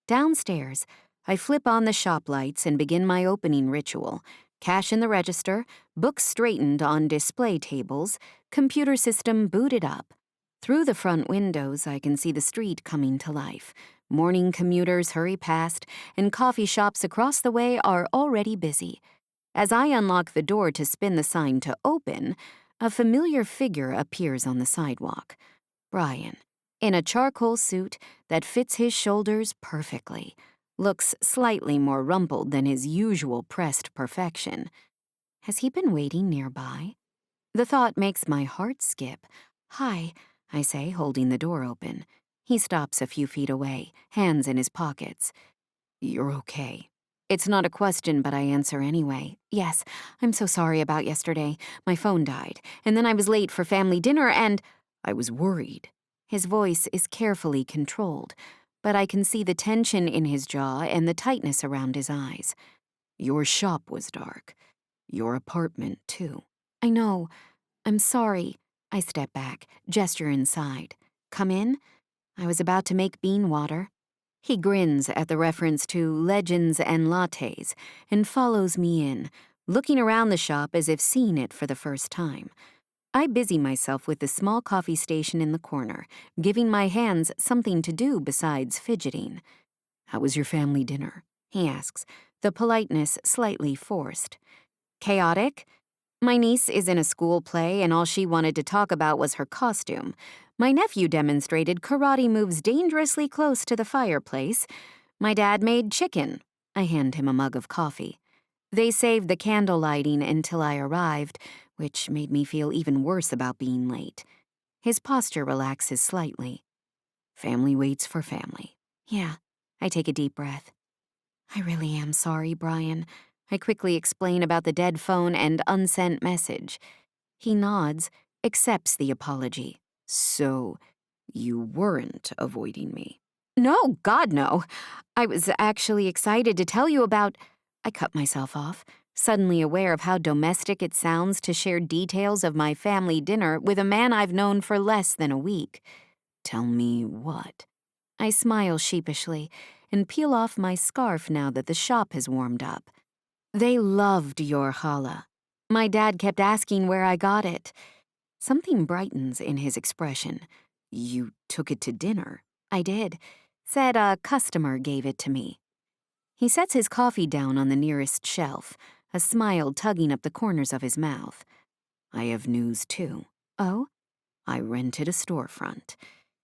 Downstairs, I flip on the shop lights and begin my opening ritual. Cash in the register, books straightened on display tables, computer system booted up. Through the front windows, I can see the street coming to life. Morning commuters hurry past, and coffee shops across the way are already busy. As I unlock the door to spin the sign to open, a familiar figure appears on the sidewalk. Brian, in a charcoal suit that fits his shoulders perfectly, looks slightly more rumpled than his usual pressed perfection. Has he been waiting nearby? The thought makes my heart skip. "Hi," I say, holding the door open. He stops a few feet away, hands in his pockets. "You're okay." It's not a question, but I answer anyway. "Yes, I'm so sorry about yesterday. My phone died, and then I was late for family dinner and—" "I was worried." His voice is carefully controlled, but I can see the tension in his jaw and the tightness around his eyes. "Your shop was dark. Your apartment, too." "I know. I'm sorry." I step back, gesture inside. "Come in?" I was about to make bean water. He grins at the reference to legends and lattes and follows me in, looking around the shop as if seeing it for the first time. I busy myself with the small coffee station in the corner, giving my hands something to do besides fidgeting. "How was your family dinner?" he asks, the politeness slightly forced. "Chaotic? My niece is in a school play, and all she wanted to talk about was her costume. My nephew demonstrated karate moves dangerously close to the fireplace. My dad made chicken." I hand him a mug of coffee. They saved the candle lighting until I arrived, which made me feel even worse about being late. His posture relaxes slightly. "Family waits for family." "Yeah." I take a deep breath. "I really am sorry, Brian." I quickly explain about the dead phone and unsent message. He nods, accepts the apology. "So, you weren't avoiding me?" "No, God, no. I was actually excited to tell you about—" I cut myself off, suddenly aware of how domestic it sounds to share details of my family dinner with a man I've known for less than a week. "Tell me what?" I smile sheepishly and peel off my scarf now that the shop has warmed up. "They loved your challah. My dad kept asking where I got it." Something brightens in his expression. "You took it to dinner?" "I did. Said a customer gave it to me." He sets his coffee down on the nearest shelf, a smile tugging up the corners of his mouth. "I have news, too. "Oh?" I rented a storefront."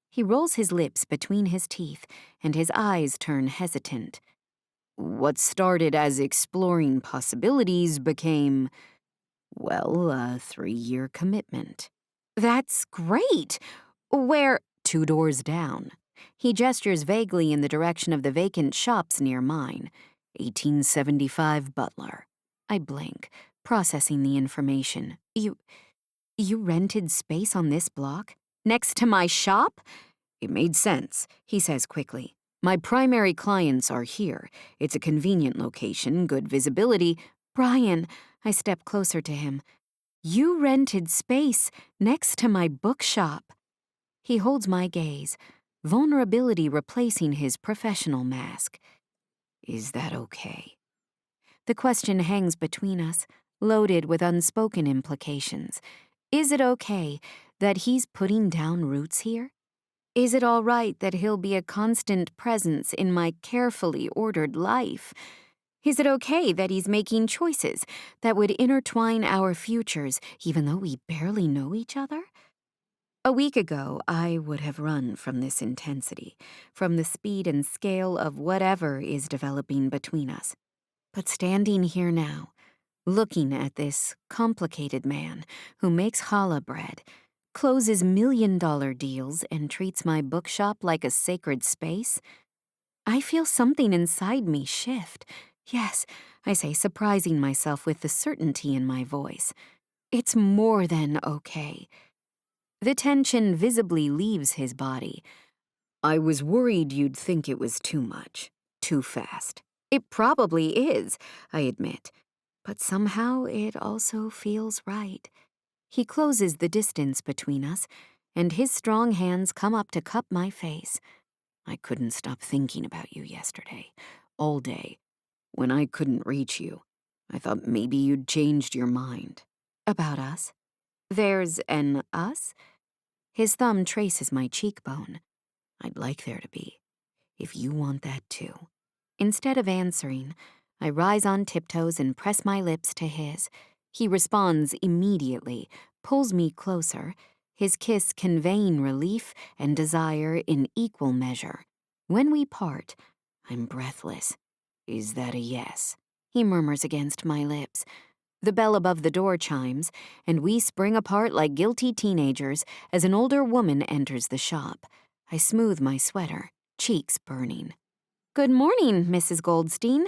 He rolls his lips between his teeth, and his eyes turn hesitant. "What started as exploring possibilities became, well, a 3-year commitment." "That's great! Where—" "2 doors down." He gestures vaguely in the direction of the vacant shops near mine. 1875 Butler. I blink, processing the information. You rented space on this block? Next to my shop?" "It made sense," he says quickly. "My primary clients are here. It's a convenient location, good visibility." "Brian," I step closer to him. "You rented space next to my bookshop." He holds my gaze, vulnerability replacing his professional mask. "Is that okay?" The question hangs between us, loaded with unspoken implications. Is it okay that he's putting down roots here? Is it all right that he'll be a constant presence in my carefully ordered life? Is it okay that he's making choices that would intertwine our futures even though we barely know each other? A week ago, I would have run from this intensity, from the speed and scale of whatever is developing between us. But standing here now, looking at this complicated man who makes challah bread, closes million-dollar deals, and treats my bookshop like a sacred space, I feel something inside me shift. Yes, I say, surprising myself with the certainty in my voice. It's more than okay. The tension visibly leaves his body. "I was worried you'd think it was too much, too fast." It probably is, I admit. but somehow it also feels right. He closes the distance between us, and his strong hands come up to cup my face. I couldn't stop thinking about you yesterday, all day. When I couldn't reach you, I thought maybe you'd changed your mind. About us? There's an us? His thumb traces my cheekbone. I'd like there to be, if you want that too. Instead of answering, I rise on tiptoes and press my lips to his. He responds immediately, pulls me closer, his kiss conveying relief and desire in equal measure. When we part, I'm breathless. Is that a yes? He murmurs against my lips. The bell above the door chimes, and we spring apart like guilty teenagers as an older woman enters the shop. I smooth my sweater, cheeks burning. Good morning, Mrs. Goldstein.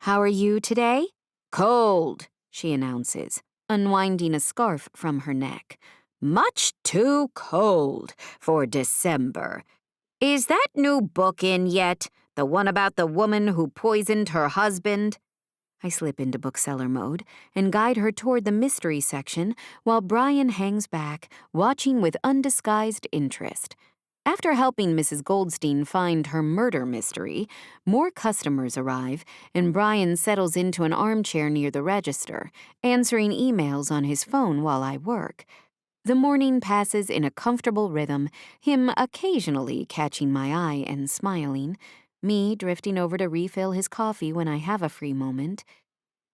How are you today? Cold, she announces, unwinding a scarf from her neck. Much too cold for December. Is that new book in yet? The one about the woman who poisoned her husband? I slip into bookseller mode and guide her toward the mystery section while Brian hangs back, watching with undisguised interest. After helping Mrs. Goldstein find her murder mystery, more customers arrive, and Brian settles into an armchair near the register, answering emails on his phone while I work. The morning passes in a comfortable rhythm, him occasionally catching my eye and smiling, me drifting over to refill his coffee when I have a free moment.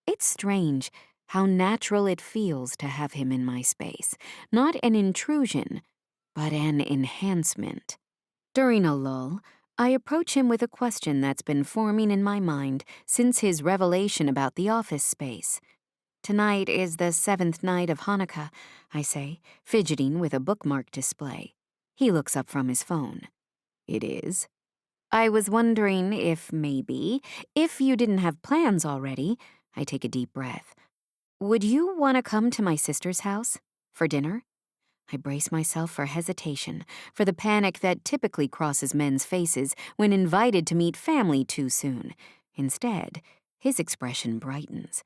It's strange how natural it feels to have him in my space, not an intrusion, but an enhancement. During a lull, I approach him with a question that's been forming in my mind since his revelation about the office space. Tonight is the 7th night of Hanukkah, I say, fidgeting with a bookmark display. He looks up from his phone. It is. I was wondering if maybe, if you didn't have plans already, I take a deep breath. Would you want to come to my sister's house for dinner? I brace myself for hesitation, for the panic that typically crosses men's faces when invited to meet family too soon. Instead, his expression brightens.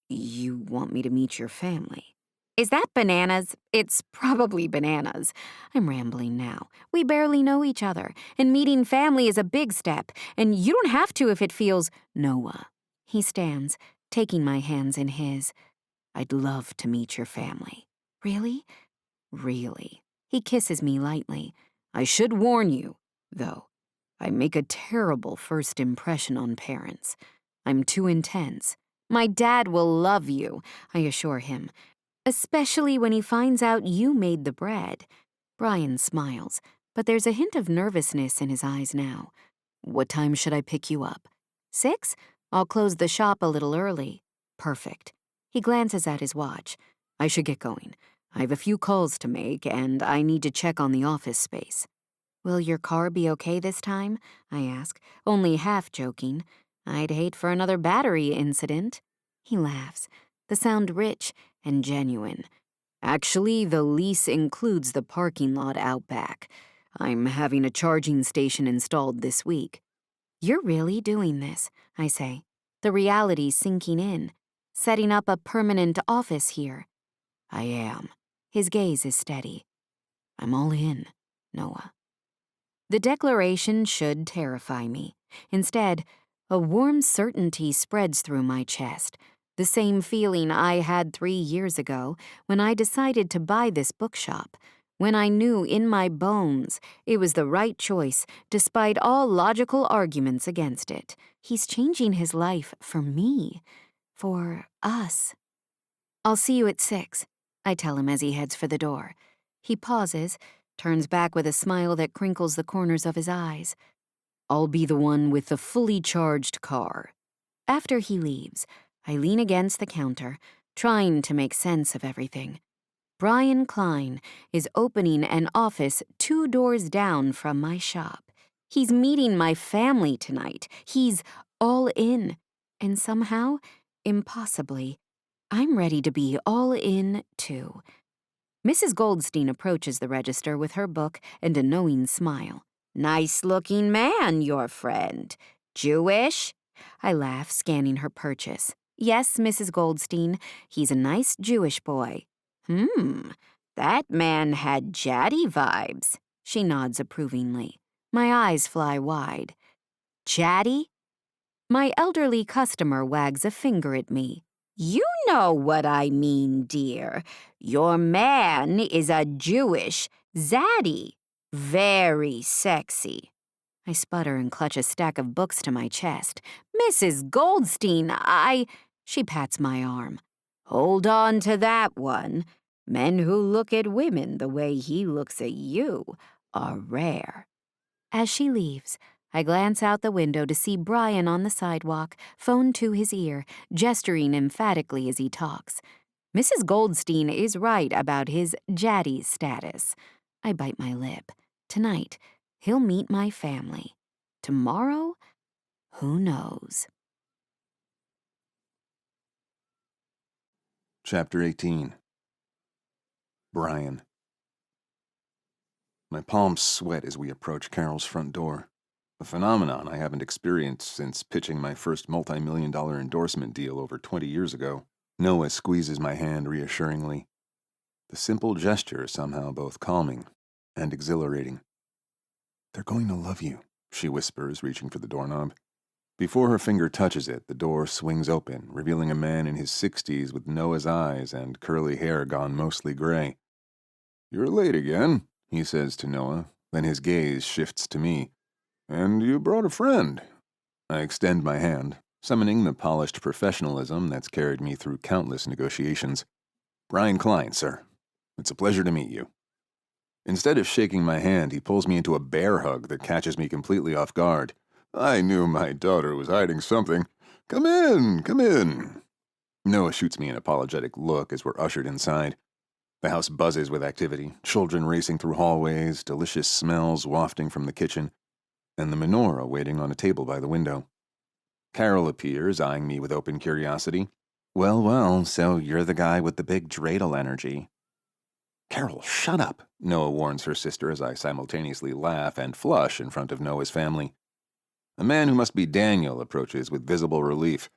You want me to meet your family? Is that bananas? It's probably bananas. I'm rambling now. We barely know each other, and meeting family is a big step, and you don't have to if it feels Noah. He stands, taking my hands in his. I'd love to meet your family. Really? Really. He kisses me lightly. I should warn you, though. I make a terrible first impression on parents. I'm too intense. My dad will love you, I assure him, especially when he finds out you made the bread. Brian smiles, but there's a hint of nervousness in his eyes now. What time should I pick you up? 6? I'll close the shop a little early. Perfect. He glances at his watch. I should get going. I have a few calls to make, and I need to check on the office space. Will your car be okay this time? I ask, only half joking. I'd hate for another battery incident. He laughs, the sound rich and genuine. Actually, the lease includes the parking lot out back. I'm having a charging station installed this week. You're really doing this, I say, the reality sinking in, setting up a permanent office here. I am. His gaze is steady. I'm all in, Noah. The declaration should terrify me. Instead, a warm certainty spreads through my chest, the same feeling I had 3 years ago when I decided to buy this bookshop, when I knew in my bones it was the right choice despite all logical arguments against it. He's changing his life for me, for us. I'll see you at 6, I tell him as he heads for the door. He pauses, turns back with a smile that crinkles the corners of his eyes. I'll be the one with the fully charged car. After he leaves, I lean against the counter, trying to make sense of everything. Brian Klein is opening an office 2 doors down from my shop. He's meeting my family tonight. He's all in. And somehow, impossibly, I'm ready to be all in, too. Mrs. Goldstein approaches the register with her book and a knowing smile. Nice-looking man, your friend. Jewish? I laugh, scanning her purchase. Yes, Mrs. Goldstein, he's a nice Jewish boy. That man had Jaddy vibes. She nods approvingly. My eyes fly wide. Jaddy? My elderly customer wags a finger at me. You know what I mean, dear. Your man is a Jewish zaddy. Very sexy. I sputter and clutch a stack of books to my chest. Mrs. Goldstein, She pats my arm. Hold on to that one. Men who look at women the way he looks at you are rare. As she leaves, I glance out the window to see Brian on the sidewalk, phone to his ear, gesturing emphatically as he talks. Mrs. Goldstein is right about his Jaddy status. I bite my lip. Tonight, he'll meet my family. Tomorrow, who knows? Chapter 18. Brian. My palms sweat as we approach Carol's front door, a phenomenon I haven't experienced since pitching my first multi-million-dollar endorsement deal over 20 years ago. Noah squeezes my hand reassuringly. The simple gesture is somehow both calming and exhilarating. "They're going to love you," she whispers, reaching for the doorknob. Before her finger touches it, the door swings open, revealing a man in his 60s with Noah's eyes and curly hair gone mostly gray. "You're late again," he says to Noah, then his gaze shifts to me. "And you brought a friend." I extend my hand, summoning the polished professionalism that's carried me through countless negotiations. "Brian Klein, sir. It's a pleasure to meet you." Instead of shaking my hand, he pulls me into a bear hug that catches me completely off guard. "I knew my daughter was hiding something. Come in, come in." Noah shoots me an apologetic look as we're ushered inside. The house buzzes with activity, children racing through hallways, delicious smells wafting from the kitchen, and the menorah waiting on a table by the window. Carol appears, eyeing me with open curiosity. Well, so you're the guy with the big dreidel energy." "Carol, shut up," Noah warns her sister as I simultaneously laugh and flush in front of Noah's family. A man who must be Daniel approaches with visible relief.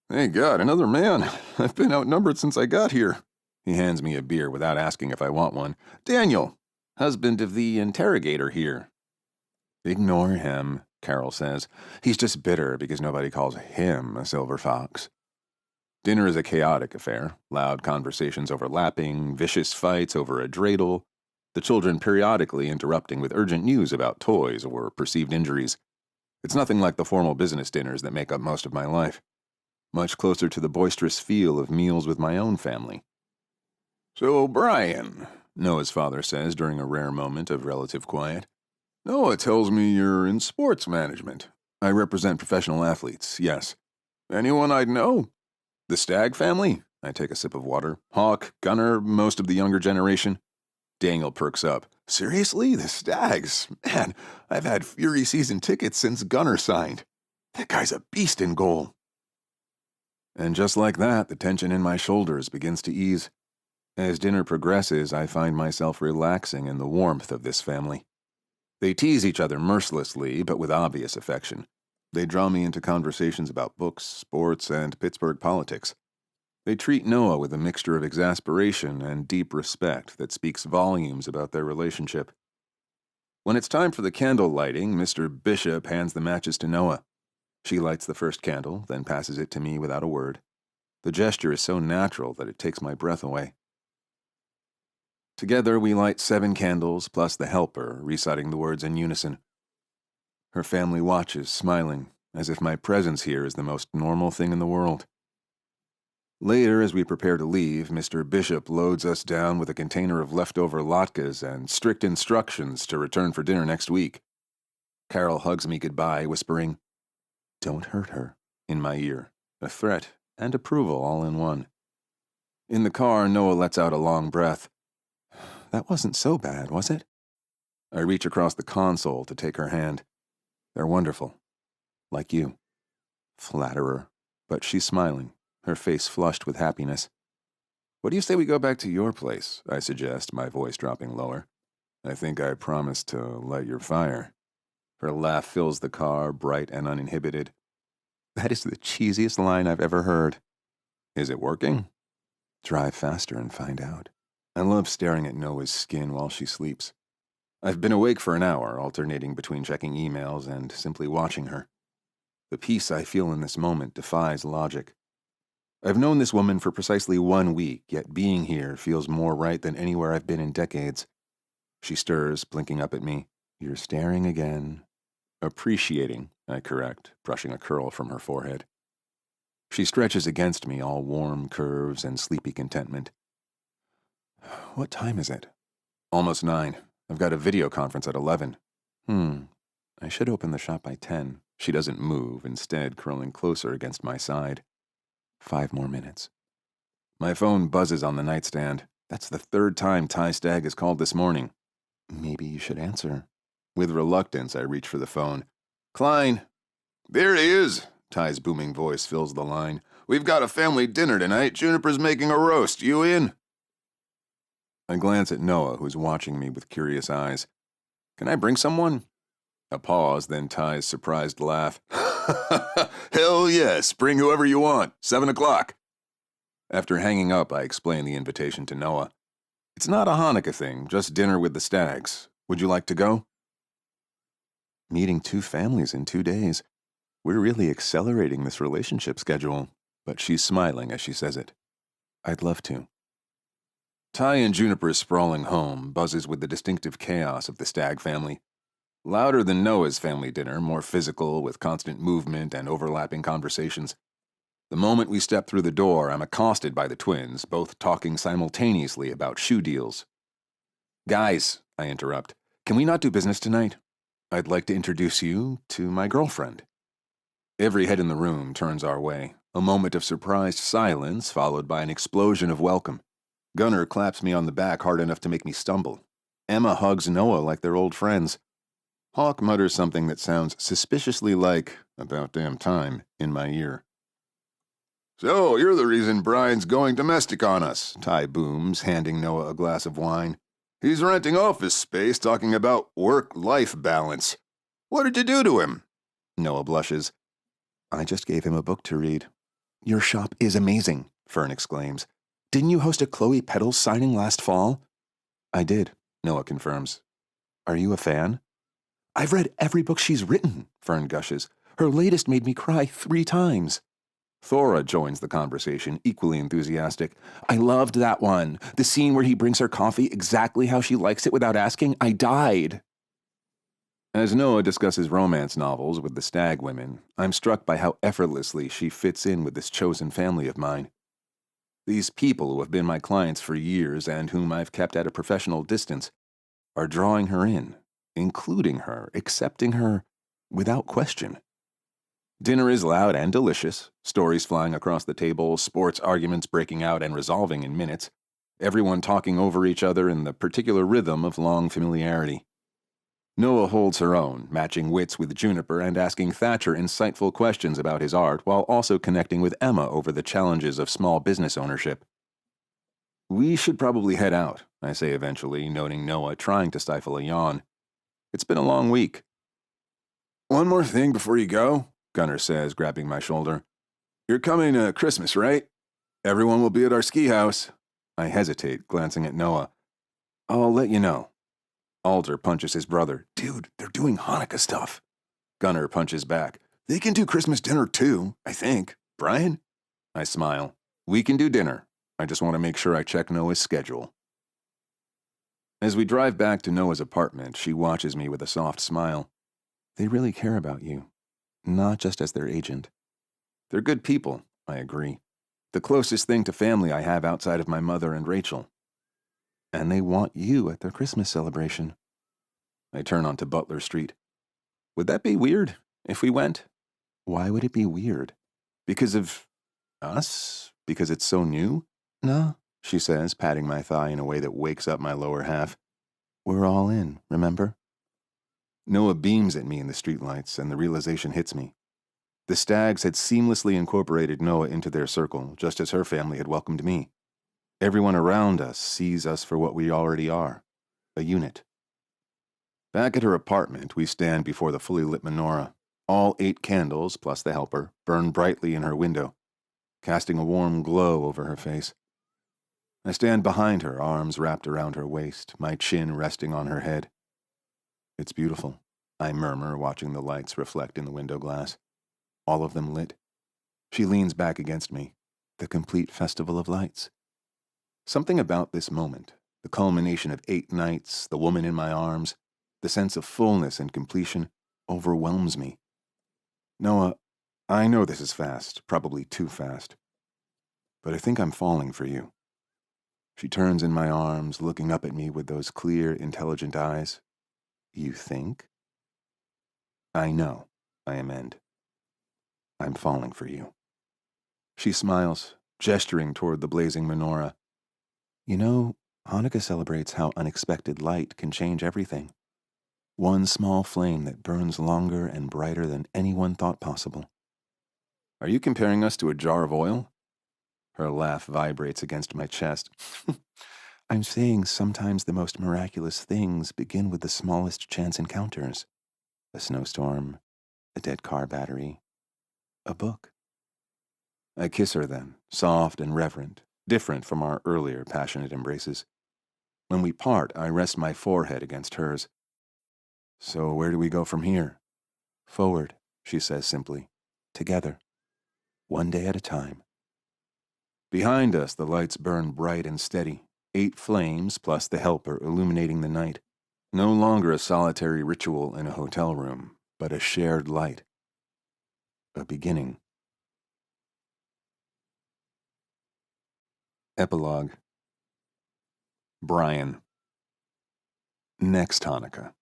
"Thank God, another man. I've been outnumbered since I got here." He hands me a beer without asking if I want one. "Daniel, husband of the interrogator here." "Ignore him," Carol says. "He's just bitter because nobody calls him a silver fox." Dinner is a chaotic affair, loud conversations overlapping, vicious fights over a dreidel, the children periodically interrupting with urgent news about toys or perceived injuries. It's nothing like the formal business dinners that make up most of my life. Much closer to the boisterous feel of meals with my own family. "So, Brian," Noah's father says during a rare moment of relative quiet, "Noah tells me you're in sports management." "I represent professional athletes, yes." "Anyone I'd know?" "The Stagg family?" I take a sip of water. "Hawk, Gunner, most of the younger generation." Daniel perks up. "Seriously? The Staggs? Man, I've had Fury season tickets since Gunner signed. That guy's a beast in goal." And just like that, the tension in my shoulders begins to ease. As dinner progresses, I find myself relaxing in the warmth of this family. They tease each other mercilessly, but with obvious affection. They draw me into conversations about books, sports, and Pittsburgh politics. They treat Noah with a mixture of exasperation and deep respect that speaks volumes about their relationship. When it's time for the candle lighting, Mr. Bishop hands the matches to Noah. She lights the first candle, then passes it to me without a word. The gesture is so natural that it takes my breath away. Together we light 7 candles, plus the helper, reciting the words in unison. Her family watches, smiling, as if my presence here is the most normal thing in the world. Later, as we prepare to leave, Mr. Bishop loads us down with a container of leftover latkes and strict instructions to return for dinner next week. Carol hugs me goodbye, whispering, "Don't hurt her," in my ear, a threat and approval all in one. In the car, Noah lets out a long breath. "That wasn't so bad, was it?" I reach across the console to take her hand. "They're wonderful. Like you." Flatterer. But she's smiling, her face flushed with happiness. "What do you say we go back to your place?" I suggest, my voice dropping lower. "I think I promised to light your fire." Her laugh fills the car, bright and uninhibited. "That is the cheesiest line I've ever heard." Is it working? Drive faster and find out. I love staring at Noah's skin while she sleeps. I've been awake for an hour, alternating between checking emails and simply watching her. The peace I feel in this moment defies logic. I've known this woman for precisely 1 week, yet being here feels more right than anywhere I've been in decades. She stirs, blinking up at me. You're staring again. Appreciating, I correct, brushing a curl from her forehead. She stretches against me, all warm curves and sleepy contentment. What time is it? Almost 9. I've got a video conference at 11. I should open the shop by 10. She doesn't move, instead curling closer against my side. 5 more minutes. My phone buzzes on the nightstand. That's the 3rd time Ty Stagg has called this morning. Maybe you should answer. With reluctance, I reach for the phone. Klein! There he is! Ty's booming voice fills the line. We've got a family dinner tonight. Juniper's making a roast. You in? I glance at Noah, who's watching me with curious eyes. Can I bring someone? A pause, then Ty's surprised laugh. Hell yes, bring whoever you want. 7 o'clock. After hanging up, I explain the invitation to Noah. It's not a Hanukkah thing, just dinner with the Staggs. Would you like to go? Meeting 2 families in 2 days. We're really accelerating this relationship schedule, but she's smiling as she says it. I'd love to. Ty and Juniper's sprawling home buzzes with the distinctive chaos of the Stagg family. Louder than Noah's family dinner, more physical, with constant movement and overlapping conversations. The moment we step through the door, I'm accosted by the twins, both talking simultaneously about shoe deals. Guys, I interrupt, can we not do business tonight? I'd like to introduce you to my girlfriend. Every head in the room turns our way, a moment of surprised silence followed by an explosion of welcome. Gunnar claps me on the back hard enough to make me stumble. Emma hugs Noah like they're old friends. Hawk mutters something that sounds suspiciously like, about damn time, in my ear. So, you're the reason Brian's going domestic on us, Ty booms, handing Noah a glass of wine. He's renting office space talking about work-life balance. What did you do to him? Noah blushes. I just gave him a book to read. Your shop is amazing, Fern exclaims. Didn't you host a Chloe Petals signing last fall? I did, Noah confirms. Are you a fan? I've read every book she's written, Fern gushes. Her latest made me cry 3 times. Thora joins the conversation, equally enthusiastic. I loved that one. The scene where he brings her coffee exactly how she likes it without asking. I died. As Noah discusses romance novels with the Stagg women, I'm struck by how effortlessly she fits in with this chosen family of mine. These people who have been my clients for years and whom I've kept at a professional distance are drawing her in, including her, accepting her without question. Dinner is loud and delicious, stories flying across the table, sports arguments breaking out and resolving in minutes, everyone talking over each other in the particular rhythm of long familiarity. Noah holds her own, matching wits with Juniper and asking Thatcher insightful questions about his art while also connecting with Emma over the challenges of small business ownership. We should probably head out, I say eventually, noting Noah trying to stifle a yawn. It's been a long week. One more thing before you go, Gunnar says, grabbing my shoulder. You're coming to Christmas, right? Everyone will be at our ski house. I hesitate, glancing at Noah. I'll let you know. Alder punches his brother. Dude, they're doing Hanukkah stuff. Gunnar punches back. They can do Christmas dinner too, I think. Brian? I smile. We can do dinner. I just want to make sure I check Noah's schedule. As we drive back to Noah's apartment, she watches me with a soft smile. They really care about you, not just as their agent. They're good people, I agree. The closest thing to family I have outside of my mother and Rachel. And they want you at their Christmas celebration. I turn onto Butler Street. Would that be weird if we went? Why would it be weird? Because of us? Because it's so new? No, she says, patting my thigh in a way that wakes up my lower half. We're all in, remember? Noah beams at me in the streetlights, and the realization hits me. The Staggs had seamlessly incorporated Noah into their circle, just as her family had welcomed me. Everyone around us sees us for what we already are, a unit. Back at her apartment, we stand before the fully lit menorah. All 8 candles, plus the helper, burn brightly in her window. casting a warm glow over her face. I stand behind her, arms wrapped around her waist, my chin resting on her head. It's beautiful, I murmur, watching the lights reflect in the window glass. All of them lit. She leans back against me. The complete festival of lights. Something about this moment, the culmination of 8 nights, the woman in my arms, the sense of fullness and completion, overwhelms me. Noah, I know this is fast, probably too fast, but I think I'm falling for you. She turns in my arms, looking up at me with those clear, intelligent eyes. You think? I know, I amend. I'm falling for you. She smiles, gesturing toward the blazing menorah. You know, Hanukkah celebrates how unexpected light can change everything. One small flame that burns longer and brighter than anyone thought possible. Are you comparing us to a jar of oil? Her laugh vibrates against my chest. I'm saying sometimes the most miraculous things begin with the smallest chance encounters. A snowstorm, a dead car battery, a book. I kiss her then, soft and reverent, different from our earlier passionate embraces. When we part, I rest my forehead against hers. So where do we go from here? Forward, she says simply. Together. One day at a time. Behind us, the lights burn bright and steady. 8 flames plus the helper illuminating the night. No longer a solitary ritual in a hotel room, but a shared light. A beginning. Epilogue. Brian. Next Hanukkah.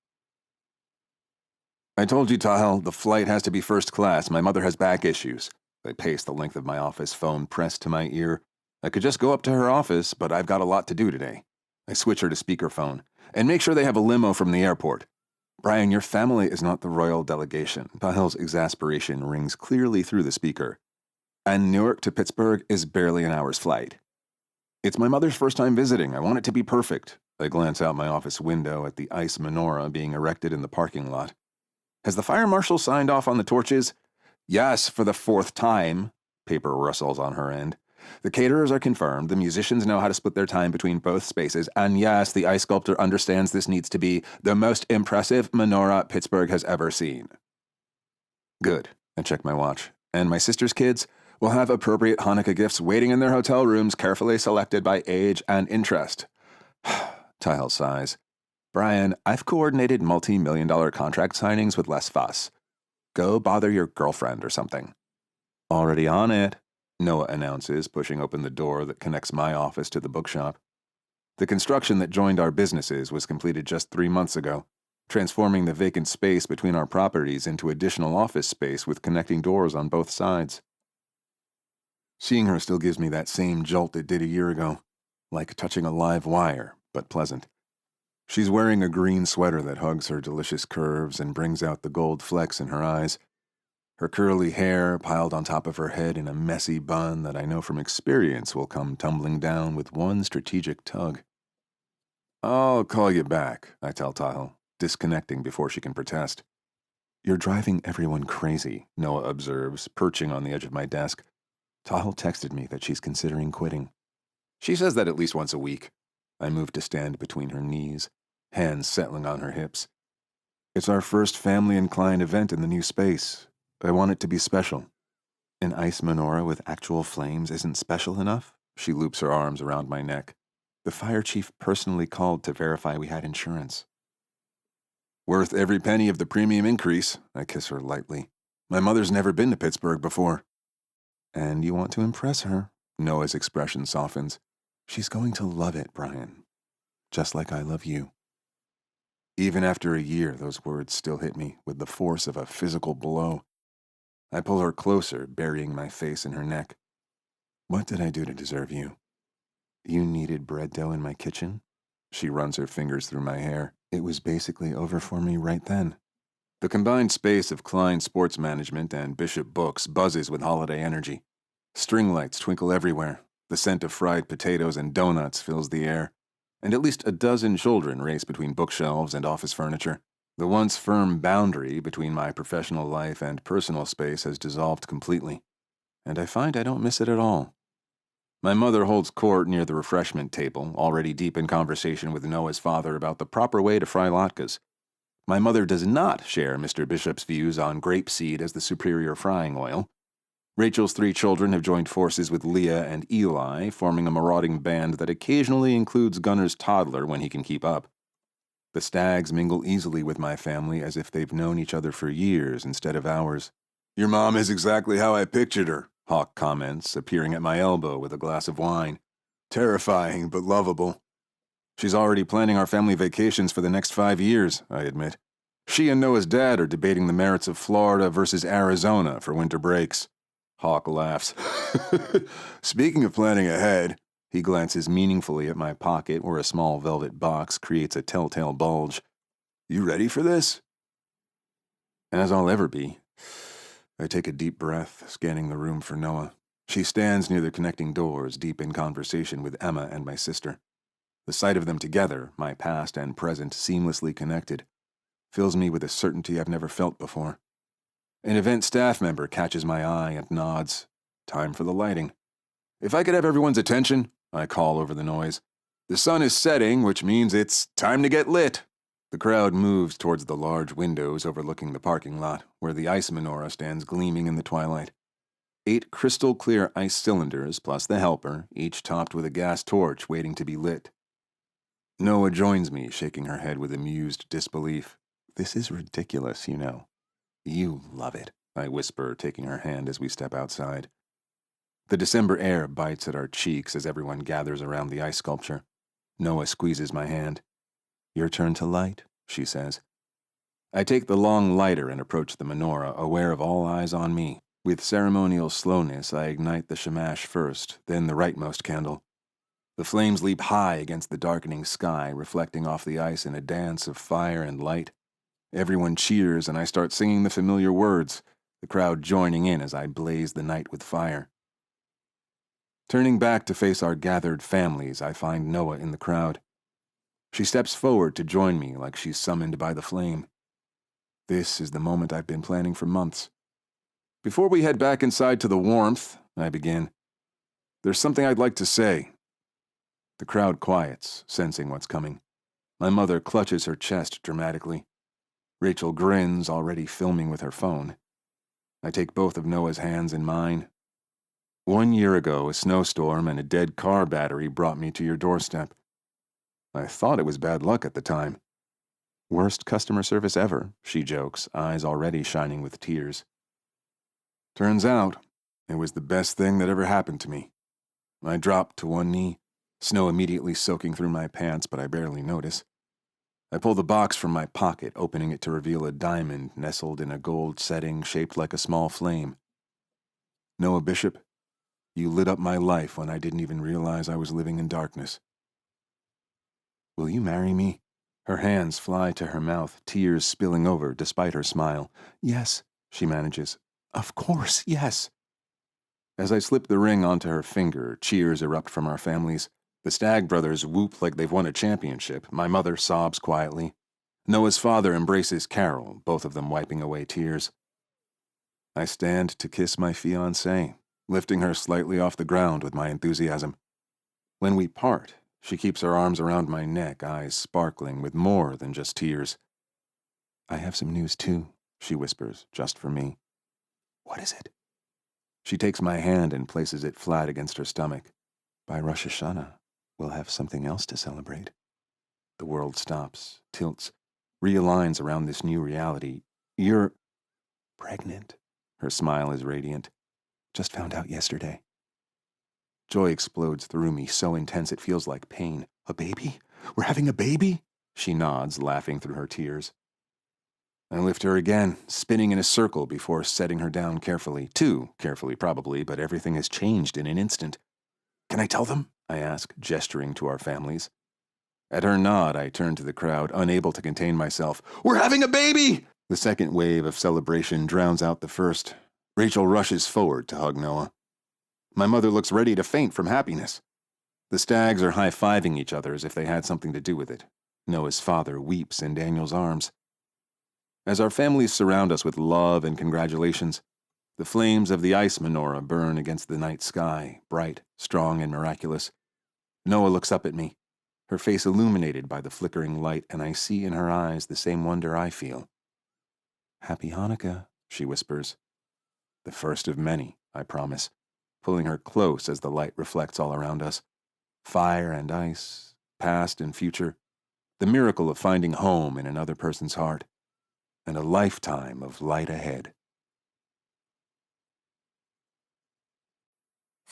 I told you, Tahel, the flight has to be first class. My mother has back issues. I pace the length of my office, phone pressed to my ear. I could just go up to her office, but I've got a lot to do today. I switch her to speakerphone. And make sure they have a limo from the airport. Brian, your family is not the royal delegation. Tahel's exasperation rings clearly through the speaker. And Newark to Pittsburgh is barely an hour's flight. It's my mother's first time visiting. I want it to be perfect. I glance out my office window at the ice menorah being erected in the parking lot. Has the fire marshal signed off on the torches? Yes, for the 4th time. Paper rustles on her end. The caterers are confirmed, the musicians know how to split their time between both spaces, and yes, the ice sculptor understands this needs to be the most impressive menorah Pittsburgh has ever seen. Good. I check my watch. And my sister's kids will have appropriate Hanukkah gifts waiting in their hotel rooms, carefully selected by age and interest. Tahel sighs. Brian, I've coordinated multi-million-dollar contract signings with less fuss. Go bother your girlfriend or something. Already on it, Noah announces, pushing open the door that connects my office to the bookshop. The construction that joined our businesses was completed just 3 months ago, transforming the vacant space between our properties into additional office space with connecting doors on both sides. Seeing her still gives me that same jolt it did a year ago, like touching a live wire, but pleasant. She's wearing a green sweater that hugs her delicious curves and brings out the gold flecks in her eyes. Her curly hair piled on top of her head in a messy bun that I know from experience will come tumbling down with one strategic tug. I'll call you back, I tell Tahel, disconnecting before she can protest. You're driving everyone crazy, Noah observes, perching on the edge of my desk. Tahel texted me that she's considering quitting. She says that at least once a week. I move to stand between her knees, hands settling on her hips. It's our first family-inclined event in the new space. I want it to be special. An ice menorah with actual flames isn't special enough? She loops her arms around my neck. The fire chief personally called to verify we had insurance. Worth every penny of the premium increase, I kiss her lightly. My mother's never been to Pittsburgh before. And you want to impress her? Noah's expression softens. She's going to love it, Brian. Just like I love you. Even after a year, those words still hit me with the force of a physical blow. I pull her closer, burying my face in her neck. What did I do to deserve you? You needed bread dough in my kitchen? She runs her fingers through my hair. It was basically over for me right then. The combined space of Klein Sports Management and Bishop Books buzzes with holiday energy. String lights twinkle everywhere. The scent of fried potatoes and donuts fills the air. And at least a dozen children race between bookshelves and office furniture. The once firm boundary between my professional life and personal space has dissolved completely. and I find I don't miss it at all. My mother holds court near the refreshment table, already deep in conversation with Noah's father about the proper way to fry latkes. My mother does not share Mr. Bishop's views on grapeseed as the superior frying oil. Rachel's 3 children have joined forces with Leah and Eli, forming a marauding band that occasionally includes Gunner's toddler when he can keep up. The Staggs mingle easily with my family as if they've known each other for years instead of hours. Your mom is exactly how I pictured her, Hawk comments, appearing at my elbow with a glass of wine. Terrifying, but lovable. She's already planning our family vacations for the next 5 years, I admit. She and Noah's dad are debating the merits of Florida versus Arizona for winter breaks. Hawk laughs. Speaking of planning ahead, he glances meaningfully at my pocket where a small velvet box creates a telltale bulge. You ready for this? As I'll ever be. I take a deep breath, scanning the room for Noah. She stands near the connecting doors, deep in conversation with Emma and my sister. The sight of them together, my past and present seamlessly connected, fills me with a certainty I've never felt before. An event staff member catches my eye and nods. Time for the lighting. If I could have everyone's attention, I call over the noise. The sun is setting, which means it's time to get lit. The crowd moves towards the large windows overlooking the parking lot, where the ice menorah stands gleaming in the twilight. 8 crystal-clear ice cylinders, plus the helper, each topped with a gas torch waiting to be lit. Noah joins me, shaking her head with amused disbelief. This is ridiculous, you know. You love it, I whisper, taking her hand as we step outside. The December air bites at our cheeks as everyone gathers around the ice sculpture. Noah squeezes my hand. Your turn to light, she says. I take the long lighter and approach the menorah, aware of all eyes on me. With ceremonial slowness, I ignite the shamash first, then the rightmost candle. The flames leap high against the darkening sky, reflecting off the ice in a dance of fire and light. Everyone cheers, and I start singing the familiar words, the crowd joining in as I blaze the night with fire. Turning back to face our gathered families, I find Noah in the crowd. She steps forward to join me like she's summoned by the flame. This is the moment I've been planning for months. Before we head back inside to the warmth, I begin. There's something I'd like to say. The crowd quiets, sensing what's coming. My mother clutches her chest dramatically. Rachel grins, already filming with her phone. I take both of Noah's hands in mine. 1 year ago, a snowstorm and a dead car battery brought me to your doorstep. I thought it was bad luck at the time. Worst customer service ever, she jokes, eyes already shining with tears. Turns out, it was the best thing that ever happened to me. I drop to one knee, snow immediately soaking through my pants, but I barely notice. I pull the box from my pocket, opening it to reveal a diamond nestled in a gold setting shaped like a small flame. Noah Bishop, you lit up my life when I didn't even realize I was living in darkness. Will you marry me? Her hands fly to her mouth, tears spilling over despite her smile. Yes, she manages. Of course, yes. As I slip the ring onto her finger, cheers erupt from our families. The Stagg brothers whoop like they've won a championship. My mother sobs quietly. Noah's father embraces Carol, both of them wiping away tears. I stand to kiss my fiancée, lifting her slightly off the ground with my enthusiasm. When we part, she keeps her arms around my neck, eyes sparkling with more than just tears. I have some news too, she whispers, just for me. What is it? She takes my hand and places it flat against her stomach. By Rosh Hashanah, we'll have something else to celebrate. The world stops, tilts, realigns around this new reality. You're pregnant. Her smile is radiant. Just found out yesterday. Joy explodes through me, so intense it feels like pain. A baby? We're having a baby? She nods, laughing through her tears. I lift her again, spinning in a circle before setting her down carefully. Too carefully, probably, but everything has changed in an instant. Can I tell them? I ask, gesturing to our families. At her nod, I turn to the crowd, unable to contain myself. We're having a baby! The second wave of celebration drowns out the first. Rachel rushes forward to hug Noah. My mother looks ready to faint from happiness. The Staggs are high-fiving each other as if they had something to do with it. Noah's father weeps in Daniel's arms. As our families surround us with love and congratulations, The flames of the ice menorah burn against the night sky, bright, strong, and miraculous. Noah looks up at me, her face illuminated by the flickering light, and I see in her eyes the same wonder I feel. "Happy Hanukkah," she whispers. "The first of many," I promise, pulling her close as the light reflects all around us. Fire and ice, past and future, the miracle of finding home in another person's heart, and a lifetime of light ahead.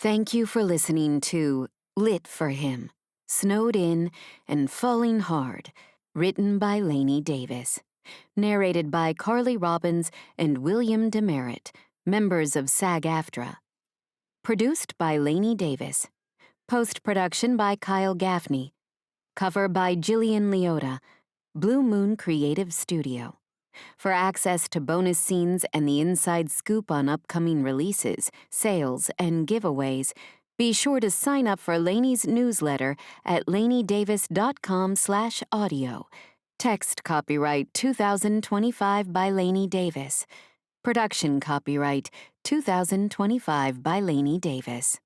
Thank you for listening to Lit for Him, Snowed In and Falling Hard, written by Lainey Davis. Narrated by Carly Robbins and William DeMeritt, members of SAG-AFTRA. Produced by Lainey Davis. Post-production by Kyle Gaffney. Cover by Jillian Leota, Blue Moon Creative Studio. For access to bonus scenes and the inside scoop on upcoming releases, sales, and giveaways, be sure to sign up for Lainey's newsletter at laineydavis.com/audio. Text copyright 2025 by Lainey Davis. Production copyright 2025 by Lainey Davis.